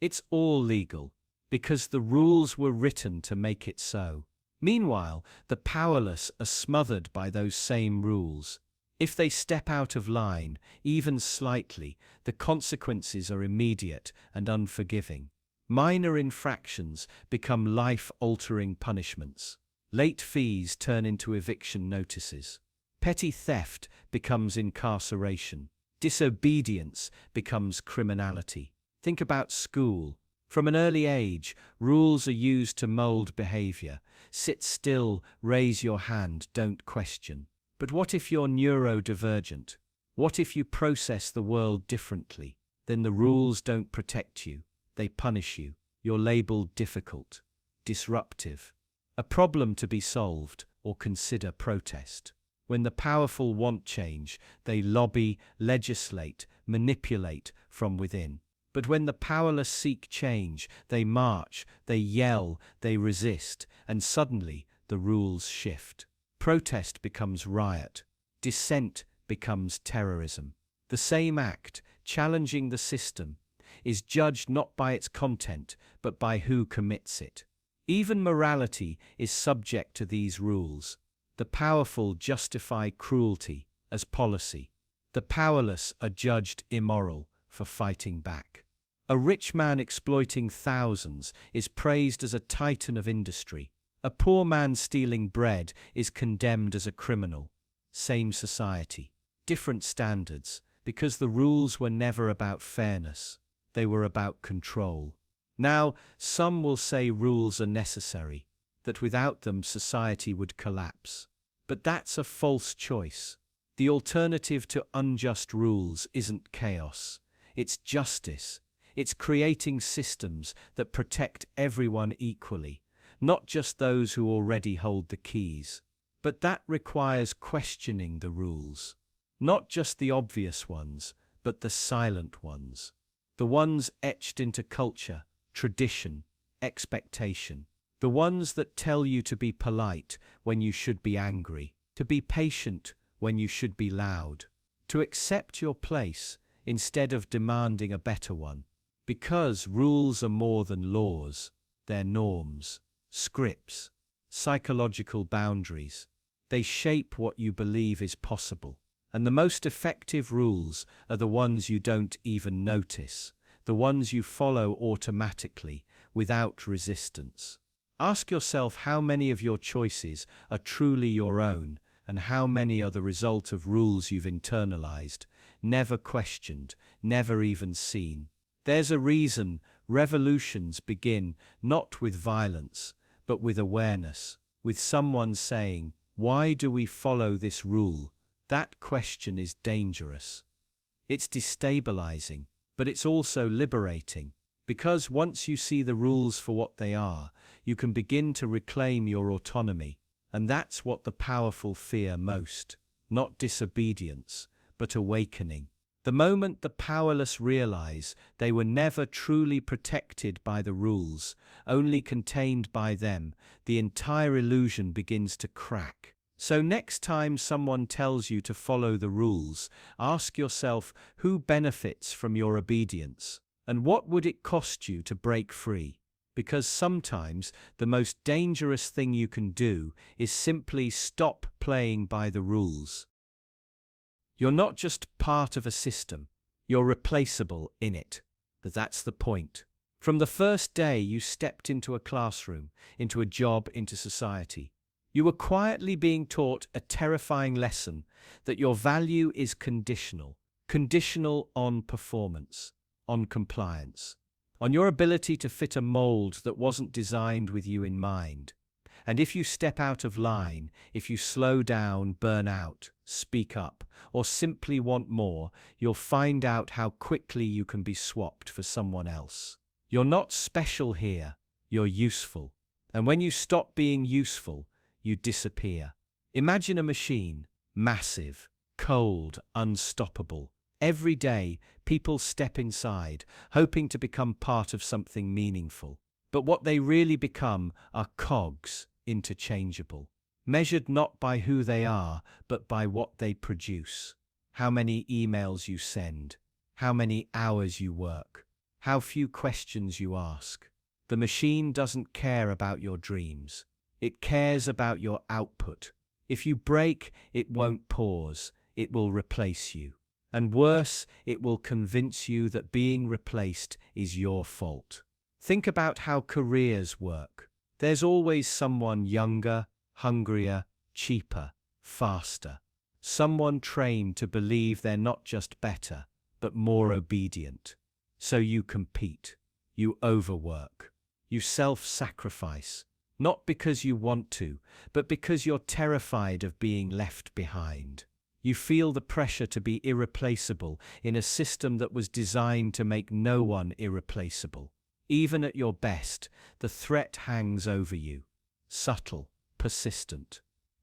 it's all legal, because the rules were written to make it so. Meanwhile, the powerless are smothered by those same rules. If they step out of line, even slightly, the consequences are immediate and unforgiving. Minor infractions become life-altering punishments. Late fees turn into eviction notices. Petty theft becomes incarceration. Disobedience becomes criminality. Think about school. From an early age, rules are used to mold behavior. Sit still, raise your hand, don't question. But what if you're neurodivergent? What if you process the world differently? Then the rules don't protect you. They punish you. You're labeled difficult, disruptive, a problem to be solved, or consider protest. When the powerful want change, they lobby, legislate, manipulate from within. But when the powerless seek change, they march, they yell, they resist, and suddenly the rules shift. Protest becomes riot. Dissent becomes terrorism. The same act, challenging the system, is judged not by its content, but by who commits it. Even morality is subject to these rules. The powerful justify cruelty as policy. The powerless are judged immoral for fighting back. A rich man exploiting thousands is praised as a titan of industry. A poor man stealing bread is condemned as a criminal. Same society, different standards, because the rules were never about fairness. They were about control. Now, some will say rules are necessary, that without them society would collapse. But that's a false choice. The alternative to unjust rules isn't chaos. It's justice. It's creating systems that protect everyone equally, not just those who already hold the keys. But that requires questioning the rules. Not just the obvious ones, but the silent ones. The ones etched into culture, tradition, expectation. The ones that tell you to be polite when you should be angry, to be patient when you should be loud, to accept your place instead of demanding a better one. Because rules are more than laws, they're norms, scripts, psychological boundaries. They shape what you believe is possible. And the most effective rules are the ones you don't even notice, the ones you follow automatically, without resistance. Ask yourself how many of your choices are truly your own, and how many are the result of rules you've internalized, never questioned, never even seen. There's a reason revolutions begin not with violence, but with awareness, with someone saying, "Why do we follow this rule?" That question is dangerous. It's destabilizing, but it's also liberating. Because once you see the rules for what they are, you can begin to reclaim your autonomy. And that's what the powerful fear most. Not disobedience, but awakening. The moment the powerless realize they were never truly protected by the rules, only contained by them, the entire illusion begins to crack. So next time someone tells you to follow the rules, ask yourself who benefits from your obedience, and what would it cost you to break free? Because sometimes the most dangerous thing you can do is simply stop playing by the rules. You're not just part of a system, you're replaceable in it. That's the point. From the first day you stepped into a classroom, into a job, into society, you were quietly being taught a terrifying lesson that your value is conditional. Conditional on performance, on compliance, on your ability to fit a mold that wasn't designed with you in mind. And if you step out of line, if you slow down, burn out, speak up, or simply want more, you'll find out how quickly you can be swapped for someone else. You're not special here, you're useful. And when you stop being useful, you disappear. Imagine a machine, massive, cold, unstoppable. Every day, people step inside, hoping to become part of something meaningful. But what they really become are cogs, interchangeable, measured not by who they are, but by what they produce. How many emails you send, how many hours you work, how few questions you ask. The machine doesn't care about your dreams. It cares about your output. If you break, it won't pause. It will replace you. And worse, it will convince you that being replaced is your fault. Think about how careers work. There's always someone younger, hungrier, cheaper, faster. Someone trained to believe they're not just better, but more obedient. So you compete. You overwork. You self-sacrifice. Not because you want to, but because you're terrified of being left behind. You feel the pressure to be irreplaceable in a system that was designed to make no one irreplaceable. Even at your best, the threat hangs over you. Subtle, persistent.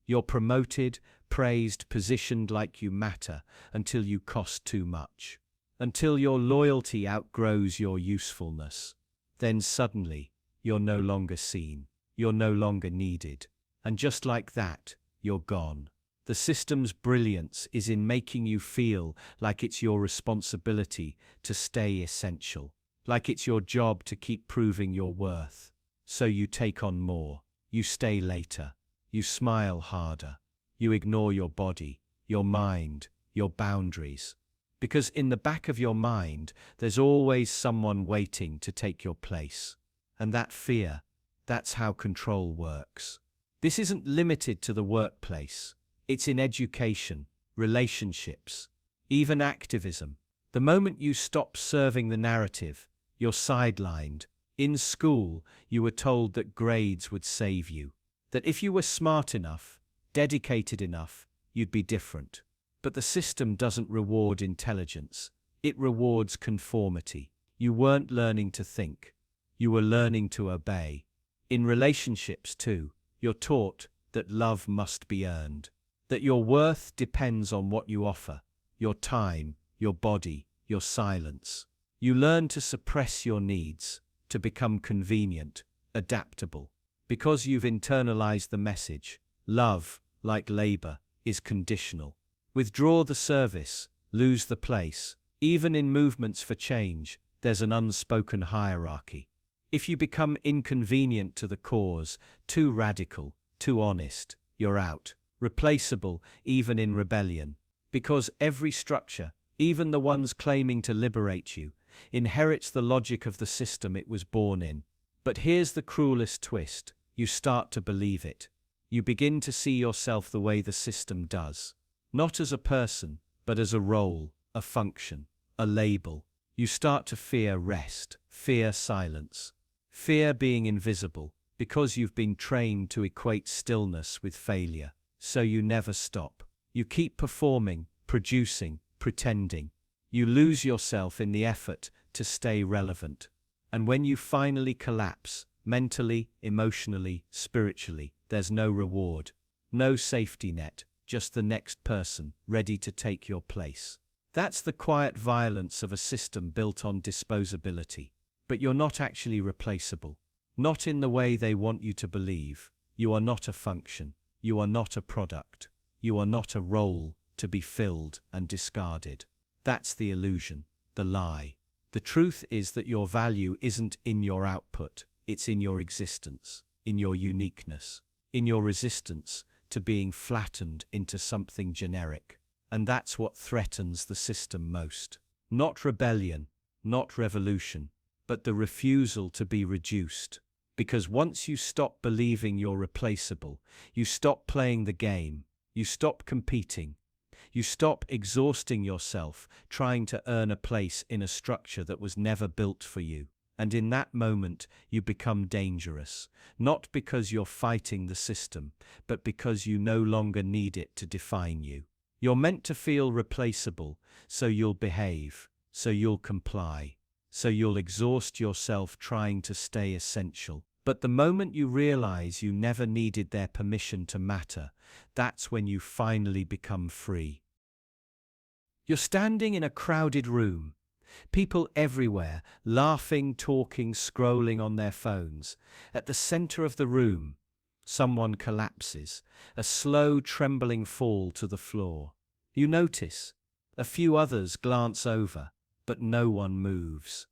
You're promoted, praised, positioned like you matter until you cost too much. Until your loyalty outgrows your usefulness. Then suddenly, you're no longer seen. You're no longer needed. And just like that, you're gone. The system's brilliance is in making you feel like it's your responsibility to stay essential, like it's your job to keep proving your worth. So you take on more, you stay later, you smile harder, you ignore your body, your mind, your boundaries. Because in the back of your mind, there's always someone waiting to take your place. And that fear, that's how control works. This isn't limited to the workplace. It's in education, relationships, even activism. The moment you stop serving the narrative, you're sidelined. In school, you were told that grades would save you, that if you were smart enough, dedicated enough, you'd be different. But the system doesn't reward intelligence. It rewards conformity. You weren't learning to think. You were learning to obey. In relationships, too, you're taught that love must be earned, that your worth depends on what you offer, your time, your body, your silence. You learn to suppress your needs, to become convenient, adaptable, because you've internalized the message. Love, like labor, is conditional. Withdraw the service, lose the place. Even in movements for change, there's an unspoken hierarchy. If you become inconvenient to the cause, too radical, too honest, you're out. Replaceable, even in rebellion. Because every structure, even the ones claiming to liberate you, inherits the logic of the system it was born in. But here's the cruelest twist. You start to believe it. You begin to see yourself the way the system does. Not as a person, but as a role, a function, a label. You start to fear rest, fear silence, fear being invisible, because you've been trained to equate stillness with failure. So you never stop. You keep performing, producing, pretending. You lose yourself in the effort to stay relevant. And when you finally collapse, mentally, emotionally, spiritually, there's no reward, no safety net, just the next person ready to take your place. That's the quiet violence of a system built on disposability. But you're not actually replaceable. Not in the way they want you to believe. You are not a function. You are not a product. You are not a role to be filled and discarded. That's the illusion, the lie. The truth is that your value isn't in your output, it's in your existence, in your uniqueness, in your resistance to being flattened into something generic. And that's what threatens the system most. Not rebellion, not revolution, but the refusal to be reduced. Because once you stop believing you're replaceable, you stop playing the game, you stop competing, you stop exhausting yourself trying to earn a place in a structure that was never built for you. And in that moment, you become dangerous, not because you're fighting the system, but because you no longer need it to define you. You're meant to feel replaceable, so you'll behave, so you'll comply, so you'll exhaust yourself trying to stay essential. But the moment you realize you never needed their permission to matter, that's when you finally become free. You're standing in a crowded room. People everywhere, laughing, talking, scrolling on their phones. At the center of the room, someone collapses, a slow, trembling fall to the floor. You notice. A few others glance over, but no one moves.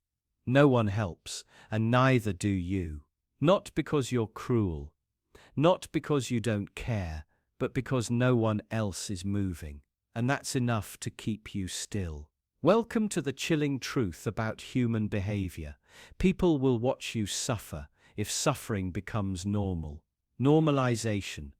No one helps, and neither do you. Not because you're cruel, not because you don't care, but because no one else is moving. And that's enough to keep you still. Welcome to the chilling truth about human behavior. People will watch you suffer if suffering becomes normal. Normalization.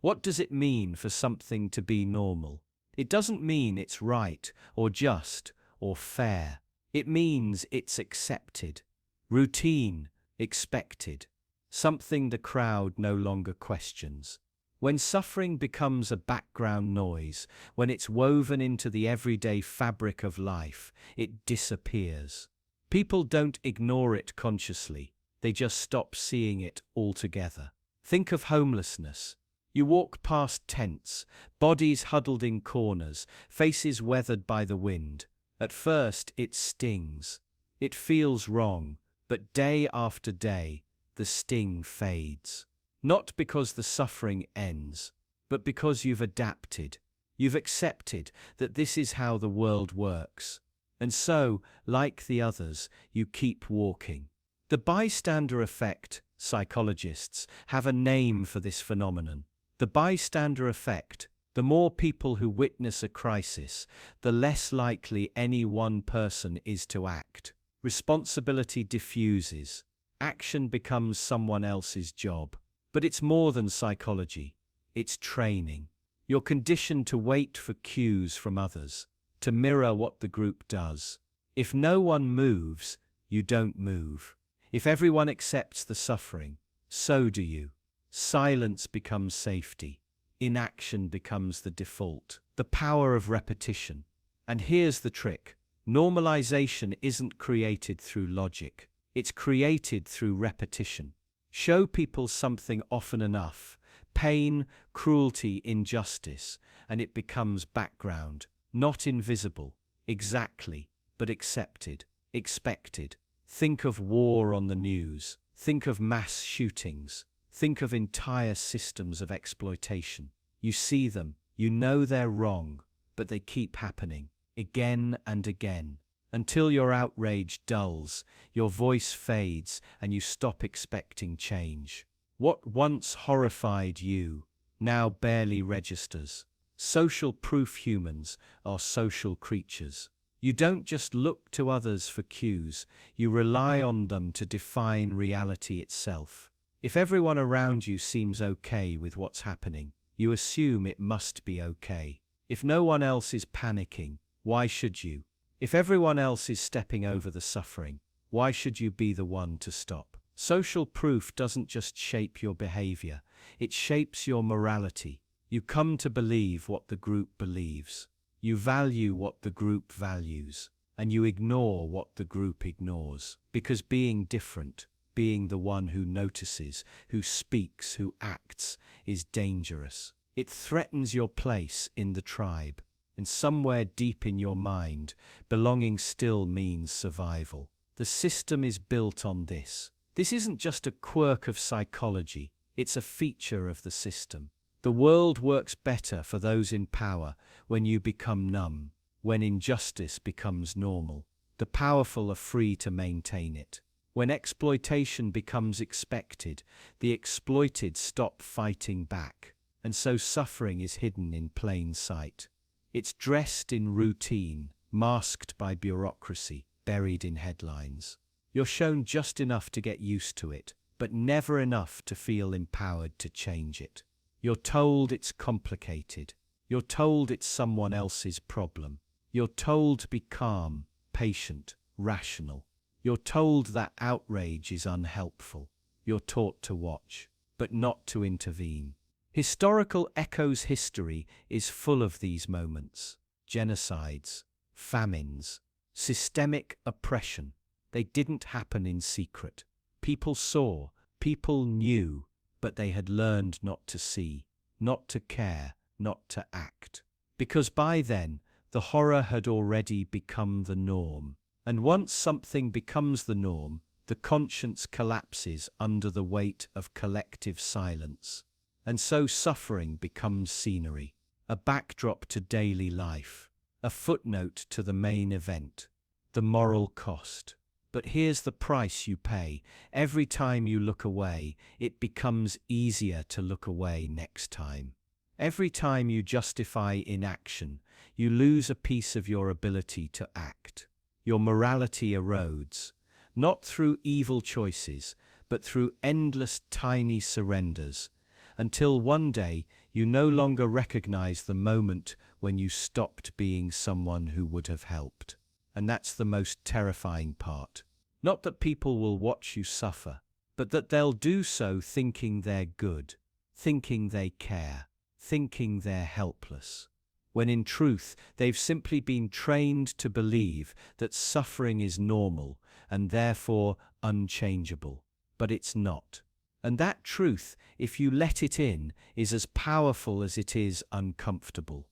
What does it mean for something to be normal? It doesn't mean it's right or just or fair. It means it's accepted. Routine, expected. Something the crowd no longer questions. When suffering becomes a background noise, when it's woven into the everyday fabric of life, it disappears. People don't ignore it consciously, they just stop seeing it altogether. Think of homelessness. You walk past tents, bodies huddled in corners, faces weathered by the wind. At first, it stings. It feels wrong, but day after day, the sting fades. Not because the suffering ends, but because you've adapted. You've accepted that this is how the world works. And so, like the others, you keep walking. The bystander effect, psychologists have a name for this phenomenon. The bystander effect. The more people who witness a crisis, the less likely any one person is to act. Responsibility diffuses. Action becomes someone else's job. But it's more than psychology. It's training. You're conditioned to wait for cues from others, to mirror what the group does. If no one moves, you don't move. If everyone accepts the suffering, so do you. Silence becomes safety. Inaction becomes the default. The power of repetition. And here's the trick. Normalization isn't created through logic. It's created through repetition. Show people something often enough, pain, cruelty, injustice, and it becomes background, not invisible, exactly, but accepted, expected. Think of war on the news, think of mass shootings, think of entire systems of exploitation. You see them, you know they're wrong, but they keep happening, again and again. Until your outrage dulls, your voice fades, and you stop expecting change. What once horrified you now barely registers. Social proof humans are social creatures. You don't just look to others for cues, you rely on them to define reality itself. If everyone around you seems okay with what's happening, you assume it must be okay. If no one else is panicking, why should you? If everyone else is stepping over the suffering, why should you be the one to stop? Social proof doesn't just shape your behavior, it shapes your morality. You come to believe what the group believes. You value what the group values, and you ignore what the group ignores. Because being different, being the one who notices, who speaks, who acts, is dangerous. It threatens your place in the tribe. And somewhere deep in your mind, belonging still means survival. The system is built on this. This isn't just a quirk of psychology, it's a feature of the system. The world works better for those in power when you become numb, when injustice becomes normal. The powerful are free to maintain it. When exploitation becomes expected, the exploited stop fighting back. And so suffering is hidden in plain sight. It's dressed in routine, masked by bureaucracy, buried in headlines. You're shown just enough to get used to it, but never enough to feel empowered to change it. You're told it's complicated. You're told it's someone else's problem. You're told to be calm, patient, rational. You're told that outrage is unhelpful. You're taught to watch, but not to intervene. Historical echoes history is full of these moments. Genocides, famines, systemic oppression. They didn't happen in secret. People saw, people knew, but they had learned not to see, not to care, not to act. Because by then, the horror had already become the norm. And once something becomes the norm, the conscience collapses under the weight of collective silence. And so suffering becomes scenery, a backdrop to daily life, a footnote to the main event, the moral cost. But here's the price you pay. Every time you look away, it becomes easier to look away next time. Every time you justify inaction, you lose a piece of your ability to act. Your morality erodes, not through evil choices, but through endless tiny surrenders, until one day you no longer recognize the moment when you stopped being someone who would have helped. And that's the most terrifying part. Not that people will watch you suffer, but that they'll do so thinking they're good, thinking they care, thinking they're helpless. When in truth, they've simply been trained to believe that suffering is normal and therefore unchangeable. But it's not. And that truth, if you let it in, is as powerful as it is uncomfortable.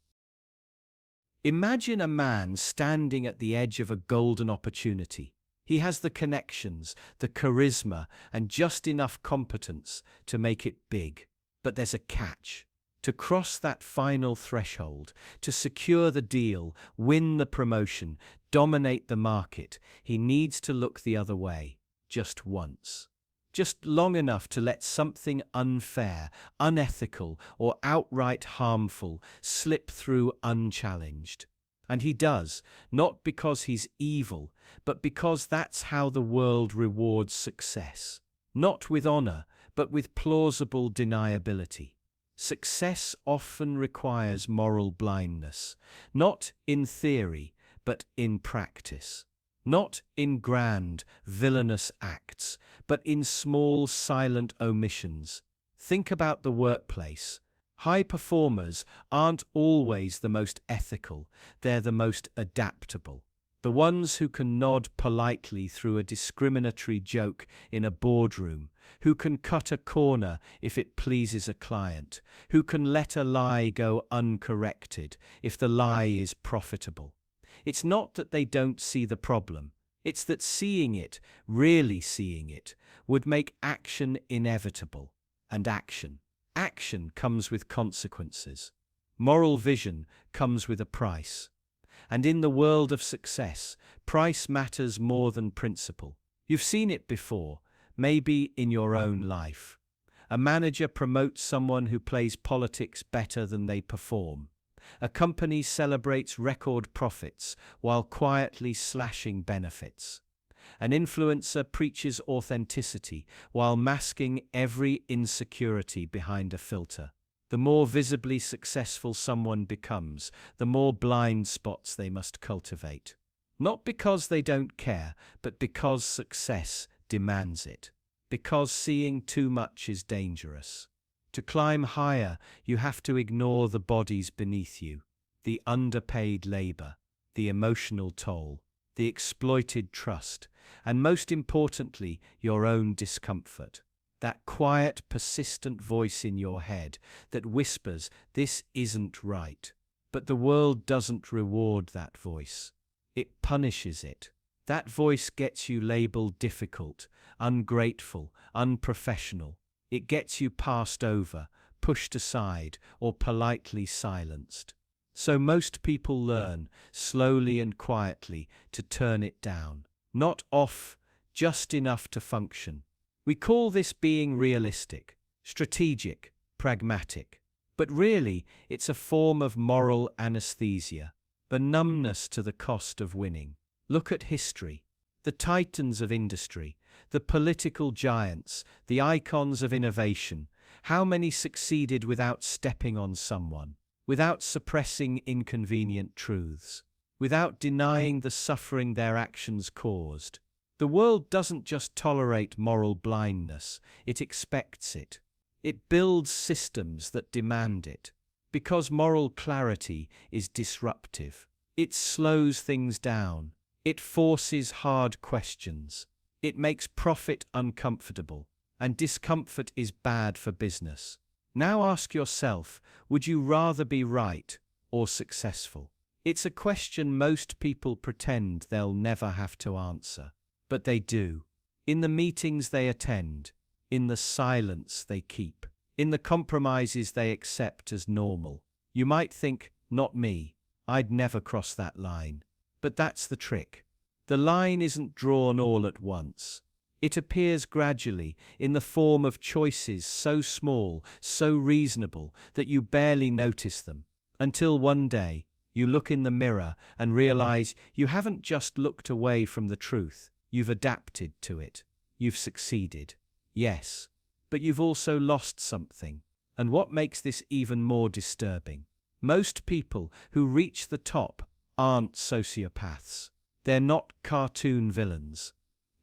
Imagine a man standing at the edge of a golden opportunity. He has the connections, the charisma, and just enough competence to make it big. But there's a catch. To cross that final threshold, to secure the deal, win the promotion, dominate the market, he needs to look the other way, just once. Just long enough to let something unfair, unethical, or outright harmful slip through unchallenged. And he does, not because he's evil, but because that's how the world rewards success. Not with honor, but with plausible deniability. Success often requires moral blindness, not in theory, but in practice. Not in grand, villainous acts, but in small, silent omissions. Think about the workplace. High performers aren't always the most ethical, they're the most adaptable. The ones who can nod politely through a discriminatory joke in a boardroom, who can cut a corner if it pleases a client, who can let a lie go uncorrected if the lie is profitable. It's not that they don't see the problem. It's that seeing it, really seeing it, would make action inevitable. And action comes with consequences. Moral vision comes with a price. And in the world of success, price matters more than principle. You've seen it before, maybe in your own life. A manager promotes someone who plays politics better than they perform. A company celebrates record profits while quietly slashing benefits. An influencer preaches authenticity while masking every insecurity behind a filter. The more visibly successful someone becomes, the more blind spots they must cultivate. Not because they don't care, but because success demands it. Because seeing too much is dangerous. To climb higher, you have to ignore the bodies beneath you, the underpaid labor, the emotional toll, the exploited trust, and most importantly, your own discomfort. That quiet, persistent voice in your head that whispers, "This isn't right." But the world doesn't reward that voice. It punishes it. That voice gets you labeled difficult, ungrateful, unprofessional. It gets you passed over, pushed aside, or politely silenced. So most people learn, slowly and quietly, to turn it down. Not off, just enough to function. We call this being realistic, strategic, pragmatic. But really, it's a form of moral anesthesia, the numbness to the cost of winning. Look at history. The titans of industry, the political giants, the icons of innovation. How many succeeded without stepping on someone, without suppressing inconvenient truths, without denying the suffering their actions caused? The world doesn't just tolerate moral blindness, it expects it. It builds systems that demand it. Because moral clarity is disruptive. It slows things down. It forces hard questions. It makes profit uncomfortable. And discomfort is bad for business. Now ask yourself, would you rather be right or successful? It's a question most people pretend they'll never have to answer. But they do. In the meetings they attend, in the silence they keep, in the compromises they accept as normal. You might think, not me, I'd never cross that line. But that's the trick. The line isn't drawn all at once. It appears gradually in the form of choices so small, so reasonable, that you barely notice them. Until one day, you look in the mirror and realize you haven't just looked away from the truth, you've adapted to it. You've succeeded. Yes, but you've also lost something. And what makes this even more disturbing? Most people who reach the top aren't sociopaths. They're not cartoon villains.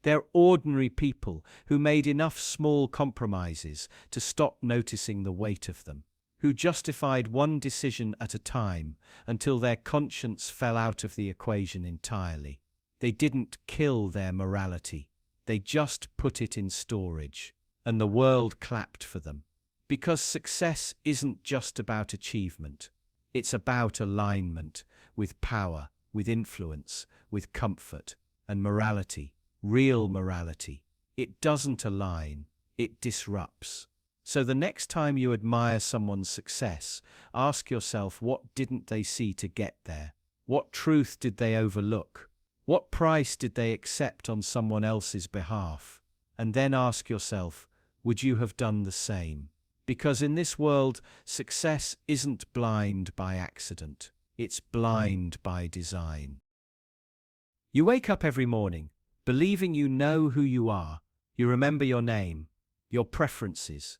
They're ordinary people who made enough small compromises to stop noticing the weight of them, who justified one decision at a time until their conscience fell out of the equation entirely. They didn't kill their morality. They just put it in storage, and the world clapped for them. Because success isn't just about achievement. It's about alignment with power, with influence, with comfort, and morality, real morality. It doesn't align, it disrupts. So the next time you admire someone's success, ask yourself, what didn't they see to get there? What truth did they overlook? What price did they accept on someone else's behalf? And then ask yourself, would you have done the same? Because in this world, success isn't blind by accident. It's blind by design. You wake up every morning, believing you know who you are. You remember your name, your preferences,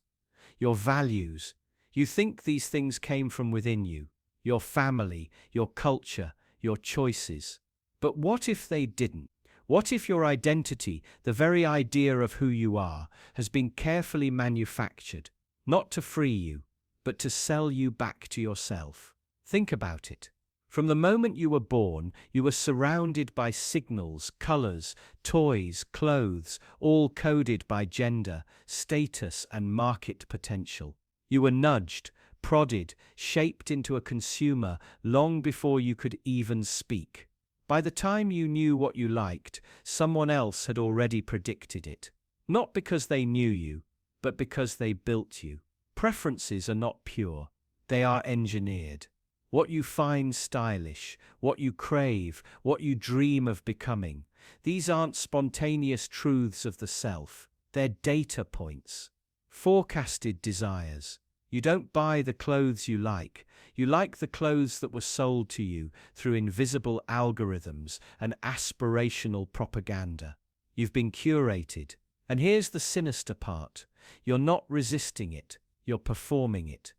your values. You think these things came from within you, your family, your culture, your choices. But what if they didn't? What if your identity, the very idea of who you are, has been carefully manufactured, not to free you, but to sell you back to yourself? Think about it. From the moment you were born, you were surrounded by signals, colors, toys, clothes, all coded by gender, status, and market potential. You were nudged, prodded, shaped into a consumer long before you could even speak. By the time you knew what you liked, someone else had already predicted it. Not because they knew you, but because they built you. Preferences are not pure. They are engineered. What you find stylish, what you crave, what you dream of becoming. These aren't spontaneous truths of the self. They're data points. Forecasted desires. You don't buy the clothes you like the clothes that were sold to you through invisible algorithms and aspirational propaganda. You've been curated. And here's the sinister part. You're not resisting it, you're performing it.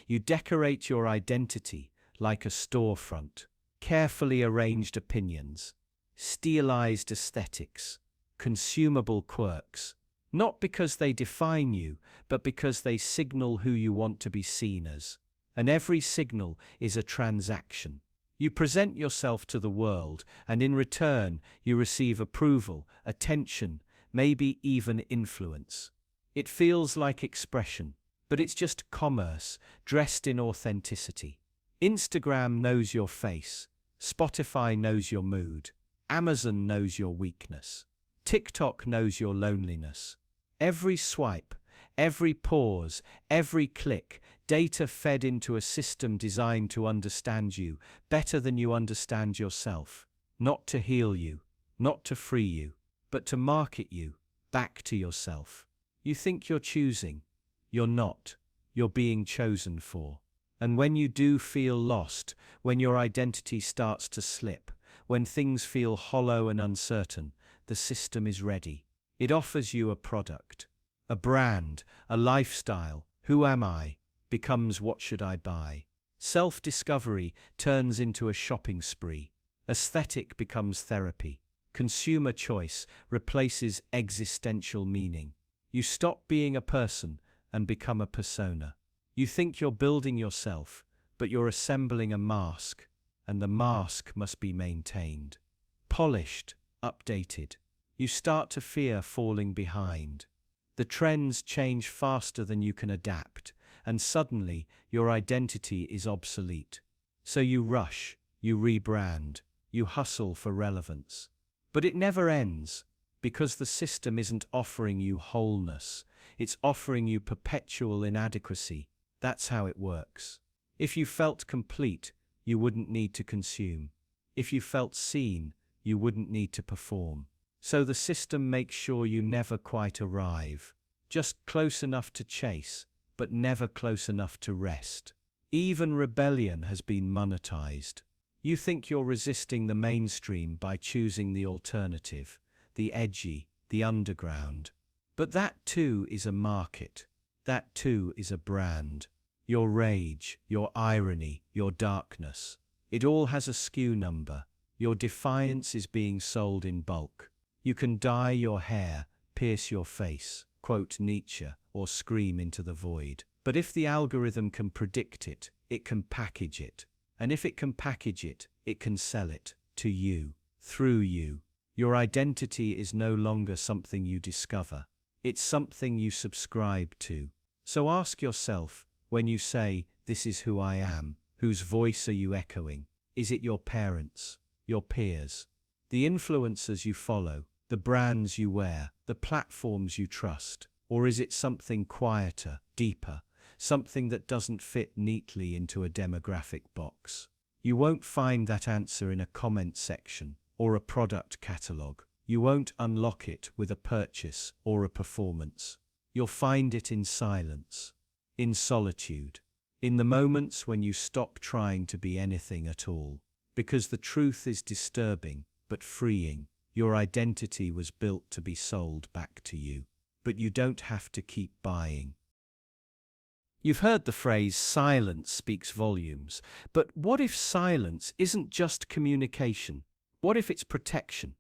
You decorate your identity like a storefront. Carefully arranged opinions, stylized aesthetics, consumable quirks. Not because they define you, but because they signal who you want to be seen as. And every signal is a transaction. You present yourself to the world, and in return, you receive approval, attention, maybe even influence. It feels like expression, but it's just commerce, dressed in authenticity. Instagram knows your face. Spotify knows your mood. Amazon knows your weakness. TikTok knows your loneliness. Every swipe, every pause, every click, data fed into a system designed to understand you better than you understand yourself. Not to heal you, not to free you, but to market you back to yourself. You think you're choosing. You're not. You're being chosen for. And when you do feel lost, when your identity starts to slip, when things feel hollow and uncertain, the system is ready. It offers you a product, a brand, a lifestyle. Who am I? Becomes what should I buy? Self-discovery turns into a shopping spree. Aesthetic becomes therapy. Consumer choice replaces existential meaning. You stop being a person and become a persona. You think you're building yourself, but you're assembling a mask, and the mask must be maintained. Polished, updated. You start to fear falling behind. The trends change faster than you can adapt, and suddenly your identity is obsolete. So you rush, you rebrand, you hustle for relevance. But it never ends, because the system isn't offering you wholeness, it's offering you perpetual inadequacy. That's how it works. If you felt complete, you wouldn't need to consume. If you felt seen, you wouldn't need to perform. So the system makes sure you never quite arrive. Just close enough to chase, but never close enough to rest. Even rebellion has been monetized. You think you're resisting the mainstream by choosing the alternative, the edgy, the underground. But that too is a market. That too is a brand. Your rage, your irony, your darkness. It all has a SKU number. Your defiance is being sold in bulk. You can dye your hair, pierce your face, quote Nietzsche, or scream into the void. But if the algorithm can predict it, it can package it. And if it can package it, it can sell it to you, through you. Your identity is no longer something you discover. It's something you subscribe to. So ask yourself, when you say, "This is who I am," whose voice are you echoing? Is it your parents, your peers, the influencers you follow, the brands you wear, the platforms you trust? Or is it something quieter, deeper, something that doesn't fit neatly into a demographic box? You won't find that answer in a comment section or a product catalog. You won't unlock it with a purchase or a performance. You'll find it in silence, in solitude, in the moments when you stop trying to be anything at all. Because the truth is disturbing, but freeing. Your identity was built to be sold back to you. But you don't have to keep buying. You've heard the phrase, silence speaks volumes. But what if silence isn't just communication? What if it's protection?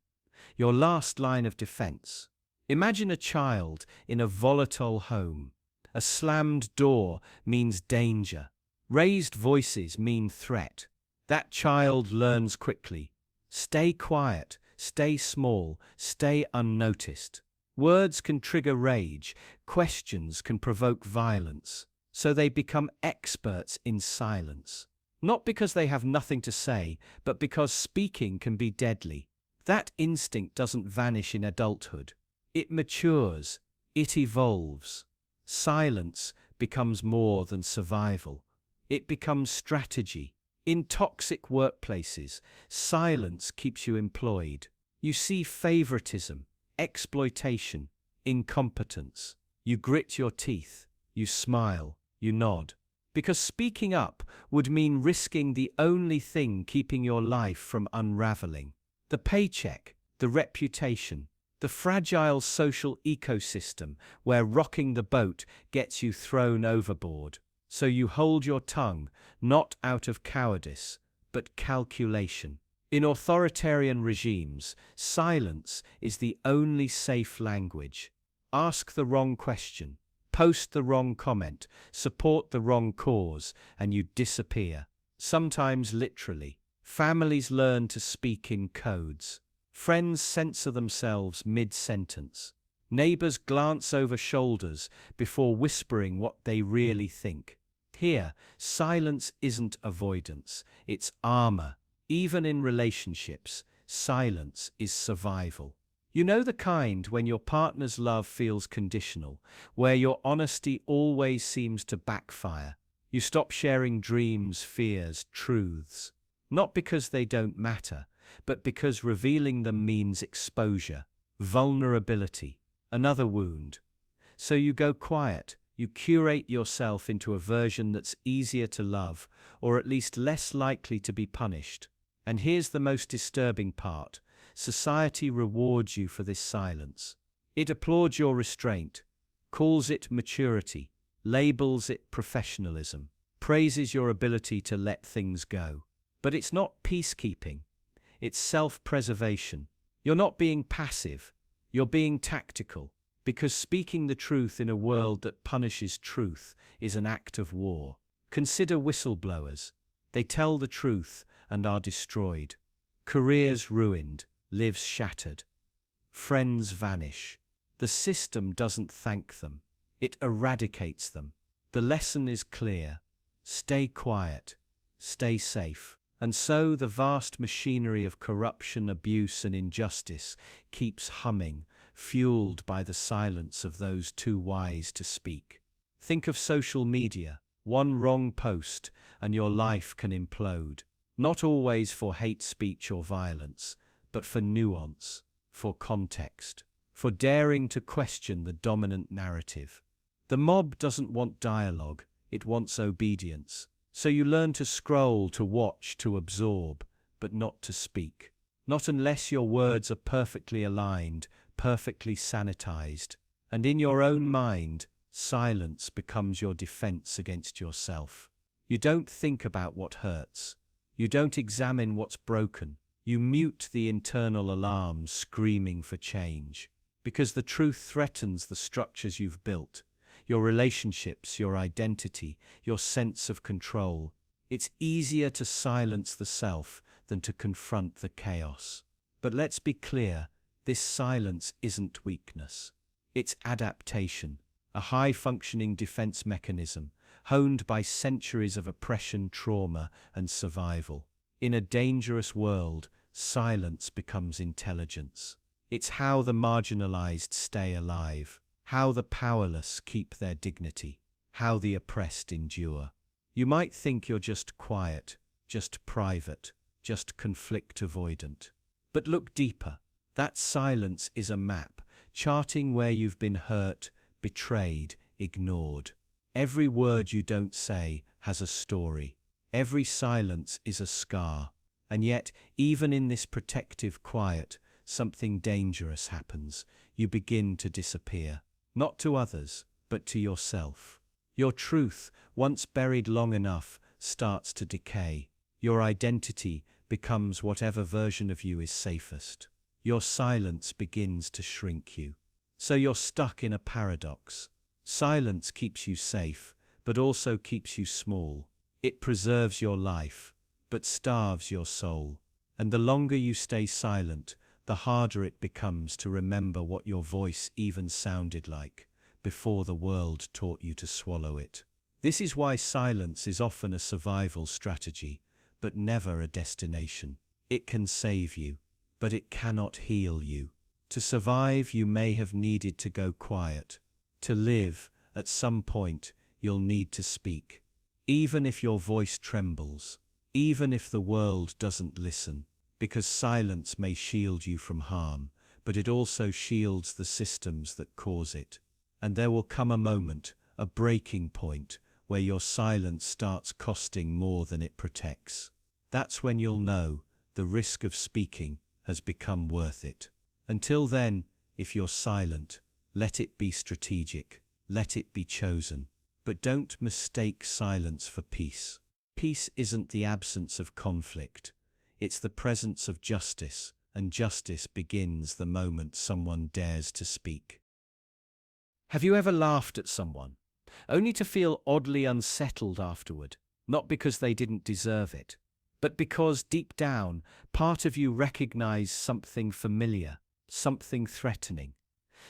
Your last line of defense. Imagine a child in a volatile home. A slammed door means danger. Raised voices mean threat. That child learns quickly. Stay quiet, stay small, stay unnoticed. Words can trigger rage, questions can provoke violence. So they become experts in silence. Not because they have nothing to say, but because speaking can be deadly. That instinct doesn't vanish in adulthood. It matures, it evolves. Silence becomes more than survival. It becomes strategy. In toxic workplaces, silence keeps you employed. You see favoritism, exploitation, incompetence. You grit your teeth, you smile, you nod. Because speaking up would mean risking the only thing keeping your life from unraveling. The paycheck, the reputation, the fragile social ecosystem where rocking the boat gets you thrown overboard. So you hold your tongue, not out of cowardice, but calculation. In authoritarian regimes, silence is the only safe language. Ask the wrong question, post the wrong comment, support the wrong cause, and you disappear. Sometimes literally. Families learn to speak in codes. Friends censor themselves mid-sentence. Neighbors glance over shoulders before whispering what they really think. Here, silence isn't avoidance, it's armor. Even in relationships, silence is survival. You know the kind when your partner's love feels conditional, where your honesty always seems to backfire. You stop sharing dreams, fears, truths. Not because they don't matter, but because revealing them means exposure, vulnerability, another wound. So you go quiet, you curate yourself into a version that's easier to love, or at least less likely to be punished. And here's the most disturbing part. Society rewards you for this silence. It applauds your restraint, calls it maturity, labels it professionalism, praises your ability to let things go. But it's not peacekeeping, it's self-preservation. You're not being passive, you're being tactical, because speaking the truth in a world that punishes truth is an act of war. Consider whistleblowers. They tell the truth and are destroyed. Careers ruined, lives shattered. Friends vanish. The system doesn't thank them. It eradicates them. The lesson is clear. Stay quiet. Stay safe. And so the vast machinery of corruption, abuse, and injustice keeps humming, fueled by the silence of those too wise to speak. Think of social media. One wrong post, and your life can implode. Not always for hate speech or violence, but for nuance, for context, for daring to question the dominant narrative. The mob doesn't want dialogue, it wants obedience. So you learn to scroll, to watch, to absorb, but not to speak. Not unless your words are perfectly aligned, perfectly sanitized. And in your own mind, silence becomes your defense against yourself. You don't think about what hurts. You don't examine what's broken. You mute the internal alarms screaming for change. Because the truth threatens the structures you've built. Your relationships, your identity, your sense of control. It's easier to silence the self than to confront the chaos. But let's be clear, this silence isn't weakness. It's adaptation, a high-functioning defense mechanism, honed by centuries of oppression, trauma, and survival. In a dangerous world, silence becomes intelligence. It's how the marginalized stay alive. How the powerless keep their dignity, how the oppressed endure. You might think you're just quiet, just private, just conflict avoidant. But look deeper. That silence is a map, charting where you've been hurt, betrayed, ignored. Every word you don't say has a story. Every silence is a scar. And yet, even in this protective quiet, something dangerous happens. You begin to disappear. Not to others, but to yourself. Your truth, once buried long enough, starts to decay. Your identity becomes whatever version of you is safest. Your silence begins to shrink you. So you're stuck in a paradox. Silence keeps you safe, but also keeps you small. It preserves your life, but starves your soul. And the longer you stay silent, the harder it becomes to remember what your voice even sounded like before the world taught you to swallow it. This is why silence is often a survival strategy, but never a destination. It can save you, but it cannot heal you. To survive, you may have needed to go quiet. To live, at some point, you'll need to speak. Even if your voice trembles, even if the world doesn't listen. Because silence may shield you from harm, but it also shields the systems that cause it. And there will come a moment, a breaking point, where your silence starts costing more than it protects. That's when you'll know the risk of speaking has become worth it. Until then, if you're silent, let it be strategic, let it be chosen. But don't mistake silence for peace. Peace isn't the absence of conflict. It's the presence of justice, and justice begins the moment someone dares to speak. Have you ever laughed at someone, only to feel oddly unsettled afterward? Not because they didn't deserve it, but because deep down, part of you recognized something familiar, something threatening,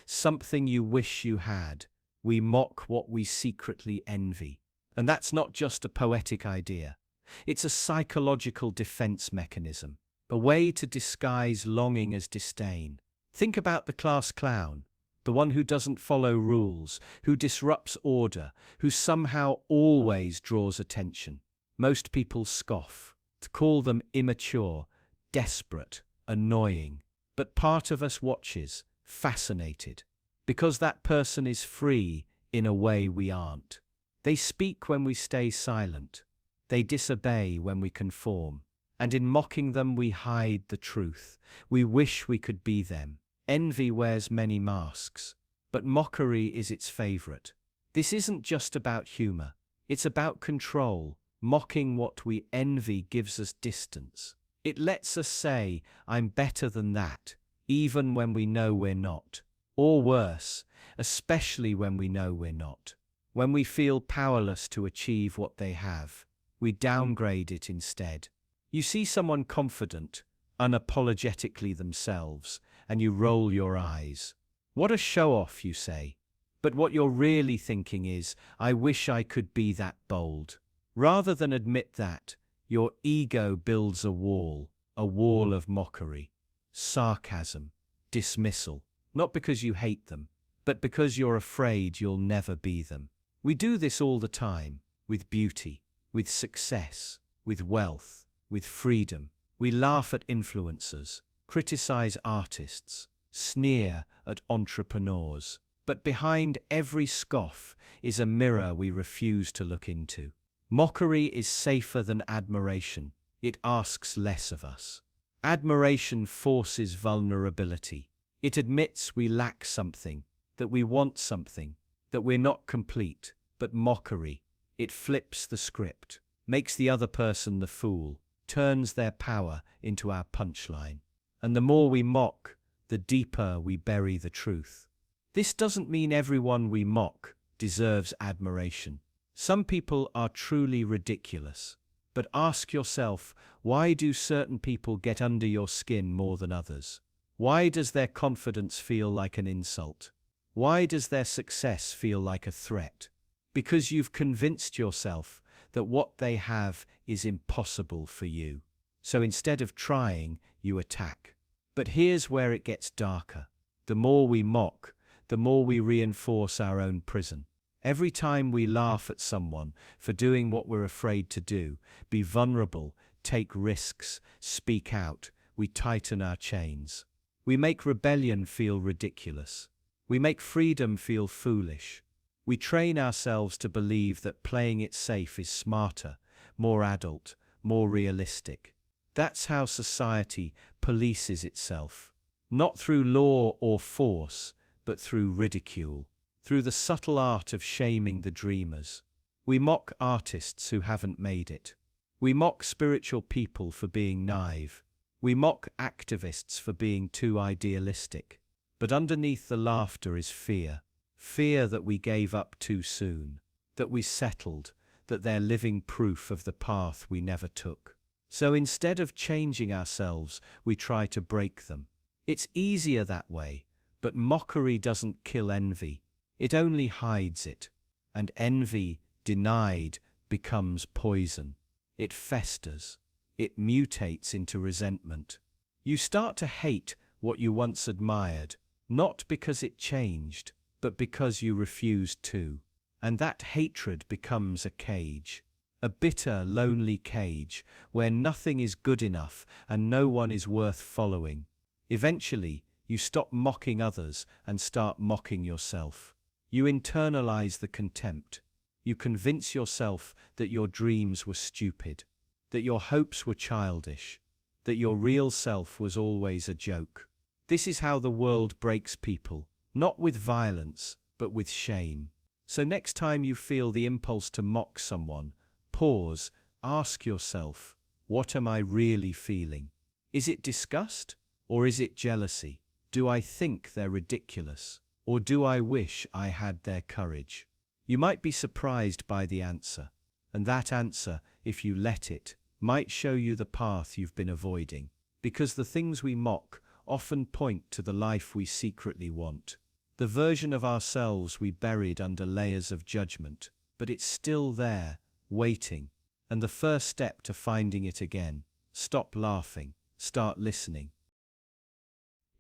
something you wish you had. We mock what we secretly envy. And that's not just a poetic idea. It's a psychological defense mechanism, a way to disguise longing as disdain. Think about the class clown, the one who doesn't follow rules, who disrupts order, who somehow always draws attention. Most people scoff, call them immature, desperate, annoying. But part of us watches, fascinated, because that person is free in a way we aren't. They speak when we stay silent. They disobey when we conform. And in mocking them, we hide the truth. We wish we could be them. Envy wears many masks, but mockery is its favorite. This isn't just about humor. It's about control. Mocking what we envy gives us distance. It lets us say, I'm better than that, even when we know we're not. Or worse, especially when we know we're not. When we feel powerless to achieve what they have, we downgrade it instead. You see someone confident, unapologetically themselves, and you roll your eyes. What a show-off, you say. But what you're really thinking is, I wish I could be that bold. Rather than admit that, your ego builds a wall of mockery, sarcasm, dismissal, not because you hate them, but because you're afraid you'll never be them. We do this all the time, with beauty, with success, with wealth, with freedom. We laugh at influencers, criticize artists, sneer at entrepreneurs. But behind every scoff is a mirror we refuse to look into. Mockery is safer than admiration. It asks less of us. Admiration forces vulnerability. It admits we lack something, that we want something, that we're not complete. But mockery, it flips the script, makes the other person the fool, turns their power into our punchline. And the more we mock, the deeper we bury the truth. This doesn't mean everyone we mock deserves admiration. Some people are truly ridiculous. But ask yourself, why do certain people get under your skin more than others? Why does their confidence feel like an insult? Why does their success feel like a threat? Because you've convinced yourself that what they have is impossible for you. So instead of trying, you attack. But here's where it gets darker. The more we mock, the more we reinforce our own prison. Every time we laugh at someone for doing what we're afraid to do, be vulnerable, take risks, speak out, we tighten our chains. We make rebellion feel ridiculous. We make freedom feel foolish. We train ourselves to believe that playing it safe is smarter, more adult, more realistic. That's how society polices itself. Not through law or force, but through ridicule. Through the subtle art of shaming the dreamers. We mock artists who haven't made it. We mock spiritual people for being naive. We mock activists for being too idealistic. But underneath the laughter is fear. Fear that we gave up too soon, that we settled, that they're living proof of the path we never took. So instead of changing ourselves, we try to break them. It's easier that way, but mockery doesn't kill envy. It only hides it. And envy, denied, becomes poison. It festers. It mutates into resentment. You start to hate what you once admired, not because it changed, but because you refused to. And that hatred becomes a cage. A bitter, lonely cage, where nothing is good enough and no one is worth following. Eventually, you stop mocking others and start mocking yourself. You internalize the contempt. You convince yourself that your dreams were stupid, that your hopes were childish, that your real self was always a joke. This is how the world breaks people, not with violence, but with shame. So next time you feel the impulse to mock someone, pause, ask yourself, what am I really feeling? Is it disgust, or is it jealousy? Do I think they're ridiculous? Or do I wish I had their courage? You might be surprised by the answer, and that answer, if you let it, might show you the path you've been avoiding, because the things we mock often point to the life we secretly want, the version of ourselves we buried under layers of judgment, but it's still there, waiting. And the first step to finding it again: stop laughing, start listening.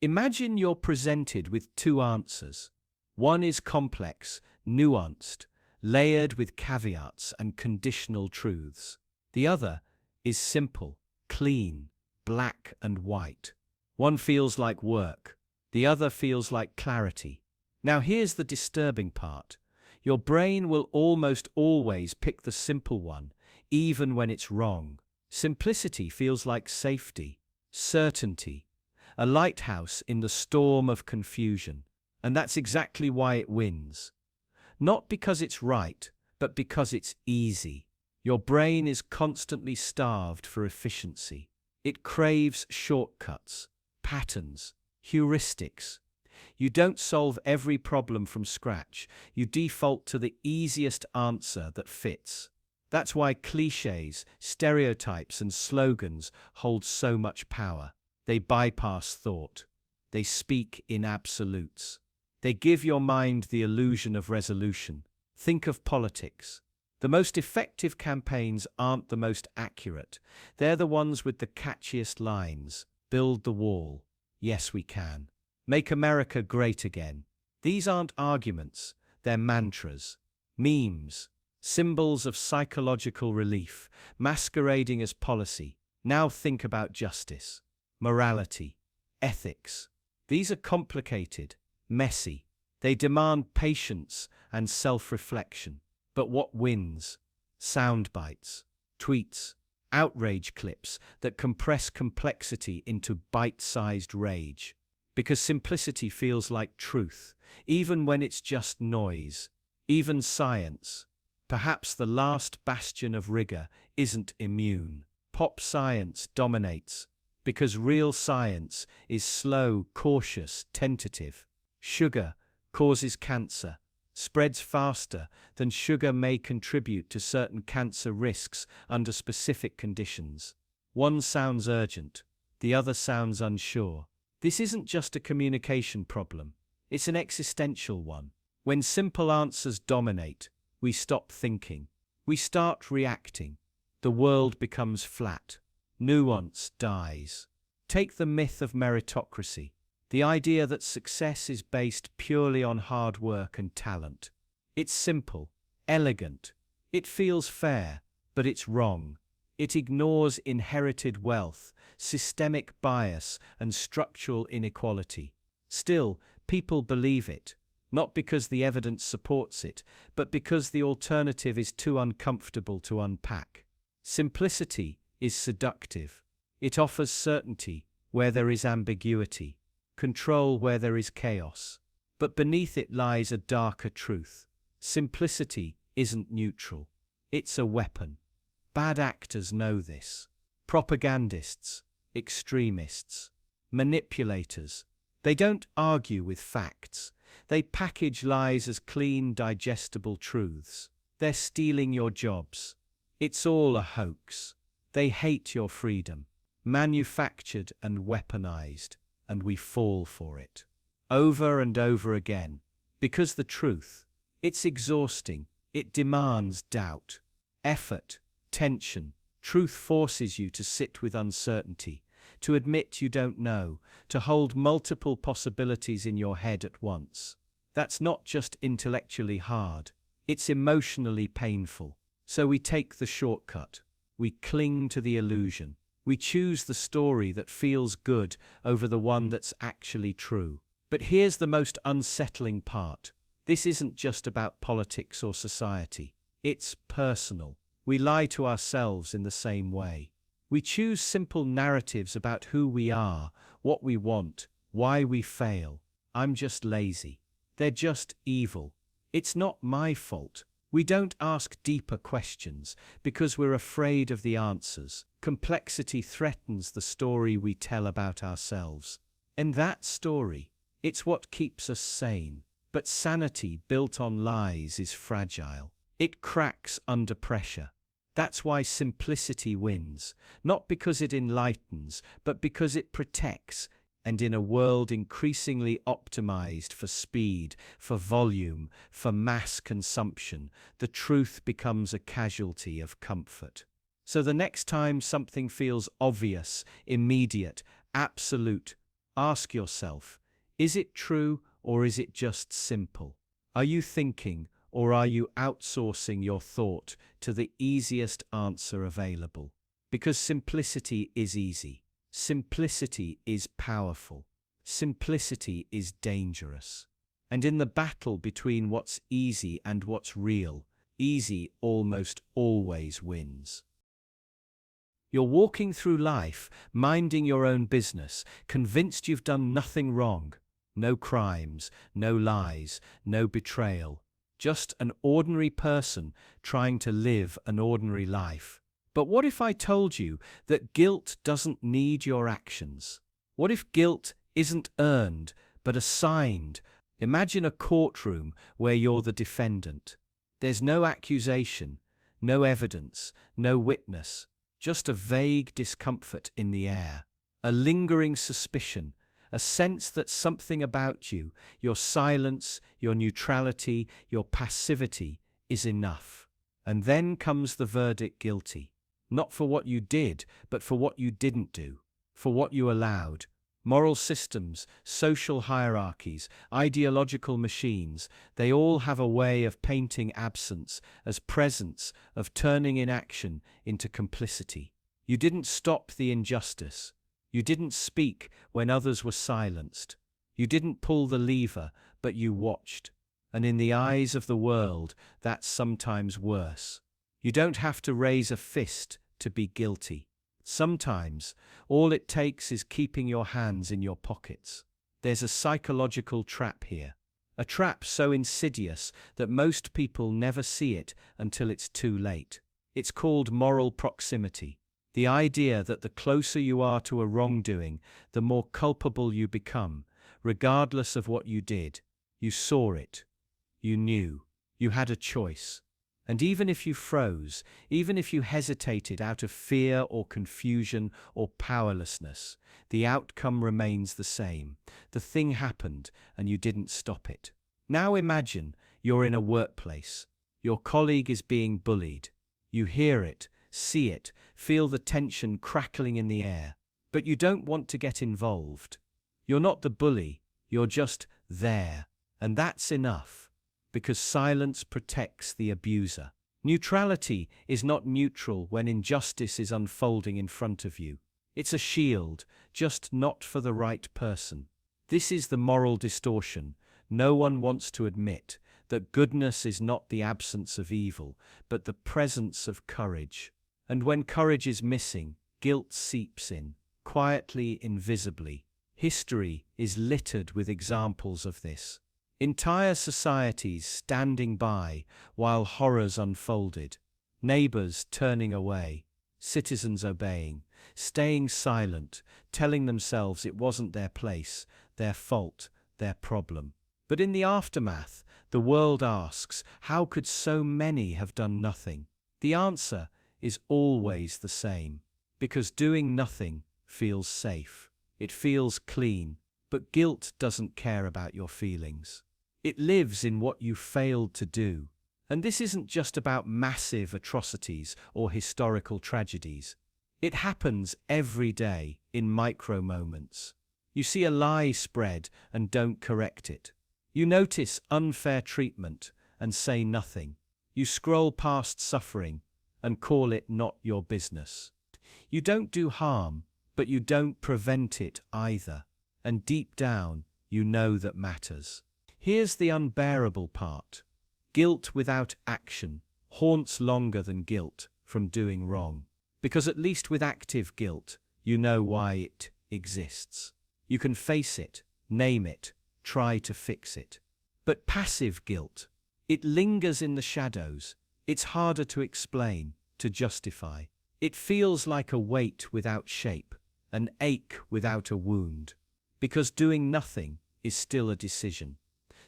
Imagine you're presented with two answers. One is complex, nuanced, layered with caveats and conditional truths. The other is simple, clean, black and white. One feels like work, the other feels like clarity. Now here's the disturbing part. Your brain will almost always pick the simple one, even when it's wrong. Simplicity feels like safety, certainty, a lighthouse in the storm of confusion. And that's exactly why it wins. Not because it's right, but because it's easy. Your brain is constantly starved for efficiency. It craves shortcuts, patterns, heuristics. You don't solve every problem from scratch. You default to the easiest answer that fits. That's why cliches, stereotypes, and slogans hold so much power. They bypass thought. They speak in absolutes. They give your mind the illusion of resolution. Think of politics. The most effective campaigns aren't the most accurate. They're the ones with the catchiest lines. Build the wall. Yes, we can. Make America great again. These aren't arguments. They're mantras. Memes. Symbols of psychological relief, masquerading as policy. Now think about justice, morality, ethics. These are complicated, messy. They demand patience and self-reflection. But what wins? Sound bites, tweets, outrage clips that compress complexity into bite-sized rage. Because simplicity feels like truth, even when it's just noise. Even science, perhaps the last bastion of rigor, isn't immune. Pop science dominates, because real science is slow, cautious, tentative. Sugar causes cancer, spreads faster than sugar may contribute to certain cancer risks under specific conditions. One sounds urgent, the other sounds unsure. This isn't just a communication problem, it's an existential one. When simple answers dominate, we stop thinking. We start reacting. The world becomes flat. Nuance dies. Take the myth of meritocracy, the idea that success is based purely on hard work and talent. It's simple, elegant. It feels fair, but it's wrong. It ignores inherited wealth, systemic bias, and structural inequality. Still, people believe it. Not because the evidence supports it, but because the alternative is too uncomfortable to unpack. Simplicity is seductive. It offers certainty where there is ambiguity, control where there is chaos. But beneath it lies a darker truth. Simplicity isn't neutral. It's a weapon. Bad actors know this. Propagandists, extremists, manipulators. They don't argue with facts. They package lies as clean, digestible truths. They're stealing your jobs. It's all a hoax. They hate your freedom, manufactured and weaponized, and we fall for it. Over and over again. Because the truth, it's exhausting. It demands doubt, effort, tension. Truth forces you to sit with uncertainty, to admit you don't know, to hold multiple possibilities in your head at once. That's not just intellectually hard, it's emotionally painful. So we take the shortcut. We cling to the illusion. We choose the story that feels good over the one that's actually true. But here's the most unsettling part. This isn't just about politics or society. It's personal. We lie to ourselves in the same way. We choose simple narratives about who we are, what we want, why we fail. I'm just lazy. They're just evil. It's not my fault. We don't ask deeper questions because we're afraid of the answers. Complexity threatens the story we tell about ourselves. And that story, it's what keeps us sane. But sanity built on lies is fragile. It cracks under pressure. That's why simplicity wins, not because it enlightens, but because it protects. And in a world increasingly optimized for speed, for volume, for mass consumption, the truth becomes a casualty of comfort. So the next time something feels obvious, immediate, absolute, ask yourself, is it true or is it just simple? Are you thinking or are you outsourcing your thought to the easiest answer available? Because simplicity is easy. Simplicity is powerful. Simplicity is dangerous. And in the battle between what's easy and what's real, easy almost always wins. You're walking through life, minding your own business, convinced you've done nothing wrong. No crimes, no lies, no betrayal. Just an ordinary person trying to live an ordinary life. But what if I told you that guilt doesn't need your actions? What if guilt isn't earned, but assigned? Imagine a courtroom where you're the defendant. There's no accusation, no evidence, no witness, just a vague discomfort in the air, a lingering suspicion, a sense that something about you, your silence, your neutrality, your passivity, is enough. And then comes the verdict guilty. Not for what you did, but for what you didn't do, for what you allowed. Moral systems, social hierarchies, ideological machines, they all have a way of painting absence as presence, of turning inaction into complicity. You didn't stop the injustice. You didn't speak when others were silenced. You didn't pull the lever, but you watched. And in the eyes of the world, that's sometimes worse. You don't have to raise a fist to be guilty. Sometimes, all it takes is keeping your hands in your pockets. There's a psychological trap here. A trap so insidious that most people never see it until it's too late. It's called moral proximity. The idea that the closer you are to a wrongdoing, the more culpable you become, regardless of what you did. You saw it. You knew. You had a choice. And even if you froze, even if you hesitated out of fear or confusion or powerlessness, the outcome remains the same. The thing happened and you didn't stop it. Now imagine you're in a workplace. Your colleague is being bullied. You hear it, see it, feel the tension crackling in the air. But you don't want to get involved. You're not the bully, you're just there. And that's enough. Because silence protects the abuser. Neutrality is not neutral when injustice is unfolding in front of you. It's a shield, just not for the right person. This is the moral distortion. No one wants to admit that goodness is not the absence of evil, but the presence of courage. And when courage is missing, guilt seeps in, quietly, invisibly. History is littered with examples of this. Entire societies standing by while horrors unfolded, neighbors turning away, citizens obeying, staying silent, telling themselves it wasn't their place, their fault, their problem. But in the aftermath, the world asks, how could so many have done nothing? The answer is always the same. Because doing nothing feels safe. It feels clean. But guilt doesn't care about your feelings. It lives in what you failed to do. And this isn't just about massive atrocities or historical tragedies. It happens every day in micro moments. You see a lie spread and don't correct it. You notice unfair treatment and say nothing. You scroll past suffering and call it not your business. You don't do harm, but you don't prevent it either. And deep down, you know that matters. Here's the unbearable part. Guilt without action haunts longer than guilt from doing wrong. Because at least with active guilt, you know why it exists. You can face it, name it, try to fix it. But passive guilt, it lingers in the shadows. It's harder to explain, to justify. It feels like a weight without shape, an ache without a wound. Because doing nothing is still a decision.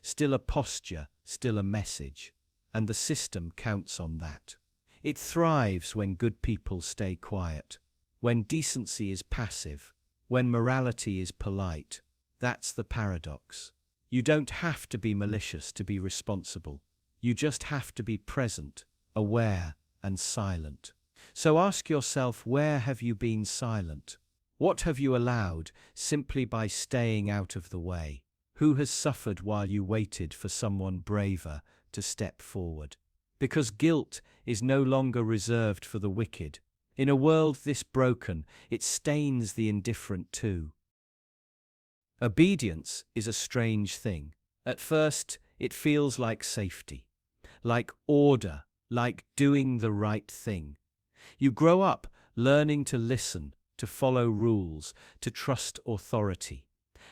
Still a posture, still a message, and the system counts on that. It thrives when good people stay quiet, when decency is passive, when morality is polite. That's the paradox. You don't have to be malicious to be responsible. You just have to be present, aware, and silent. So ask yourself, where have you been silent? What have you allowed simply by staying out of the way? Who has suffered while you waited for someone braver to step forward? Because guilt is no longer reserved for the wicked. In a world this broken, it stains the indifferent too. Obedience is a strange thing. At first, it feels like safety, like order, like doing the right thing. You grow up learning to listen, to follow rules, to trust authority.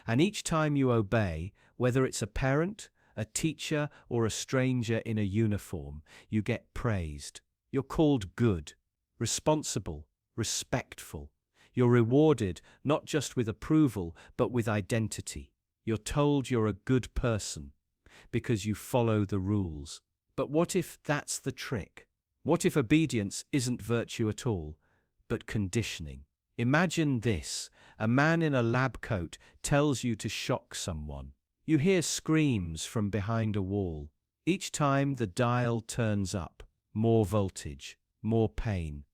And each time you obey, whether it's a parent, a teacher, or a stranger in a uniform, you get praised. You're called good, responsible, respectful. You're rewarded not just with approval, but with identity. You're told you're a good person because you follow the rules. But what if that's the trick? What if obedience isn't virtue at all, but conditioning? Imagine this: a man in a lab coat tells you to shock someone. You hear screams from behind a wall. Each time the dial turns up, more voltage, more pain.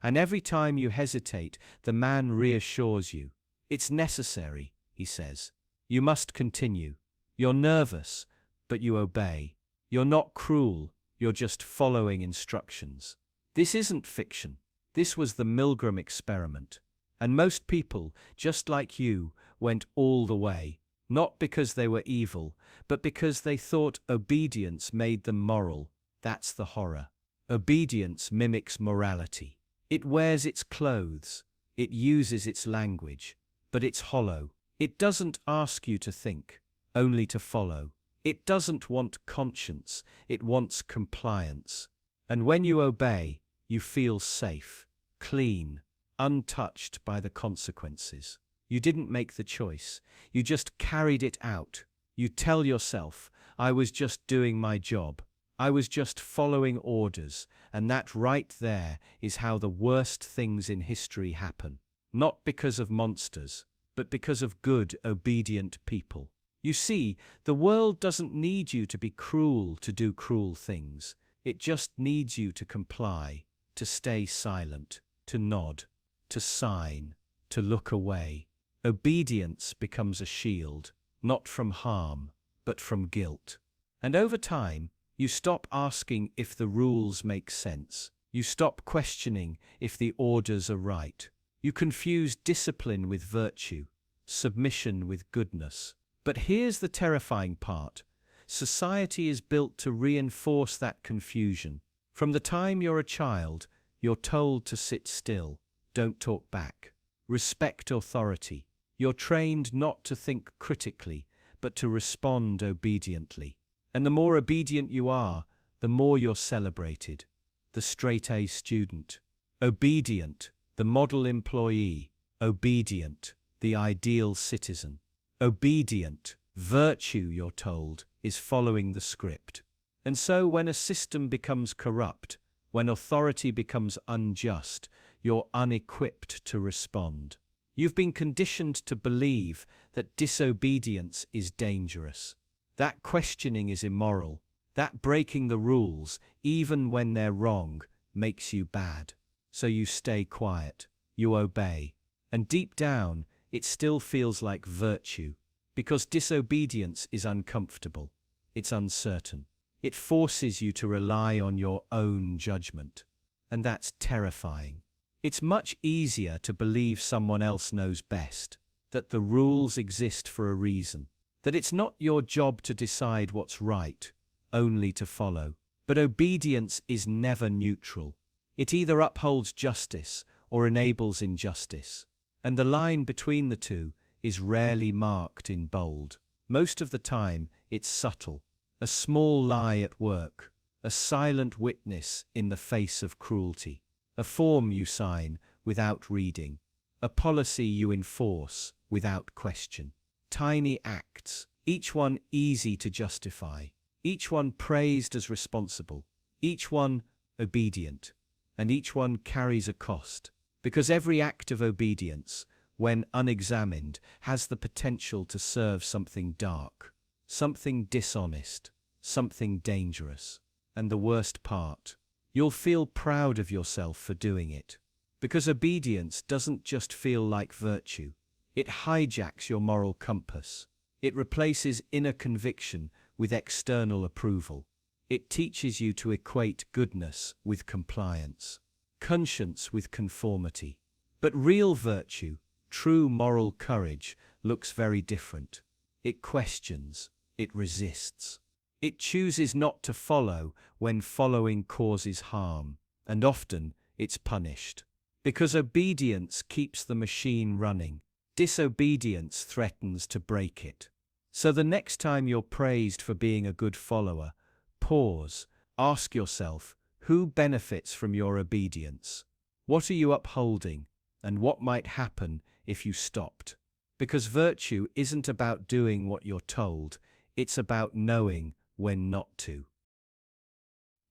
And every time you hesitate, the man reassures you. It's necessary, he says. You must continue. You're nervous, but you obey. You're not cruel, you're just following instructions. This isn't fiction. This was the Milgram experiment. And most people, just like you, went all the way, not because they were evil, but because they thought obedience made them moral. That's the horror. Obedience mimics morality. It wears its clothes, it uses its language, but it's hollow. It doesn't ask you to think, only to follow. It doesn't want conscience, it wants compliance. And when you obey, you feel safe, clean, untouched by the consequences. You didn't make the choice, you just carried it out. You tell yourself, I was just doing my job. I was just following orders, and that right there is how the worst things in history happen. Not because of monsters, but because of good, obedient people. You see, the world doesn't need you to be cruel to do cruel things. It just needs you to comply, to stay silent, to nod, to sign, to look away. Obedience becomes a shield, not from harm, but from guilt. And over time, you stop asking if the rules make sense. You stop questioning if the orders are right. You confuse discipline with virtue, submission with goodness. But here's the terrifying part. Society is built to reinforce that confusion. From the time you're a child, you're told to sit still, don't talk back, respect authority. You're trained not to think critically, but to respond obediently. And the more obedient you are, the more you're celebrated. The straight-A student. Obedient, the model employee. Obedient, the ideal citizen. Obedient, virtue, you're told, is following the script. And so when a system becomes corrupt, when authority becomes unjust, you're unequipped to respond. You've been conditioned to believe that disobedience is dangerous. That questioning is immoral. That breaking the rules, even when they're wrong, makes you bad. So you stay quiet. You obey. And deep down, it still feels like virtue. Because disobedience is uncomfortable. It's uncertain. It forces you to rely on your own judgment. And that's terrifying. It's much easier to believe someone else knows best, that the rules exist for a reason, that it's not your job to decide what's right, only to follow. But obedience is never neutral. It either upholds justice or enables injustice. And the line between the two is rarely marked in bold. Most of the time, it's subtle. A small lie at work, a silent witness in the face of cruelty, a form you sign without reading, a policy you enforce without question. Tiny acts, each one easy to justify, each one praised as responsible, each one obedient, and each one carries a cost. Because every act of obedience, when unexamined, has the potential to serve something dark, something dishonest, something dangerous. And the worst part, you'll feel proud of yourself for doing it. Because obedience doesn't just feel like virtue, it hijacks your moral compass. It replaces inner conviction with external approval. It teaches you to equate goodness with compliance, conscience with conformity. But real virtue, true moral courage, looks very different. It questions, it resists. It chooses not to follow when following causes harm, and often it's punished. Because obedience keeps the machine running, disobedience threatens to break it. So the next time you're praised for being a good follower, pause, ask yourself, who benefits from your obedience? What are you upholding, and what might happen if you stopped? Because virtue isn't about doing what you're told, it's about knowing when not to.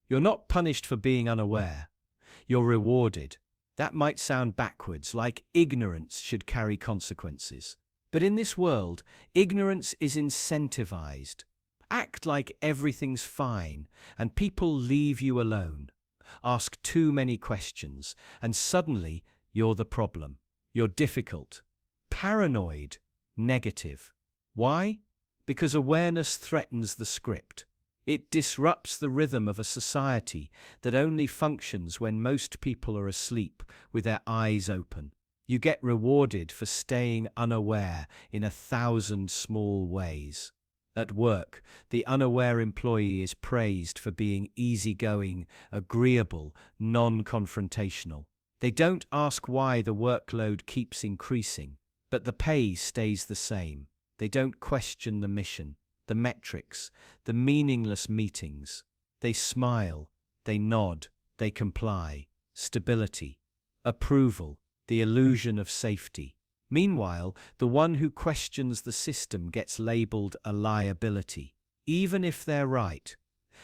You're not punished for being unaware. You're rewarded. That might sound backwards, like ignorance should carry consequences. But in this world, ignorance is incentivized. Act like everything's fine, and people leave you alone. Ask too many questions, and suddenly you're the problem. You're difficult, paranoid, negative. Why? Because awareness threatens the script. It disrupts the rhythm of a society that only functions when most people are asleep with their eyes open. You get rewarded for staying unaware in 1,000 small ways. At work, the unaware employee is praised for being easygoing, agreeable, non-confrontational. They don't ask why the workload keeps increasing, but the pay stays the same. They don't question the mission, the metrics, the meaningless meetings. They smile, they nod, they comply. Stability, approval, the illusion of safety. Meanwhile, the one who questions the system gets labeled a liability. Even if they're right,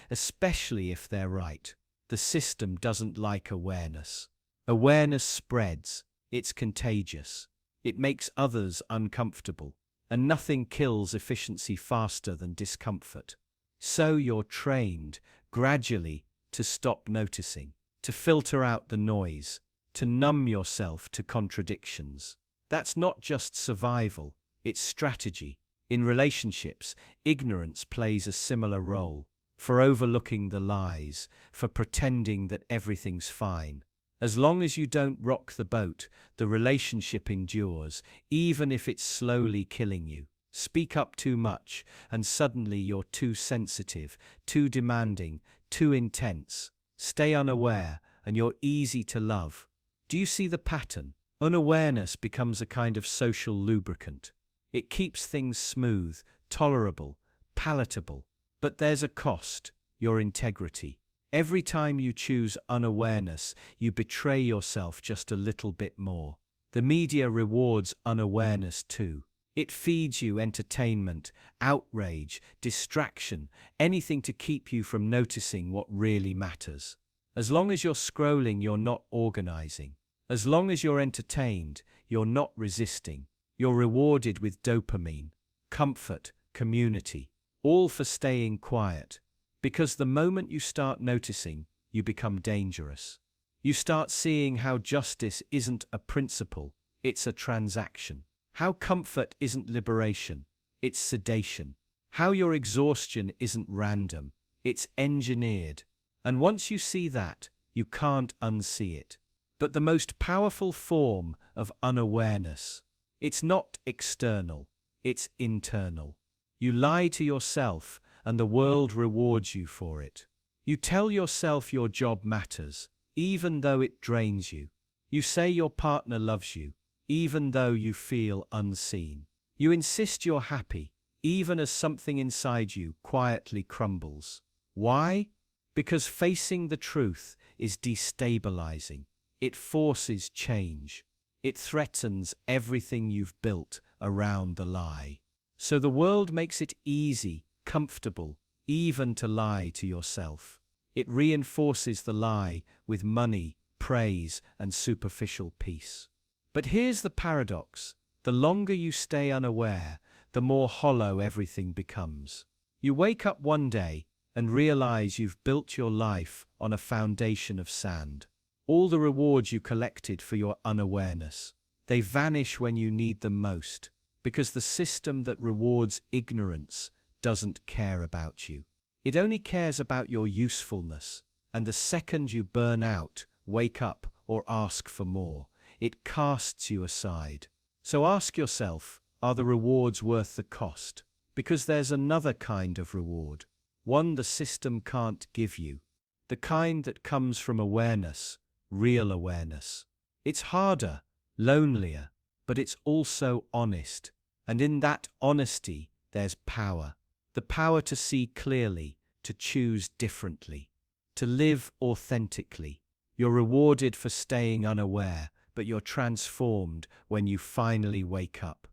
especially if they're right, the system doesn't like awareness. Awareness spreads, it's contagious. It makes others uncomfortable. And nothing kills efficiency faster than discomfort. So you're trained, gradually, to stop noticing, to filter out the noise, to numb yourself to contradictions. That's not just survival, it's strategy. In relationships, ignorance plays a similar role, for overlooking the lies, for pretending that everything's fine. As long as you don't rock the boat, the relationship endures, even if it's slowly killing you. Speak up too much, and suddenly you're too sensitive, too demanding, too intense. Stay unaware, and you're easy to love. Do you see the pattern? Unawareness becomes a kind of social lubricant. It keeps things smooth, tolerable, palatable. But there's a cost, your integrity. Every time you choose unawareness, you betray yourself just a little bit more. The media rewards unawareness too. It feeds you entertainment, outrage, distraction, anything to keep you from noticing what really matters. As long as you're scrolling, you're not organizing. As long as you're entertained, you're not resisting. You're rewarded with dopamine, comfort, community, all for staying quiet. Because the moment you start noticing, you become dangerous. You start seeing how justice isn't a principle, it's a transaction. How comfort isn't liberation, it's sedation. How your exhaustion isn't random, it's engineered. And once you see that, you can't unsee it. But the most powerful form of unawareness, it's not external, it's internal. You lie to yourself, and the world rewards you for it. You tell yourself your job matters, even though it drains you. You say your partner loves you, even though you feel unseen. You insist you're happy, even as something inside you quietly crumbles. Why? Because facing the truth is destabilizing. It forces change. It threatens everything you've built around the lie. So the world makes it easy, comfortable, even to lie to yourself. It reinforces the lie with money, praise, and superficial peace. But here's the paradox. The longer you stay unaware, the more hollow everything becomes. You wake up one day and realize you've built your life on a foundation of sand. All the rewards you collected for your unawareness, they vanish when you need them most, because the system that rewards ignorance doesn't care about you. It only cares about your usefulness, and the second you burn out, wake up, or ask for more, it casts you aside. So ask yourself, are the rewards worth the cost? Because there's another kind of reward, one the system can't give you, the kind that comes from awareness, real awareness. It's harder, lonelier, but it's also honest, and in that honesty there's power. The power to see clearly, to choose differently, to live authentically. You're rewarded for staying unaware, but you're transformed when you finally wake up.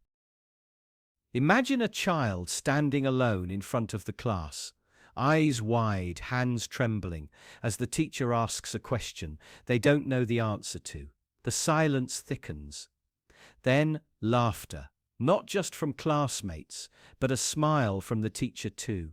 Imagine a child standing alone in front of the class, eyes wide, hands trembling, as the teacher asks a question they don't know the answer to. The silence thickens. Then laughter, not just from classmates, but a smile from the teacher too.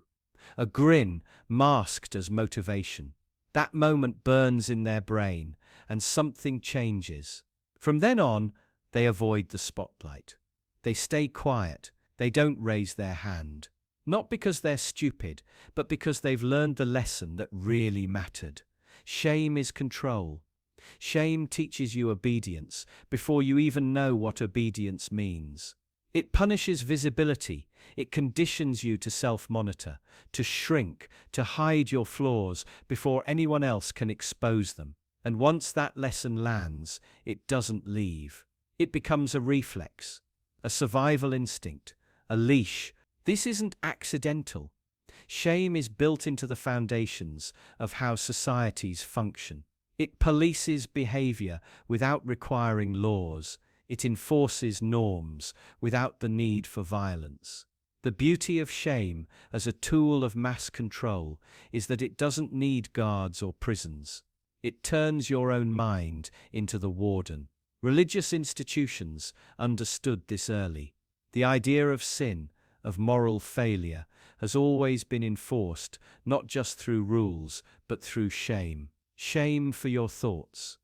A grin masked as motivation. That moment burns in their brain, and something changes. From then on, they avoid the spotlight. They stay quiet. They don't raise their hand. Not because they're stupid, but because they've learned the lesson that really mattered. Shame is control. Shame teaches you obedience before you even know what obedience means. It punishes visibility. It conditions you to self-monitor, to shrink, to hide your flaws before anyone else can expose them. And once that lesson lands, it doesn't leave. It becomes a reflex, a survival instinct, a leash. This isn't accidental. Shame is built into the foundations of how societies function. It polices behavior without requiring laws. It enforces norms without the need for violence. The beauty of shame as a tool of mass control is that it doesn't need guards or prisons. It turns your own mind into the warden. Religious institutions understood this early. The idea of sin, of moral failure, has always been enforced not just through rules, but through shame. Shame for your thoughts.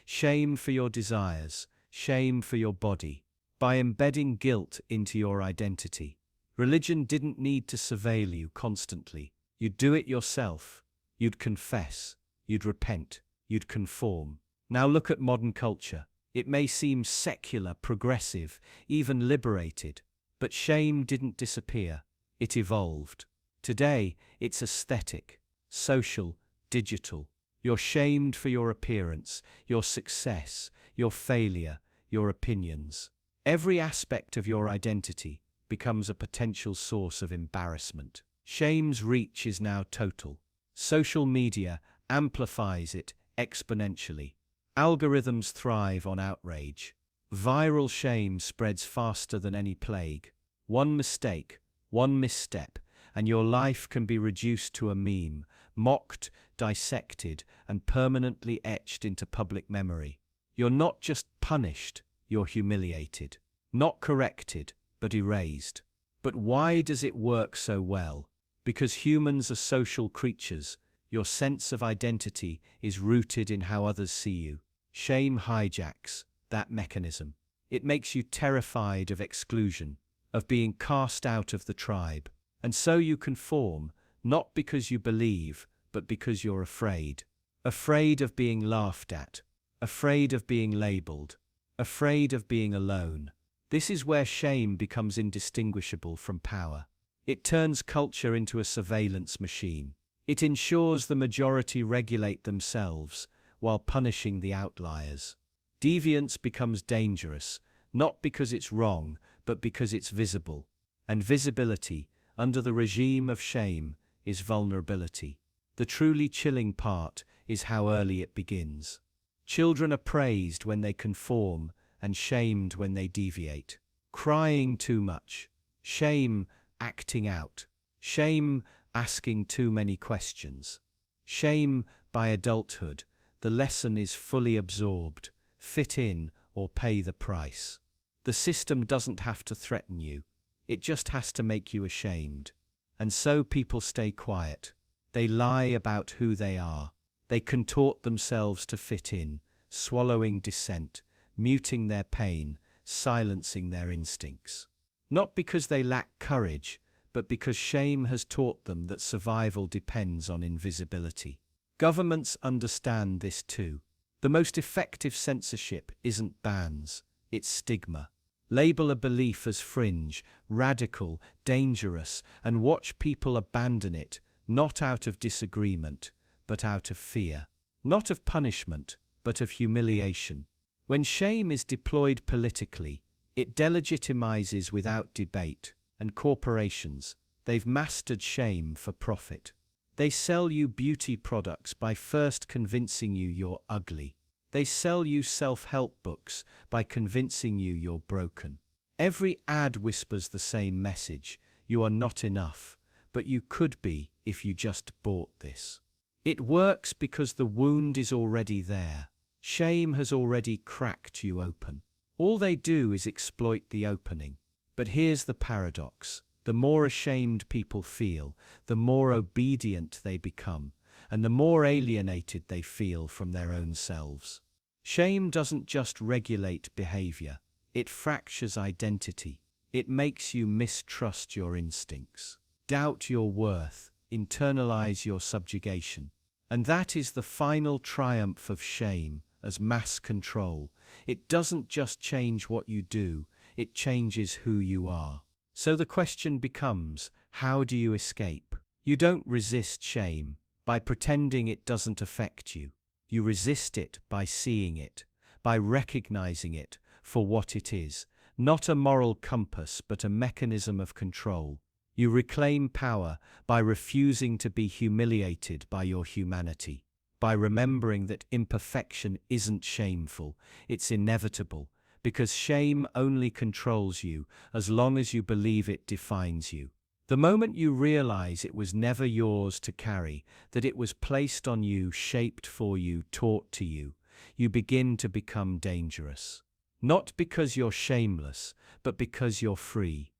Shame for your desires. Shame for your body. By embedding guilt into your identity. Religion didn't need to surveil you constantly. You'd do it yourself. You'd confess. You'd repent. You'd conform. Now look at modern culture. It may seem secular, progressive, even liberated, but shame didn't disappear. It evolved. Today, it's aesthetic, social, digital. You're shamed for your appearance, your success, your failure, your opinions. Every aspect of your identity becomes a potential source of embarrassment. Shame's reach is now total. Social media amplifies it exponentially. Algorithms thrive on outrage. Viral shame spreads faster than any plague. One mistake, one misstep, and your life can be reduced to a meme, mocked, dissected, and permanently etched into public memory. You're not just punished, you're humiliated. Not corrected, but erased. But why does it work so well? Because humans are social creatures. Your sense of identity is rooted in how others see you. Shame hijacks that mechanism. It makes you terrified of exclusion, of being cast out of the tribe. And so you conform, not because you believe, but because you're afraid. Afraid of being laughed at. Afraid of being labeled. Afraid of being alone. This is where shame becomes indistinguishable from power. It turns culture into a surveillance machine. It ensures the majority regulate themselves while punishing the outliers. Deviance becomes dangerous, not because it's wrong, but because it's visible. And visibility, under the regime of shame, is vulnerability. The truly chilling part is how early it begins. Children are praised when they conform and shamed when they deviate. Crying too much. Shame, acting out. Shame, asking too many questions. Shame, by adulthood, the lesson is fully absorbed. Fit in or pay the price. The system doesn't have to threaten you. It just has to make you ashamed. And so people stay quiet. They lie about who they are. They contort themselves to fit in, swallowing dissent, muting their pain, silencing their instincts. Not because they lack courage, but because shame has taught them that survival depends on invisibility. Governments understand this too. The most effective censorship isn't bans, it's stigma. Label a belief as fringe, radical, dangerous, and watch people abandon it, not out of disagreement, but out of fear. Not of punishment, but of humiliation. When shame is deployed politically, it delegitimizes without debate, and corporations, they've mastered shame for profit. They sell you beauty products by first convincing you you're ugly. They sell you self-help books by convincing you you're broken. Every ad whispers the same message: you are not enough, but you could be if you just bought this. It works because the wound is already there. Shame has already cracked you open. All they do is exploit the opening. But here's the paradox. The more ashamed people feel, the more obedient they become, and the more alienated they feel from their own selves. Shame doesn't just regulate behavior, it fractures identity. It makes you mistrust your instincts, doubt your worth, internalize your subjugation. And that is the final triumph of shame as mass control. It doesn't just change what you do, it changes who you are. So the question becomes, how do you escape? You don't resist shame by pretending it doesn't affect you. You resist it by seeing it, by recognizing it for what it is, not a moral compass but a mechanism of control. You reclaim power by refusing to be humiliated by your humanity, by remembering that imperfection isn't shameful, it's inevitable, because shame only controls you as long as you believe it defines you. The moment you realize it was never yours to carry, that it was placed on you, shaped for you, taught to you, you begin to become dangerous. Not because you're shameless, but because you're free.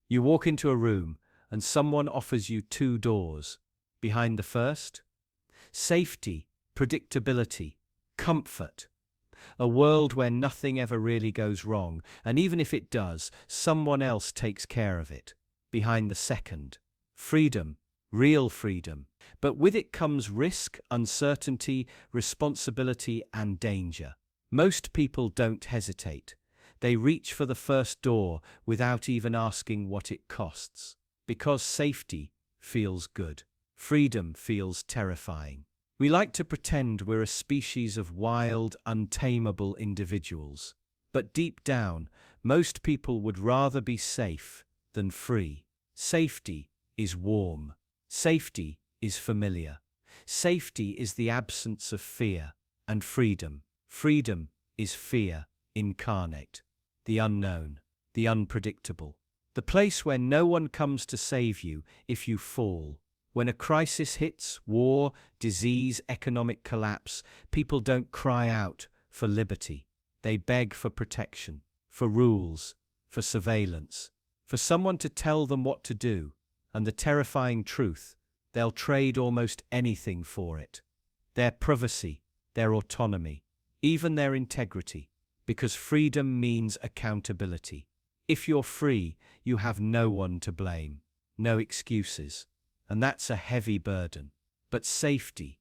You walk into a room and someone offers you two doors. Behind the first? Safety, predictability, comfort. A world where nothing ever really goes wrong, and even if it does, someone else takes care of it. Behind the second? Freedom, real freedom. But with it comes risk, uncertainty, responsibility, and danger. Most people don't hesitate. They reach for the first door without even asking what it costs. Because safety feels good. Freedom feels terrifying. We like to pretend we're a species of wild, untamable individuals. But deep down, most people would rather be safe than free. Safety is warm. Safety is familiar. Safety is the absence of fear. And freedom. Freedom is fear incarnate. The unknown, the unpredictable. The place where no one comes to save you if you fall. When a crisis hits, war, disease, economic collapse, people don't cry out for liberty. They beg for protection, for rules, for surveillance, for someone to tell them what to do. And the terrifying truth, they'll trade almost anything for it. Their privacy, their autonomy, even their integrity. Because freedom means accountability. If you're free, you have no one to blame, no excuses. And that's a heavy burden. But safety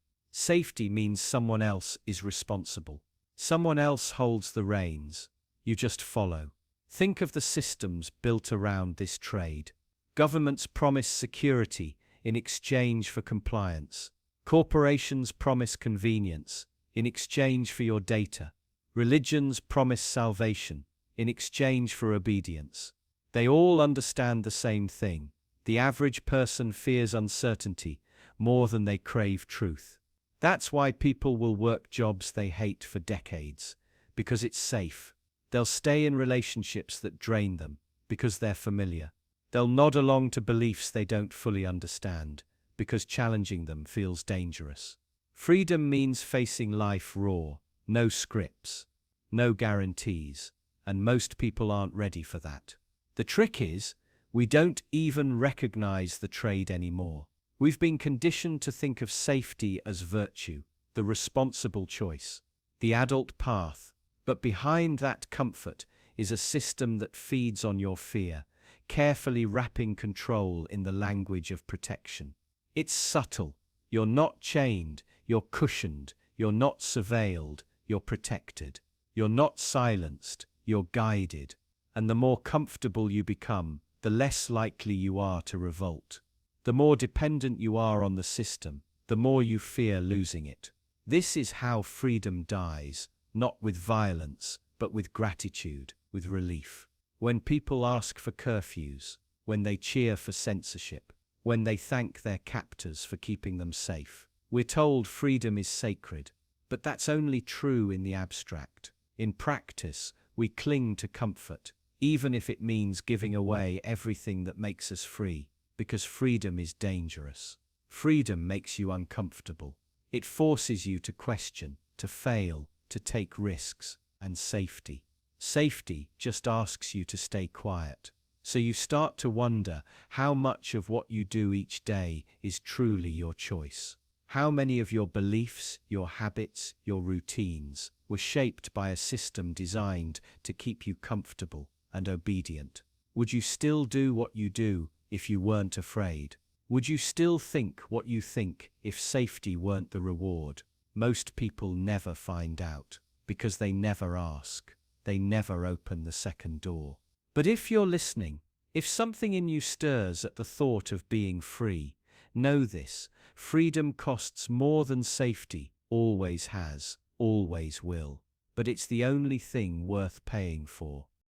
means someone else is responsible. Someone else holds the reins. You just follow. Think of the systems built around this trade. Governments promise security in exchange for compliance. Corporations promise convenience in exchange for your data. Religions promise salvation in exchange for obedience. They all understand the same thing. The average person fears uncertainty more than they crave truth. That's why people will work jobs they hate for decades, because it's safe. They'll stay in relationships that drain them, because they're familiar. They'll nod along to beliefs they don't fully understand, because challenging them feels dangerous. Freedom means facing life raw, no scripts, no guarantees, and most people aren't ready for that. The trick is, we don't even recognize the trade anymore. We've been conditioned to think of safety as virtue, the responsible choice, the adult path. But behind that comfort is a system that feeds on your fear, carefully wrapping control in the language of protection. It's subtle. You're not chained, you're cushioned, you're not surveilled, you're protected. You're not silenced, you're guided. And the more comfortable you become, the less likely you are to revolt. The more dependent you are on the system, the more you fear losing it. This is how freedom dies, not with violence, but with gratitude, with relief. When people ask for curfews, when they cheer for censorship, when they thank their captors for keeping them safe, we're told freedom is sacred. But that's only true in the abstract. In practice, we cling to comfort, even if it means giving away everything that makes us free, because freedom is dangerous. Freedom makes you uncomfortable. It forces you to question, to fail, to take risks, and safety. Safety just asks you to stay quiet. So you start to wonder how much of what you do each day is truly your choice. How many of your beliefs, your habits, your routines were shaped by a system designed to keep you comfortable and obedient? Would you still do what you do if you weren't afraid? Would you still think what you think if safety weren't the reward? Most people never find out, because they never ask. They never open the second door. But if you're listening, if something in you stirs at the thought of being free, know this: freedom costs more than safety, always has, always will. But it's the only thing worth paying for.